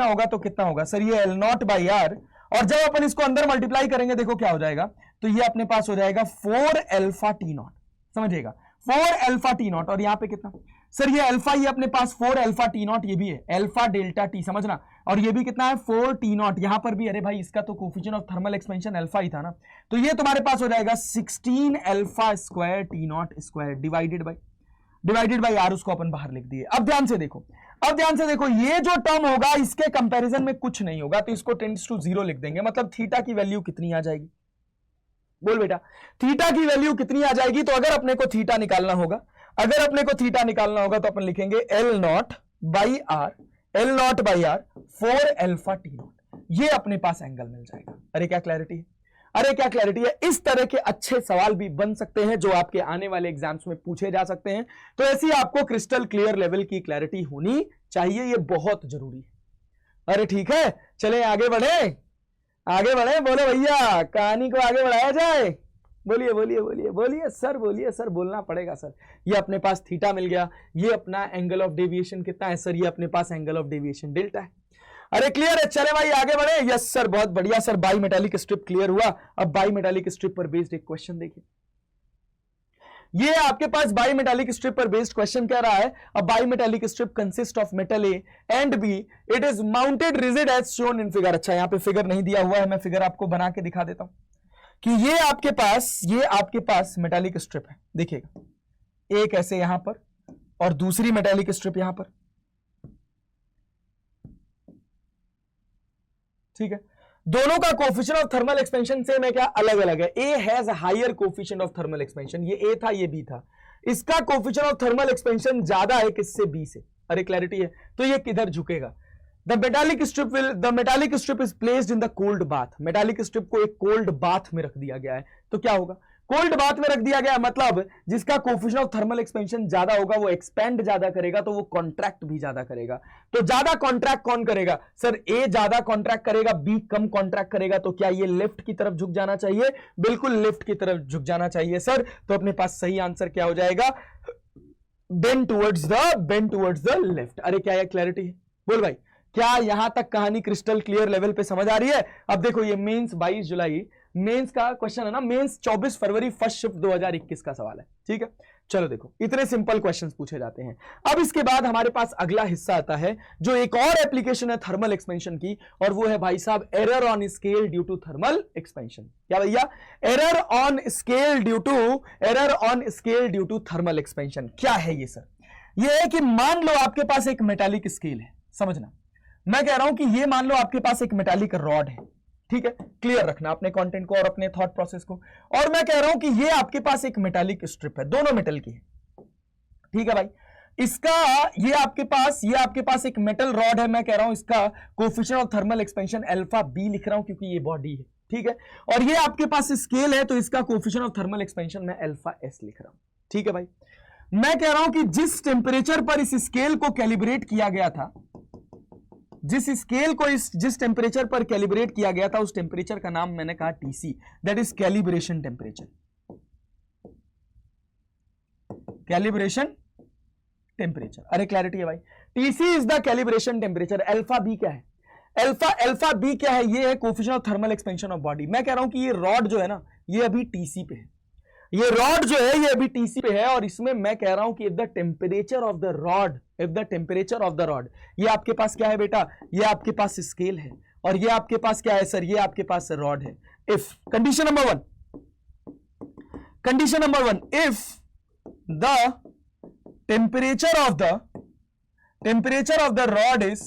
होगा तो कितना होगा सर, ये एल नॉट बाई आर, और जब अपन इसको अंदर मल्टीप्लाई करेंगे देखो क्या हो जाएगा, तो ये अपने पास हो जाएगा 4 अल्फा टी नॉट, समझिएगा 4 अल्फा टी नॉट, और यहां पे कितना सर ये अल्फा, ये अपने पास 4 अल्फा टी नॉट, ये भी है अल्फा डेल्टा टी, समझना, और ये भी कितना है 4 टी नॉट, यहां पर भी, अरे भाई इसका तो coefficient of thermal expansion alpha ही था ना, तो ये तुम्हारे पास हो जाएगा 16 alpha square T naught square divided by R, उसको अपन बाहर लिख दिए। अब ध्यान से देखो, ये जो टर्म होगा इसके कंपैरिजन में कुछ नहीं होगा, तो इसको टेंड्स टू 0 लिख देंगे, मतलब थीटा की वैल्यू कितनी आ जाएगी, बोल बेटा थीटा की वैल्यू कितनी आ जाएगी। तो अगर अपने को थीटा निकालना होगा तो अपन लिखेंगे L naught by R 4 alpha T naught, ये अपने पास एंगल मिल जाएगा। अरे क्या क्लैरिटी है, इस तरह के अच्छे सवाल भी बन सकते हैं जो आपके आने वाले एग्जाम्स में पूछे जा सकते हैं। तो ऐसी आपको क्रिस्टल क्लियर लेवल की क्लैरिटी होनी चाहिए, ये बहुत जरूरी है। अरे ठीक है, चले आगे बढ़े, बोले भैया कहानी को आगे बढ़ाया जाए, बोलिए बोलिए बोलिए बोलिए सर, बोलना पड़ेगा सर। ये अपने पास थीटा मिल गया, ये अपना एंगल ऑफ डेविएशन कितना है सर, ये अपने पास एंगल ऑफ डेविएशन डेल्टा है। अरे क्लियर है, चले भाई आगे बढ़े। यस सर, बहुत बढ़िया sir, bimetallic strip clear हुआ। अब बाई मेटालिक स्ट्रिप पर बेस्ड एक क्वेश्चन देखिए, ये आपके पास बाई मेटालिक स्ट्रिप पर बेस्ड क्वेश्चन कह रहा है, a bimetallic strip consist of metal A and B, it is mounted rigid as shown in figure. अच्छा यहां पे फिगर नहीं दिया हुआ है, मैं फिगर आपको बना के दिखा देता हूं कि ये आपके पास मेटालिक स्ट्रिप है, देखिएगा, एक ऐसे यहां पर और दूसरी मेटालिक स्ट्रिप यहां पर, ठीक है। दोनों का coefficient of thermal expansion same है क्या? अलग अलग है। A has higher coefficient of thermal expansion, ये ए था ये बी था, इसका कोफिशिएंट ऑफ थर्मल एक्सपेंशन ज्यादा है किससे? बी से। अरे क्लैरिटी है, तो ये किधर झुकेगा? The metallic strip is placed in the cold bath. Metallic strip को एक कोल्ड बाथ में रख दिया गया है, तो क्या होगा? कोल्ड बाथ में रख दिया गया, मतलब जिसका कोफिशिएंट ऑफ थर्मल एक्सपेंशन ज्यादा होगा वो एक्सपेंड ज्यादा करेगा, तो वो कॉन्ट्रैक्ट भी ज्यादा करेगा। तो ज्यादा कॉन्ट्रैक्ट कौन करेगा सर? ए ज्यादा कॉन्ट्रैक्ट करेगा, बी कम कॉन्ट्रैक्ट करेगा, तो क्या ये लेफ्ट की तरफ झुक जाना चाहिए? बिल्कुल लेफ्ट की तरफ झुक जाना चाहिए सर। तो अपने पास सही आंसर क्या हो जाएगा? Bend towards the left. अरे क्या क्लैरिटी है? बोल भाई, क्या यहां तक कहानी क्रिस्टल क्लियर लेवल पे समझ आ रही है? अब देखो ये मेंस 22 जुलाई मेंस का क्वेश्चन है ना, मेंस 24 फरवरी फर्स्ट शिफ्ट 2021 का सवाल है, ठीक है। चलो देखो, इतने सिंपल क्वेश्चंस पूछे जाते हैं। अब इसके बाद हमारे पास अगला हिस्सा आता है जो एक और एप्लीकेशन है थर्मल एक्सपेंशन की, और वो है भाई साहब error on scale due to thermal expansion. क्या भैया? Error on scale due to thermal expansion. क्या है ये सर? ये है कि मान लो आपके पास एक मेटालिक स्केल है, समझना, मैं कह रहा हूं कि ये मान लो आपके पास एक मेटालिक रॉड है, ठीक है, क्लियर रखना अपने कंटेंट को और अपने थॉट प्रोसेस को। और मैं कह रहा हूं कि ये आपके पास एक मेटालिक स्ट्रिप है, दोनों मेटल की है, ठीक है भाई। इसका ये आपके पास एक मेटल रॉड है, मैं कह रहा हूं इसका coefficient of thermal expansion alpha B लिख रहा हूं क्योंकि ये बॉडी है, ठीक है। और ये आपके पास स्केल है, तो इसका कोफिशिएंट ऑफ थर्मल एक्सपेंशन मैं अल्फा एस लिख रहा हूं, ठीक है भाई। मैं कह रहा हूं कि जिस टेम्परेचर पर इस स्केल को कैलिब्रेट किया गया था, जिस टेम्परेचर पर कैलिब्रेट किया गया था, उस टेम्परेचर का नाम मैंने कहा TC, that is calibration temperature. Calibration temperature, अरे क्लैरिटी है भाई, TC is the calibration temperature. Alpha B क्या है? अल्फा बी क्या है? ये है coefficient of thermal expansion of body. मैं कह रहा हूं कि ये रॉड जो है ना, ये अभी टीसी पे है, ये रॉड जो है ये अभी टीसी पे है, और इसमें मैं कह रहा हूं कि if the temperature of the rod, ये आपके पास क्या है बेटा? ये आपके पास स्केल है, और ये आपके पास क्या है सर? ये आपके पास रॉड है। If condition number one, if the temperature of the rod is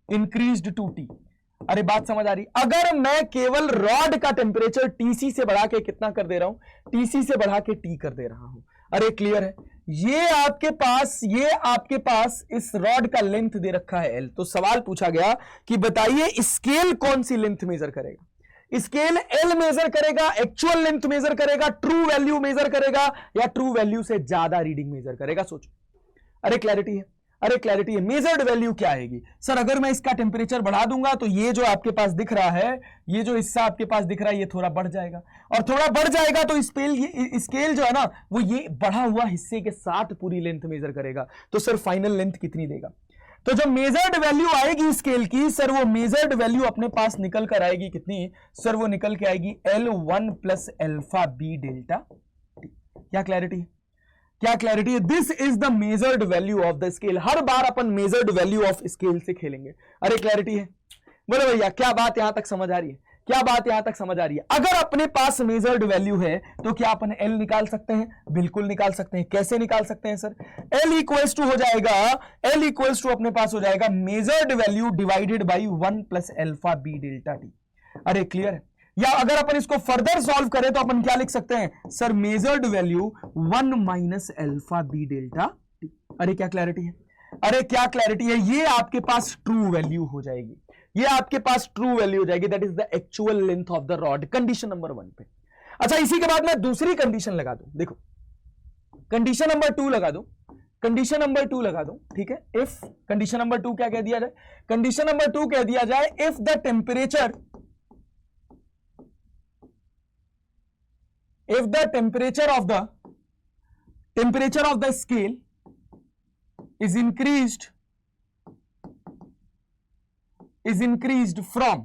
increased to T. अरे बात समझ आ रही? अगर मैं केवल रॉड का टेम्परेचर टीसी से बढ़ा के कितना कर दे रहा हूं? टीसी से बढ़ा के टी कर दे रहा हूं। अरे क्लियर है? ये आपके पास इस रॉड का लेंथ दे रखा है एल, तो सवाल पूछा गया कि बताइए स्केल कौन सी लेंथ मेजर करेगा? स्केल एल मेजर करेगा, एक्चुअल लेंथ मेजर करेगा, ट्रू वैल्यू मेजर करेगा, या ट्रू वैल्यू से ज्यादा रीडिंग मेजर करेगा? सोचो। अरे क्लैरिटी है? मेजर्ड वैल्यू क्या आएगी सर? अगर मैं इसका टेम्परेचर बढ़ा दूंगा तो ये जो आपके पास दिख रहा है, ये जो हिस्सा आपके पास दिख रहा है, ये थोड़ा बढ़ जाएगा, और थोड़ा बढ़ जाएगा तो स्केल जो है ना, वो ये बढ़ा हुआ हिस्से के साथ पूरी लेंथ मेजर करेगा। तो सर फाइनल लेंथ कितनी देगा? तो जब मेजर्ड वैल्यू आएगी स्केल की सर, वो मेजर्ड वैल्यू अपने पास निकल कर आएगी कितनी सर? वो निकल के आएगी L1 plus alpha B delta T. क्या क्लैरिटी है? This is the measured value of the scale. हर बार अपन मेजर्ड वैल्यू ऑफ स्केल से खेलेंगे। अरे क्लैरिटी है? बोलो भैया, क्या बात यहां तक समझ आ रही है? अगर अपने पास मेजर्ड वैल्यू है तो क्या अपन L निकाल सकते हैं? बिल्कुल निकाल सकते हैं। कैसे निकाल सकते हैं सर? L इक्वल्स टू अपने पास हो जाएगा measured value divided by 1 plus alpha B delta T. अरे क्लियर है? या अगर अपन इसको फर्दर सॉल्व करें तो अपन क्या लिख सकते हैं sir? Measured value 1 minus alpha B delta T. अरे क्या क्लैरिटी है? ये आपके पास ट्रू वैल्यू हो जाएगी, that is the actual length of the rod. Condition number 1 पे। अच्छा, इसी के बाद मैं दूसरी कंडीशन लगा दूं। देखो, कंडीशन नंबर 2 लगा दूं, ठीक है। इफ कंडीशन नंबर 2 क्या कह दिया जाए? कंडीशन नंबर 2 कह दिया जाए if the temperature if the temperature of the scale is increased from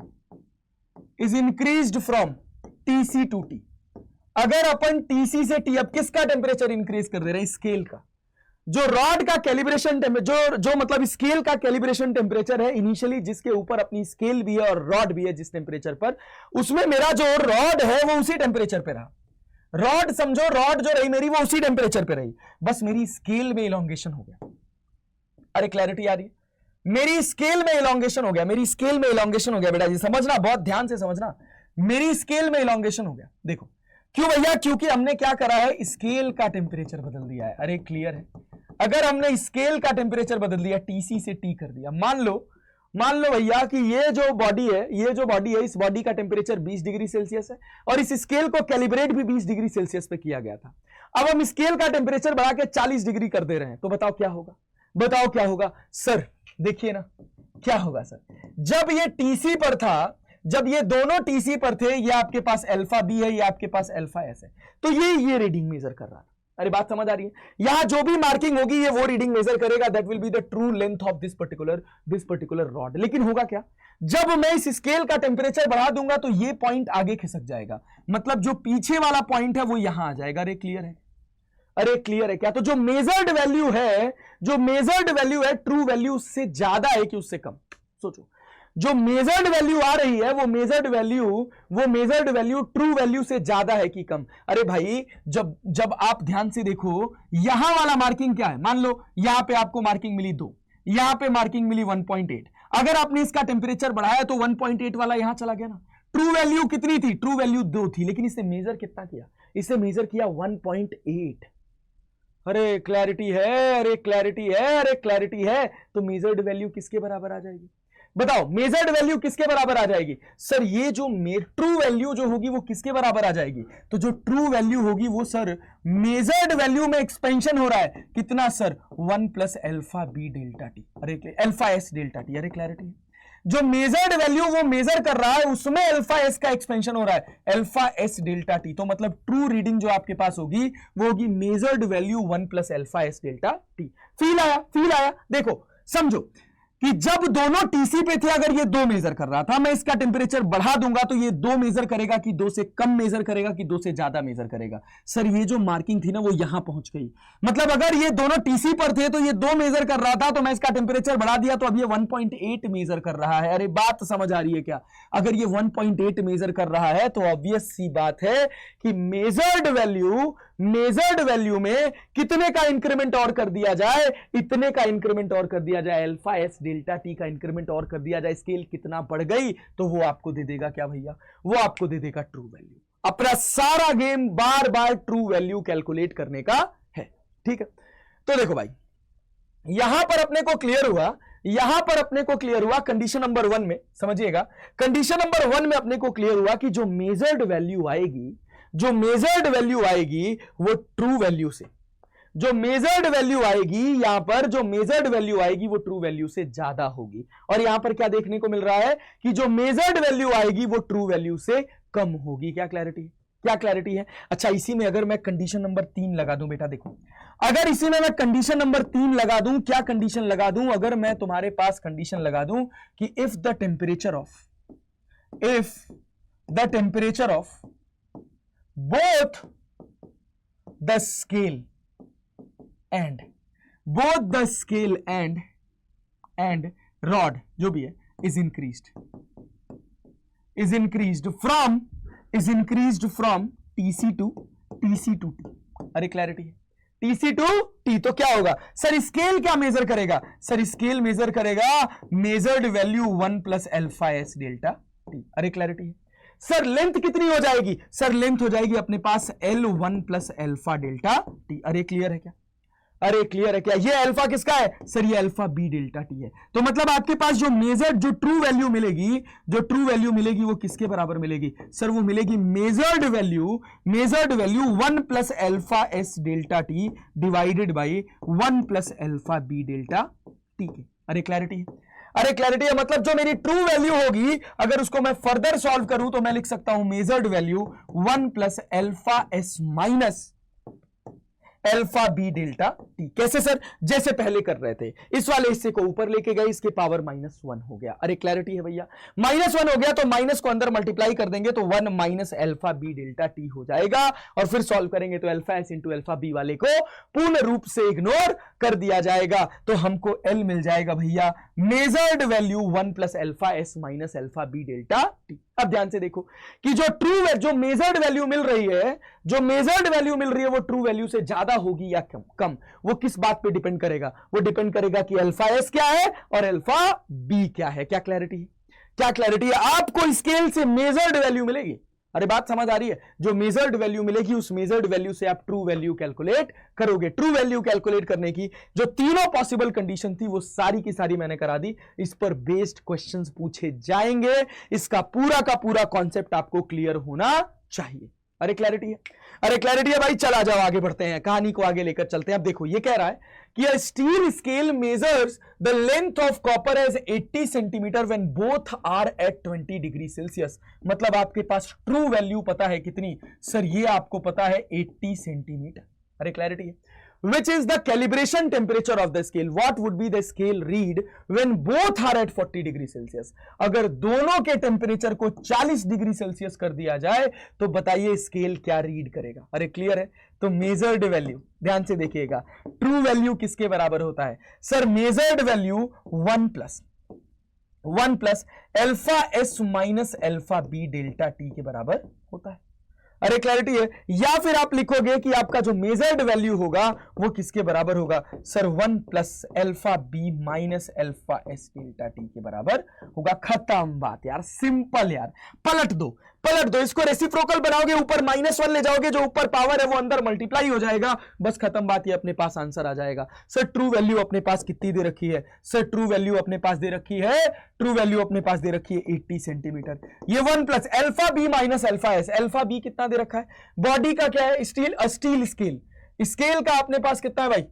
TC to T, अगर अपन TC से T, अब किसका टेम्परेचर इंक्रीज कर दे रहे हैं? स्केल का। जो रॉड का कैलिब्रेशन जो मतलब स्केल का कैलिब्रेशन टेम्परेचर है इनिशियली, जिसके ऊपर अपनी स्केल भी है और रॉड भी है जिस टेम्परेचर पर, उसमें मेरा जो रॉड है वो उसी टेम्परेचर पे रहा। रॉड समझो, रॉड जो रही मेरी वो उसी टेम्परेचर पे रही, बस मेरी स्केल में इलोंगेशन हो गया। अरे क्लैरिटी आ रही है? मेरी स्केल में इलोंगेशन हो गया, मेरी स्केल में इलोंगेशन हो गया। बेटा जी समझना, बहुत ध्यान से समझना, मेरी स्केल में इलोंगेशन हो गया। देखो क्यों भैया? क्योंकि हमने क्या करा है, स्केल का टेम्परेचर बदल दिया है। अरे क्लियर है? अगर हमने स्केल का टेम्परेचर बदल दिया, टीसी से टी कर दिया, मान लो भैया कि ये जो बॉडी है, इस बॉडी का टेम्परेचर 20 डिग्री सेल्सियस है और इस स्केल को कैलिब्रेट भी 20 डिग्री सेल्सियस पे किया गया था। अब हम स्केल का टेम्परेचर बढ़ा के 40 डिग्री कर दे रहे हैं, तो बताओ क्या होगा? बताओ क्या होगा? सर देखिए ना क्या होगा सर, जब ये टीसी पर था, जब ये दोनों टीसी पर थे, ये आपके पास अल्फा बी है, ये आपके पास अल्फा एस है, तो ये रीडिंग मेजर कर रहा था। अरे बात समझ आ रही है? यहां जो भी मार्किंग होगी ये वो रीडिंग मेजर करेगा, that will be the true length of this particular rod. लेकिन होगा क्या, जब मैं इस स्केल का टेम्परेचर बढ़ा दूंगा तो ये पॉइंट आगे खिसक जाएगा, मतलब जो पीछे वाला पॉइंट है वो यहां आ जाएगा। अरे क्लियर है? अरे क्लियर है क्या? तो जो मेजर्ड वैल्यू है ट्रू वैल्यू से ज्यादा है कि उससे कम? सोचो, जो मेजर्ड वैल्यू आ रही है वो मेजर्ड वैल्यू ट्रू वैल्यू से ज्यादा है कि कम? अरे भाई जब आप ध्यान से देखो, यहां वाला मार्किंग क्या है, मान लो यहां पे आपको मार्किंग मिली 2, यहां पे मार्किंग मिली 1.8, अगर आपने इसका टेम्परेचर बढ़ाया तो 1.8 वाला यहां चला गया ना। ट्रू वैल्यू कितनी थी? ट्रू वैल्यू 2 थी, लेकिन इसने मेजर कितना किया? इसे मेजर किया 1.8। अरे क्लैरिटी है? अरे क्लैरिटी है? तो मेजर्ड वैल्यू किसके बराबर आ जाएगी? बताओ, मेजर्ड वैल्यू किसके बराबर आ जाएगी? सर ये जो ट्रू वैल्यू जो होगी वो किसके बराबर आ जाएगी? तो जो ट्रू वैल्यू होगी वो सर मेजर्ड वैल्यू में एक्सपेंशन हो रहा है, कितना sir? 1 plus alpha B delta T, अरे अल्फा एस डेल्टा टी। अरे क्लैरिटी है? जो मेजर्ड वैल्यू वो मेजर कर रहा है उसमें अल्फा एस का एक्सपेंशन हो रहा है, अल्फा एस डेल्टा टी। तो मतलब ट्रू रीडिंग जो आपके पास होगी वो होगी measured value 1 plus alpha S delta T. Feel आया? देखो समझो कि जब दोनों टीसी पे थे, अगर ये 2 मेजर कर रहा था, मैं इसका टेम्परेचर बढ़ा दूंगा तो ये 2 मेजर करेगा कि 2 से कम मेजर करेगा कि 2 से ज्यादा मेजर करेगा? सर ये जो मार्किंग थी ना वो यहां पहुंच गई, मतलब अगर ये दोनों टीसी पर थे तो ये 2 मेजर कर रहा था, तो मैं इसका टेम्परेचर बढ़ा दिया तो अब ये 1.8 मेजर कर रहा है। अरे बात समझ आ रही है क्या? अगर ये 1.8 मेजर कर रहा है तो ऑब्वियस सी बात है कि मेजर्ड वैल्यू में कितने का इंक्रीमेंट और कर दिया जाए? इतने का इंक्रीमेंट और कर दिया जाए, अल्फा एस डेल्टा टी का इंक्रीमेंट और कर दिया जाए। स्केल कितना बढ़ गई तो वो आपको दे देगा क्या भैया? वो आपको दे देगा ट्रू वैल्यू। अपना सारा गेम बार बार ट्रू वैल्यू कैलकुलेट करने का है, ठीक है? तो देखो भाई, यहां पर अपने को क्लियर हुआ कंडीशन नंबर 1 में, समझिएगा, कंडीशन नंबर 1 में अपने को क्लियर हुआ कि जो मेजर्ड वैल्यू आएगी वो ट्रू वैल्यू से, जो मेजर्ड वैल्यू आएगी यहां पर, जो मेजर्ड वैल्यू आएगी वो ट्रू वैल्यू से ज्यादा होगी। और यहां पर क्या देखने को मिल रहा है कि जो मेजर्ड वैल्यू आएगी वो ट्रू वैल्यू से कम होगी। क्या क्लैरिटी है? अच्छा, इसी में अगर मैं कंडीशन नंबर 3 लगा दूं, बेटा देखो, अगर इसी में मैं कंडीशन नंबर 3 लगा दूं, क्या कंडीशन लगा दूं? अगर मैं तुम्हारे पास कंडीशन लगा दूं कि if the temperature of both the scale and rod जो भी है is increased from TC to T। अरे क्लैरिटी है? TC to T तो क्या होगा सर? स्केल क्या मेजर करेगा? सर स्केल मेजर करेगा measured value 1 plus alpha S delta T. अरे क्लैरिटी है? सर लेंथ कितनी हो जाएगी? सर लेंथ हो जाएगी अपने पास L1 plus alpha delta T. अरे क्लियर है क्या? ये अल्फा किसका है? सर ये अल्फा बी डेल्टा टी है। तो मतलब आपके पास जो ट्रू वैल्यू मिलेगी वो किसके बराबर मिलेगी? सर वो मिलेगी measured value 1 plus alpha S delta T divided by 1 plus alpha B delta T के। अरे क्लैरिटी है? अरे क्लैरिटी है, मतलब जो मेरी ट्रू वैल्यू होगी अगर उसको मैं फर्दर सॉल्व करूं तो मैं लिख सकता हूं measured value 1 plus alpha S minus alpha B delta T. कैसे सर? जैसे पहले कर रहे थे, इस वाले हिस्से को ऊपर लेके गए, इसके पावर -1 हो गया। अरे क्लैरिटी है भैया, -1 हो गया तो माइनस को अंदर मल्टीप्लाई कर देंगे तो 1 minus alpha B delta T हो जाएगा, और फिर सॉल्व करेंगे तो alpha S into alpha B वाले को पूर्ण रूप से इग्नोर कर दिया जाएगा, तो हमको एल मिल जाएगा भैया measured value 1 plus alpha S minus alpha B delta T. अब ध्यान से देखो कि जो मेजर्ड वैल्यू मिल रही है, जो मेजर्ड वैल्यू मिल रही है वो ट्रू वैल्यू से ज्यादा होगी या कम, वो किस बात पे डिपेंड करेगा? वो डिपेंड करेगा कि अल्फा एस क्या है और अल्फा बी क्या है। क्या क्लैरिटी है? क्या क्लैरिटी है? आपको स्केल से मेजर्ड वैल्यू मिलेगी। अरे बात समझ आ रही है? जो मेजर्ड वैल्यू मिलेगी उस मेजर्ड वैल्यू से आप ट्रू वैल्यू कैलकुलेट करोगे। ट्रू वैल्यू कैलकुलेट करने की जो तीनों पॉसिबल कंडीशन थी वो सारी की सारी मैंने करा दी। इस पर बेस्ड क्वेश्चंस पूछे जाएंगे, इसका पूरा का पूरा कॉन्सेप्ट आपको क्लियर होना चाहिए। अरे क्लैरिटी है? अरे क्लैरिटी है भाई। चला जाओ, आगे बढ़ते हैं, कहानी को आगे लेकर चलते हैं। अब देखो ये कह रहा है कि a steel scale measures the length of copper as 80 centimetre when both are at 20 degree Celsius. मतलब आपके पास ट्रू वैल्यू पता है कितनी? सर ये आपको पता है 80 सेंटीमीटर। अरे क्लैरिटी है? Which is the calibration temperature of the scale? What would be the scale read when both are at 40 degree Celsius? अगर दोनों के टेम्परेचर को 40 डिग्री सेल्सियस कर दिया जाए तो बताइए स्केल क्या रीड करेगा? अरे क्लियर है? तो मेजर्ड वैल्यू ध्यान से देखिएगा, ट्रू वैल्यू किसके बराबर होता है? Sir measured value 1 plus alpha S minus alpha B delta T के बराबर होता है। अरे क्लैरिटी है? या फिर आप लिखोगे कि आपका जो मेजर्ड वैल्यू होगा वो किसके बराबर होगा? Sir 1 plus alpha B minus alpha S delta T के बराबर होगा। खत्म बात यार, सिंपल यार। पलट दो, इसको रेसिप्रोकल बनाओगे, ऊपर -1 ले जाओगे, जो ऊपर पावर है वो अंदर मल्टीप्लाई हो जाएगा, बस खत्म बात, ये अपने पास आंसर आ जाएगा। सर ट्रू वैल्यू अपने पास कितनी दे रखी है? सर ट्रू वैल्यू अपने पास दे रखी है 80 सेंटीमीटर। ये 1 plus alpha B minus alpha S, alpha B कितना दे रखा है? बॉडी का क्या है? स्टील स्केल का अपने पास कितना है भाई?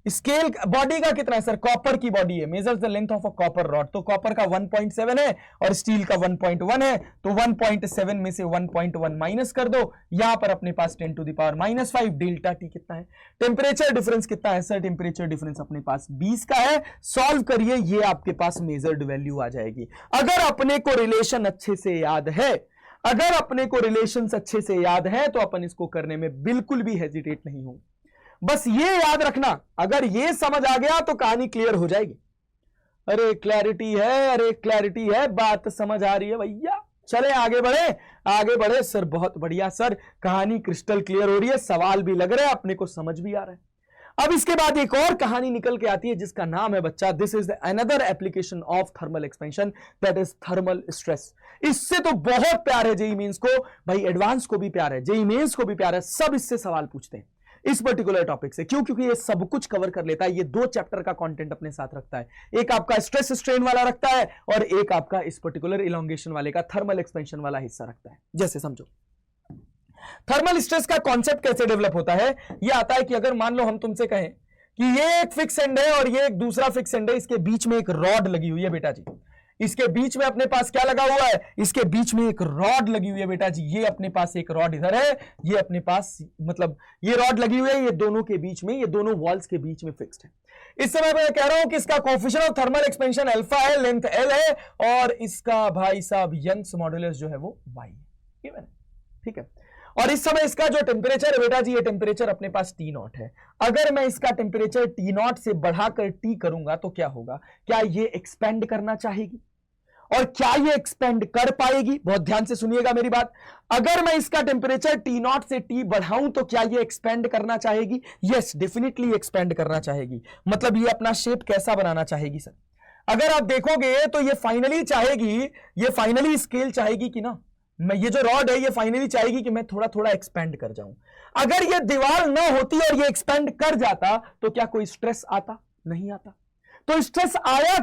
स्केल बॉडी का कितना है? सर कॉपर की बॉडी है, measures the length of a copper rod, तो कॉपर का 1.7 है और स्टील का 1.1 है, तो 1.7 में से 1.1 माइनस कर दो, यहां पर अपने पास 10 to the power -5। Delta T कितना है? टेम्परेचर डिफरेंस कितना है? सर टेम्परेचर डिफरेंस अपने पास 20 का है। सॉल्व करिए, ये आपके पास मेजर्ड वैल्यू आ जाएगी। अगर अपने को रिलेशन अच्छे से याद है, अच्छे से याद है तो अपन इसको करने में बिल्कुल भी हेजिटेट नहीं हो। बस ये याद रखना, अगर ये समझ आ गया तो कहानी क्लियर हो जाएगी। अरे क्लैरिटी है, बात समझ आ रही है भैया? चले आगे बढ़े सर, बहुत बढ़िया सर, कहानी क्रिस्टल क्लियर हो रही है, सवाल भी लग रहे हैं, अपने को समझ भी आ रहा है। अब इसके बाद एक और कहानी निकल के आती है जिसका नाम है बच्चा, this is another application of thermal expansion, that is thermal stress. इससे तो बहुत प्यार है जेईई मेंस को भाई, एडवांस को भी प्यार है, जेईई मेंस को भी प्यार है, सब इससे सवाल पूछते हैं इस पर्टिकुलर टॉपिक से। क्यों? क्योंकि ये सब कुछ कवर कर लेता है, ये 2 चैप्टर का कंटेंट अपने साथ रखता है, एक आपका स्ट्रेस स्ट्रेन वाला रखता है और एक आपका इस पर्टिकुलर इलोंगेशन वाले का थर्मल एक्सपेंशन वाला हिस्सा रखता है। जैसे समझो थर्मल स्ट्रेस का कॉन्सेप्ट कैसे डेवलप होता है। ये आता है कि अगर मान लो हम तुमसे कहें कि ये एक फिक्स एंड है और ये एक दूसरा फिक्स एंड है, इसके बीच में एक रॉड लगी हुई है बेटा जी, इसके बीच में अपने पास क्या लगा हुआ है? इसके बीच में एक रॉड लगी हुई है बेटा जी। ये अपने पास एक रॉड इधर है, ये अपने पास मतलब ये रॉड लगी हुई है, ये दोनों के बीच में, ये दोनों वॉल्स के बीच में फिक्स्ड है। इस समय मैं कह रहा हूं कि इसका coefficient of thermal expansion alpha है, लेंथ एल है और इसका भाई साहब यंग्स मॉडुलस जो है वो वाई है। ठीक है, और इस समय इसका जो टेम्परेचर है बेटा जी, ये टेम्परेचर अपने पास T0 है। अगर मैं इसका टेम्परेचर T0 से बढ़ाकर T करूंगा तो क्या होगा? क्या ये एक्सपेंड करना चाहेगी और क्या ये एक्सपेंड कर पाएगी? बहुत ध्यान से सुनिएगा मेरी बात। अगर मैं इसका टेम्परेचर T0 से T बढ़ाऊं तो क्या ये एक्सपेंड करना चाहेगी? यस, डेफिनेटली एक्सपेंड करना चाहेगी। मतलब ये अपना शेप कैसा बनाना चाहेगी सर? अगर आप देखोगे तो ये फाइनली चाहेगी, ये फाइनली स्केल चाहेगी कि ना, मैं ये जो रॉड है ये फाइनली चाहेगी कि मैं थोड़ा थोड़ा एक्सपेंड कर जाऊं। अगर ये दीवार ना होती और ये एक्सपेंड कर जाता तो क्या कोई स्ट्रेस आता? नहीं आता। तो स्ट्रेस आया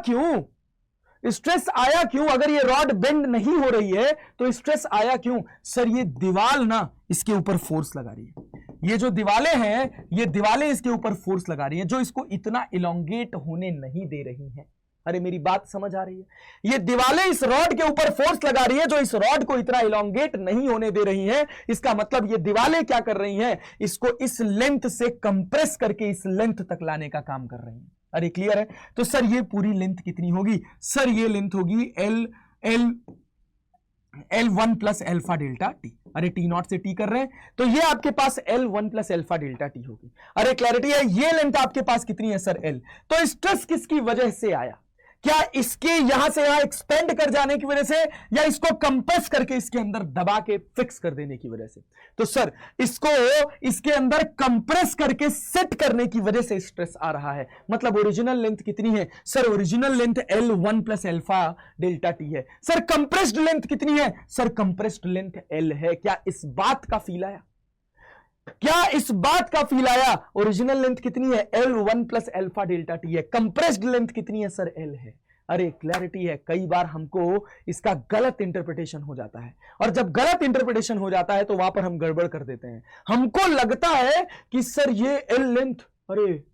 क्यों? अगर ये रॉड बेंड नहीं हो रही है तो स्ट्रेस आया क्यों? सर ये दीवार ना इसके ऊपर फोर्स लगा रही है, ये जो दीवारें हैं ये दीवारें इसके ऊपर फोर्स लगा रही है जो इसको इतना इलोंगेट होने नहीं दे रही हैं। अरे मेरी बात समझ आ रही है? ये दीवारें इस रॉड के ऊपर फोर्स लगा रही है जो इस रॉड को इतना इलोंगेट नहीं होने दे रही है। इसका मतलब ये दीवारें क्या कर रही हैं, इसको इस लेंथ से कंप्रेस करके इस लेंथ तक लाने का काम कर रही हैं। अरे क्लियर है? तो सर ये पूरी लेंथ कितनी होगी? सर ये लेंथ होगी L1 plus alpha delta T. अरे टी नॉट से टी कर रहे हैं तो ये आपके पास L1 plus alpha delta T होगी। अरे क्लैरिटी है? ये लेंथ आपके पास कितनी है सर? L। तो स्ट्रेस किसकी वजह से आया? क्या इसके यहां से यहां एक्सपेंड कर जाने की वजह से, या इसको कंप्रेस करके इसके अंदर दबा के फिक्स कर देने की वजह से? तो सर इसको इसके अंदर कंप्रेस करके सेट करने की वजह से स्ट्रेस आ रहा है। मतलब ओरिजिनल लेंथ कितनी है sir? Original length L1 plus alpha delta T है। सर कंप्रेस्ड लेंथ कितनी है? सर कंप्रेस्ड लेंथ L है। क्या इस बात का फील आया? क्या इस बात का फील आया? ओरिजिनल लेंथ कितनी है? L1 plus alpha delta T है। कंप्रेस्ड लेंथ कितनी है सर? L है। अरे क्लैरिटी है? कई बार हमको इसका गलत इंटरप्रिटेशन हो जाता है, और जब गलत इंटरप्रिटेशन हो जाता है तो वहां पर हम गड़बड़ कर देते हैं। हमको लगता है कि सर ये L लेंथ, अरे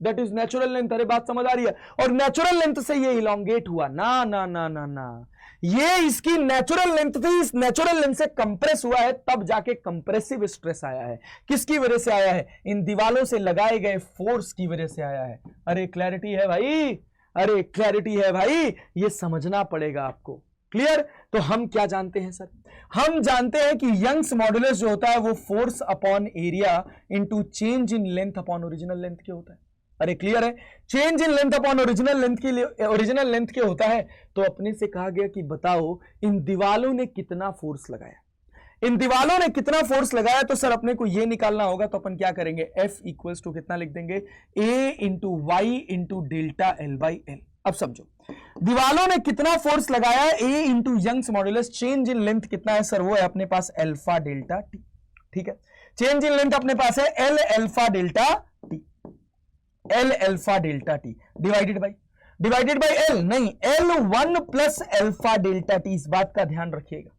दैट इज नेचुरल लेंथ। अरे बात समझ आ रही है? और नेचुरल लेंथ से ये इलोंगेट हुआ ना ना ना ना ना, ये इसकी नेचुरल लेंथ थी, इस नेचुरल लेंथ से कंप्रेस हुआ है, तब जाके कंप्रेसिव स्ट्रेस आया है। किसकी वजह से आया है? इन दीवालों से लगाए गए फोर्स की वजह से आया है। अरे क्लैरिटी है भाई? अरे क्लैरिटी है भाई? ये समझना पड़ेगा आपको। क्लियर? तो हम क्या जानते हैं सर? हम जानते हैं कि यंग्स मॉडुलस जो होता है वो force upon area into change in length upon original length के होता है। अरे क्लियर है? Change in length upon original length के लिए ओरिजिनल लेंथ के होता है। तो अपने से कहा गया कि बताओ इन दीवालों ने कितना फोर्स लगाया, इन दीवालों ने कितना फोर्स लगाया। तो सर अपने को ये निकालना होगा, तो अपन क्या करेंगे? F इक्वल्स टू कितना लिख देंगे? A into Y into delta L by L। अब समझो दीवालों ने कितना फोर्स लगाया, A into Young's modulus, change in length कितना है सर? वो है अपने पास एल्फा डेल्टा टी। ठीक है, चेंज इन लेंथ अपने पास है L alpha delta T, L alpha delta T divided by L नहीं, L1 plus alpha delta T. इस बात का ध्यान रखिएगा,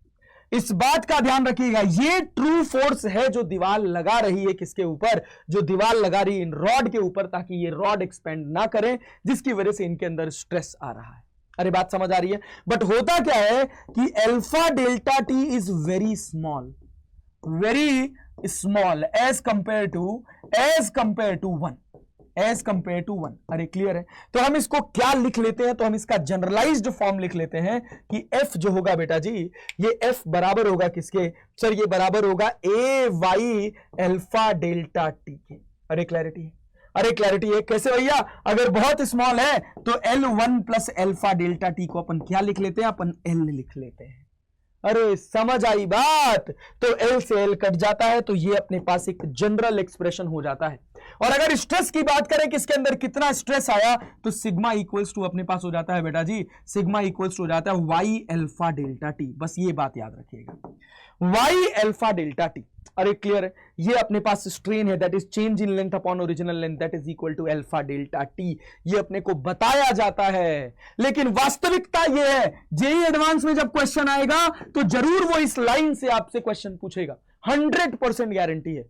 इस बात का ध्यान रखिएगा। ये ट्रू फोर्स है जो दीवार लगा रही है किसके ऊपर? जो दीवार लगा रही है इन रॉड के ऊपर, ताकि ये रॉड एक्सपेंड ना करें, जिसकी वजह से इनके अंदर स्ट्रेस आ रहा है। अरे बात समझ आ रही है? बट होता क्या है कि alpha delta T is very small as compare to 1। अरे क्लियर है? तो हम इसको क्या लिख लेते हैं? तो हम इसका जनरलाइज्ड फॉर्म लिख लेते हैं कि F जो होगा बेटा जी, ये F बराबर होगा किसके सर? ये बराबर होगा A Y alpha delta T के। अरे क्लैरिटी है? अरे क्लैरिटी है? कैसे भैया? अगर बहुत स्मॉल है तो L1 plus alpha delta T को अपन क्या लिख लेते हैं? अपन L लिख लेते हैं। अरे समझ आई बात? तो L से L कट जाता है, तो ये अपने पास एक जनरल एक्सप्रेशन हो जाता है। और अगर स्ट्रेस की बात करें कि इसके अंदर कितना स्ट्रेस आया, तो सिग्मा इक्वल्स टू अपने पास हो जाता है बेटा जी, सिग्मा इक्वल्स टू हो जाता है वाई एल्फा डेल्टा टी। बस ये बात याद रखिएगा, वाई एल्फा डेल्टा टी। अरे क्लियर है? ये अपने पास स्ट्रेन है, that is change in length upon original length, that is equal to alpha delta T. ये अपने को बताया जाता है, लेकिन वास्तविकता ये है, जेईई एडवांस में जब क्वेश्चन आएगा तो जरूर वो इस लाइन से आपसे क्वेश्चन पूछेगा, 100% गारंटी है।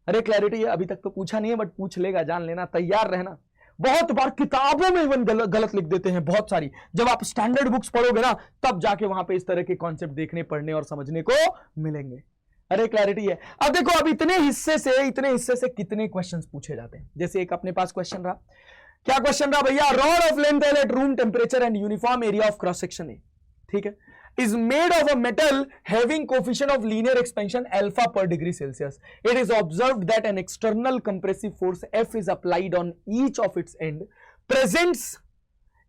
अरे क्लैरिटी है? अभी तक तो पूछा नहीं है, बट पूछ लेगा, जान लेना, तैयार रहना। बहुत बार किताबों में इवन गलत लिख देते हैं, बहुत सारी। जब आप स्टैंडर्ड बुक्स पढ़ोगे ना, तब जाके वहां पे इस तरह के कॉन्सेप्ट देखने, पढ़ने और समझने को मिलेंगे। अरे क्लैरिटी है? अब देखो, अब इतने हिस्से से कितने क्वेश्चंस पूछे जाते हैं। जैसे एक अपने पास क्वेश्चन रहा, क्या क्वेश्चन रहा भैया? Rod of length L eight room temperature and uniform area of cross section A, ठीक है, is made of a metal having coefficient of linear expansion alpha per degree Celsius. It is observed that an external compressive force F is applied on each of its end, presents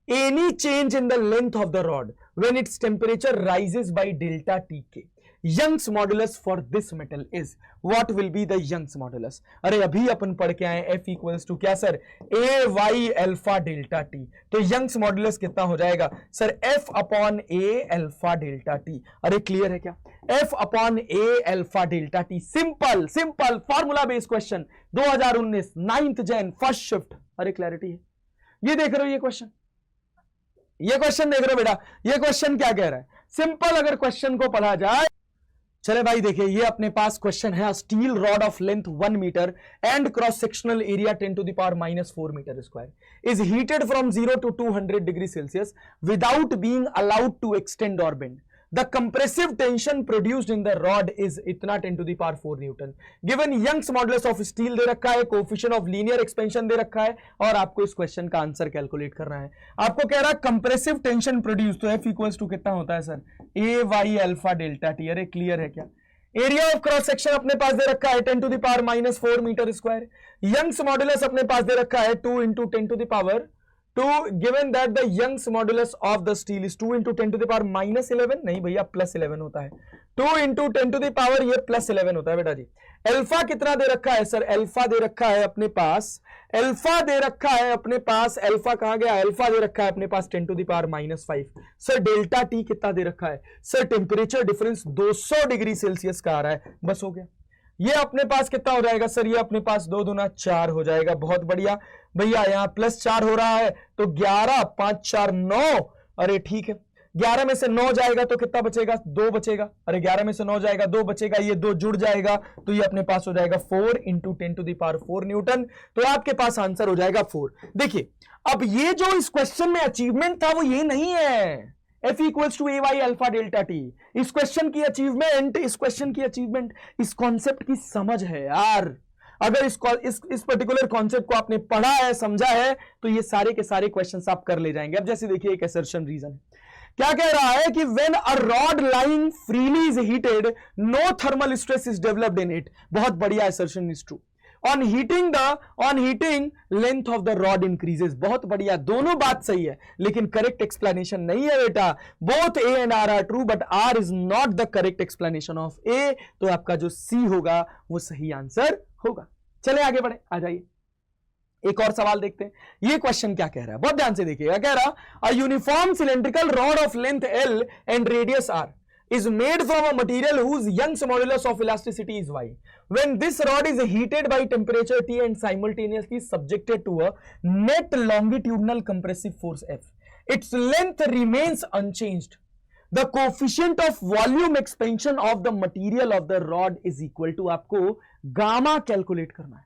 any change in the length of the rod when its temperature rises by delta Tk. Young's modulus for this metal is, what will be the Young's modulus? अरे अभी अपन पढ़ के आए F equals to क्या sir? A Y alpha delta T. तो Young's modulus कितना हो जाएगा sir? F upon A alpha delta T. अरे क्लियर है क्या? F upon A alpha delta T. Simple formula based question, 2019 9th Jan first shift. अरे clarity है? ये देख रहे हो, ये क्वेश्चन देख रहे हो बेटा? ये क्वेश्चन क्या कह रहा है? सिंपल, अगर क्वेश्चन को पढ़ा जाए, चले भाई देखिए, ये अपने पास क्वेश्चन है, steel rod of length 1 metre and cross sectional area 10 to the power -4 metre square is heated from 0 to 200 degree Celsius without being allowed to extend or bend. The compressive tension produced in the rod is इतना 10 to the power 4 newton. Given Young's modulus of steel दे रखा है, coefficient of linear expansion दे रखा है, और आपको इस क्वेश्चन का आंसर कैलकुलेट करना है। आपको कह रहा है कंप्रेसिव टेंशन प्रोड्यूस, तो F इक्वल्स टू कितना होता है सर, ए वाई अल्फा डेल्टा टी। अरे क्लियर है क्या? एरिया ऑफ क्रॉस सेक्शन अपने पास दे रखा है 10 to the power -4 metre square. Young's modulus अपने पास दे रखा है 2 into 10 to the power 2, given that the Young's modulus of the steel is 2 into 10 to the power -11, नहीं भैया +11 होता है, 2 into 10 to the power ये +11 होता है बेटा जी। अल्फा कितना दे रखा है सर, अल्फा दे रखा है अपने पास, अल्फा दे रखा है अपने पास, अल्फा कहां गया, अल्फा दे रखा है अपने पास 10 to the power -5। Sir delta T कितना दे रखा है sir, temperature difference 200 degree Celsius का आ रहा है, बस हो गया। ये अपने पास कितना हो जाएगा सर, ये अपने पास 2 दूना 4 हो जाएगा, बहुत बढ़िया भैया। यहां +4 हो रहा है तो 11 5 4 9, अरे ठीक है। 11 में से 9 जाएगा तो कितना बचेगा, 2 बचेगा। अरे 11 में से 9 जाएगा 2 बचेगा, ये 2 जुड़ जाएगा तो ये अपने पास हो जाएगा 4 into 10 to the power 4 Newton. तो आपके पास आंसर हो जाएगा 4। देखिए अब ये जो इस क्वेश्चन में अचीवमेंट था वो ये नहीं है, F equals to A Y alpha delta T. इस क्वेश्चन की अचीवमेंट, इस क्वेश्चन की अचीवमेंट इस कॉन्सेप्ट की समझ है यार। अगर इस पर्टिकुलर कॉन्सेप्ट को आपने पढ़ा है, समझा है, तो ये सारे के सारे क्वेश्चंस आप कर ले जाएंगे। अब जैसे देखिए एक असर्शन रीजन है, क्या कह रहा है कि when a rod lying freely is heated no thermal stress is developed in it. बहुत बढ़िया assertion is true. On heating length of the rod increases. बहुत बढ़िया, दोनों बात सही है, लेकिन करेक्ट एक्सप्लेनेशन नहीं है बेटा। Both A and R true but R is not the correct explanation of A. तो आपका जो सी होगा वो सही आंसर होगा। चले आगे बढ़े, आ जाइए एक और सवाल देखते हैं। ये क्वेश्चन क्या कह रहा है, बहुत ध्यान से देखिएगा। कह रहा a uniform cylindrical rod of length L and radius R is made from a material whose Young's modulus of elasticity is Y. When this rod is heated by temperature T and simultaneously subjected to a net longitudinal compressive force F, its length remains unchanged. The coefficient of volume expansion of the material of the rod is equal to, आपको gamma calculate करना है।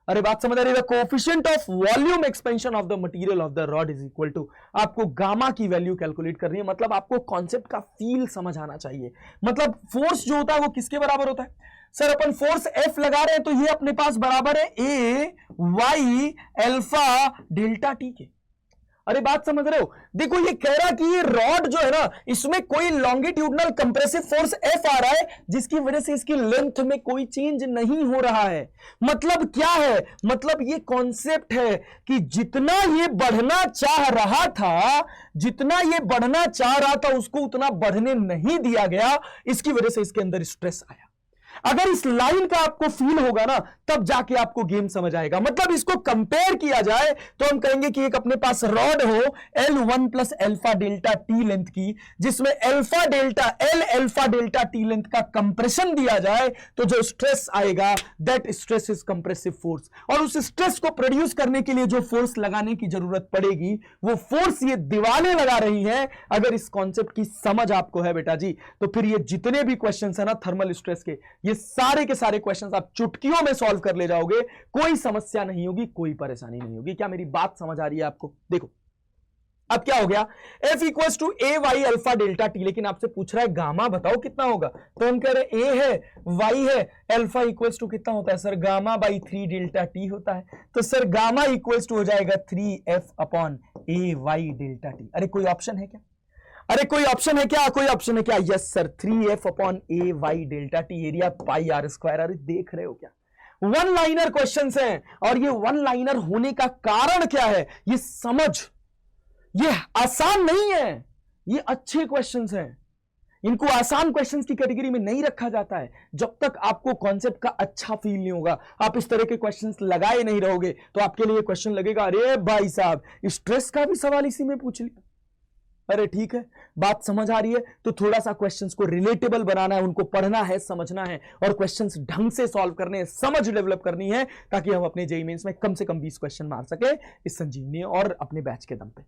अरे बात समझ आ रही है, coefficient of volume expansion of the material of the rod is equal to, आपको गामा की वैल्यू कैलकुलेट करनी है। मतलब आपको कॉन्सेप्ट का फील समझ आना चाहिए। मतलब फोर्स जो होता है वो किसके बराबर होता है सर, अपन फोर्स F लगा रहे हैं तो ये अपने पास बराबर है ए वाई अल्फा डेल्टा टी के। अरे बात समझ रहे हो, देखो ये कह रहा कि ये रॉड जो है ना, इसमें कोई लॉन्गिट्यूडनल कंप्रेसिव फोर्स F आ रहा है जिसकी वजह से इसकी लेंथ में कोई चेंज नहीं हो रहा है। मतलब क्या है, मतलब ये कॉन्सेप्ट है कि जितना ये बढ़ना चाह रहा था, जितना ये बढ़ना चाह रहा था उसको उतना बढ़ने नहीं दिया गया, इसकी वजह से इसके अंदर स्ट्रेस आया। अगर इस लाइन का आपको फील होगा ना, तब जाके आपको गेम समझ आएगा। मतलब इसको कंपेयर किया जाए तो हम कहेंगे कि एक अपने पास रॉड हो L1 plus alpha delta T length की, जिसमें alpha delta L alpha delta T length का कंप्रेशन दिया जाए, तो जो स्ट्रेस आएगा that stress is compressive force. और उस स्ट्रेस को प्रोड्यूस करने के लिए जो फोर्स लगाने की जरूरत पड़ेगी, वो फोर्स ये दीवारें लगा रही हैं। अगर इस कॉन्सेप्ट की समझ आपको है बेटा जी, तो फिर ये जितने भी क्वेश्चन है ना थर्मल स्ट्रेस के, ये सारे के सारे क्वेश्चंस आप चुटकियों में सॉल्व कर ले जाओगे। कोई समस्या नहीं होगी, कोई परेशानी नहीं होगी। क्या मेरी बात समझ आ रही है आपको? देखो अब क्या हो गया, F equals to A Y alpha delta T, लेकिन आपसे पूछ रहा है गामा बताओ कितना होगा, तो हम कह रहे हैं ए है वाई है, अल्फा इक्वल्स टू कितना होता है sir, gamma by 3 delta T होता है। तो सर गामा इक्वल्स टू हो जाएगा 3F upon A Y delta T. अरे कोई ऑप्शन है क्या? अरे कोई ऑप्शन है क्या? कोई ऑप्शन है क्या? Yes sir, 3F upon A Y delta T area pi R square. अरे देख रहे हो क्या, वन लाइनर क्वेश्चंस हैं, और ये वन लाइनर होने का कारण क्या है ये समझ, ये आसान नहीं है, ये अच्छे क्वेश्चंस हैं। इनको आसान क्वेश्चंस की कैटेगरी में नहीं रखा जाता है जब तक आपको कॉन्सेप्ट का अच्छा फील नहीं होगा। आप इस तरह के क्वेश्चंस लगाए नहीं रहोगे तो आपके लिए क्वेश्चन लगेगा अरे भाई साहब स्ट्रेस का भी सवाल इसी में पूछ लिया। अरे ठीक है, बात समझ आ रही है, तो थोड़ा सा क्वेश्चंस को रिलेटेबल बनाना है, उनको पढ़ना है, समझना है, और क्वेश्चंस ढंग से सॉल्व करने हैं, समझ डेवलप करनी है, ताकि हम अपने जेईई मेंस में कम से कम 20 क्वेश्चन मार सके इस संजीवनी और अपने बैच के दम पे।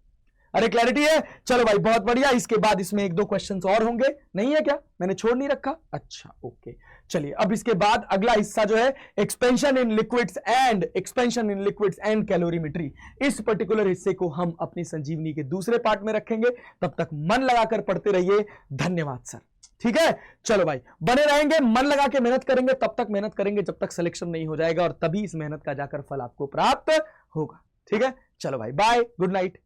अरे क्लैरिटी है, चलो भाई बहुत बढ़िया। इसके बाद इसमें एक दो क्वेश्चंस और होंगे, नहीं है क्या, मैंने छोड़ नहीं रखा? अच्छा ओके, चलिए अब इसके बाद अगला हिस्सा जो है expansion in liquids and calorimetry, इस पर्टिकुलर हिस्से को हम अपनी संजीवनी के दूसरे पार्ट में रखेंगे। तब तक मन लगाकर पढ़ते रहिए। धन्यवाद सर। ठीक है, चलो भाई बने रहेंगे, मन लगा के मेहनत करेंगे, तब तक मेहनत करेंगे जब तक सिलेक्शन नहीं हो जाएगा, और तभी इस मेहनत का जाकर फल आपको प्राप्त होगा। ठीक है, चलो भाई बाय, गुड नाइट।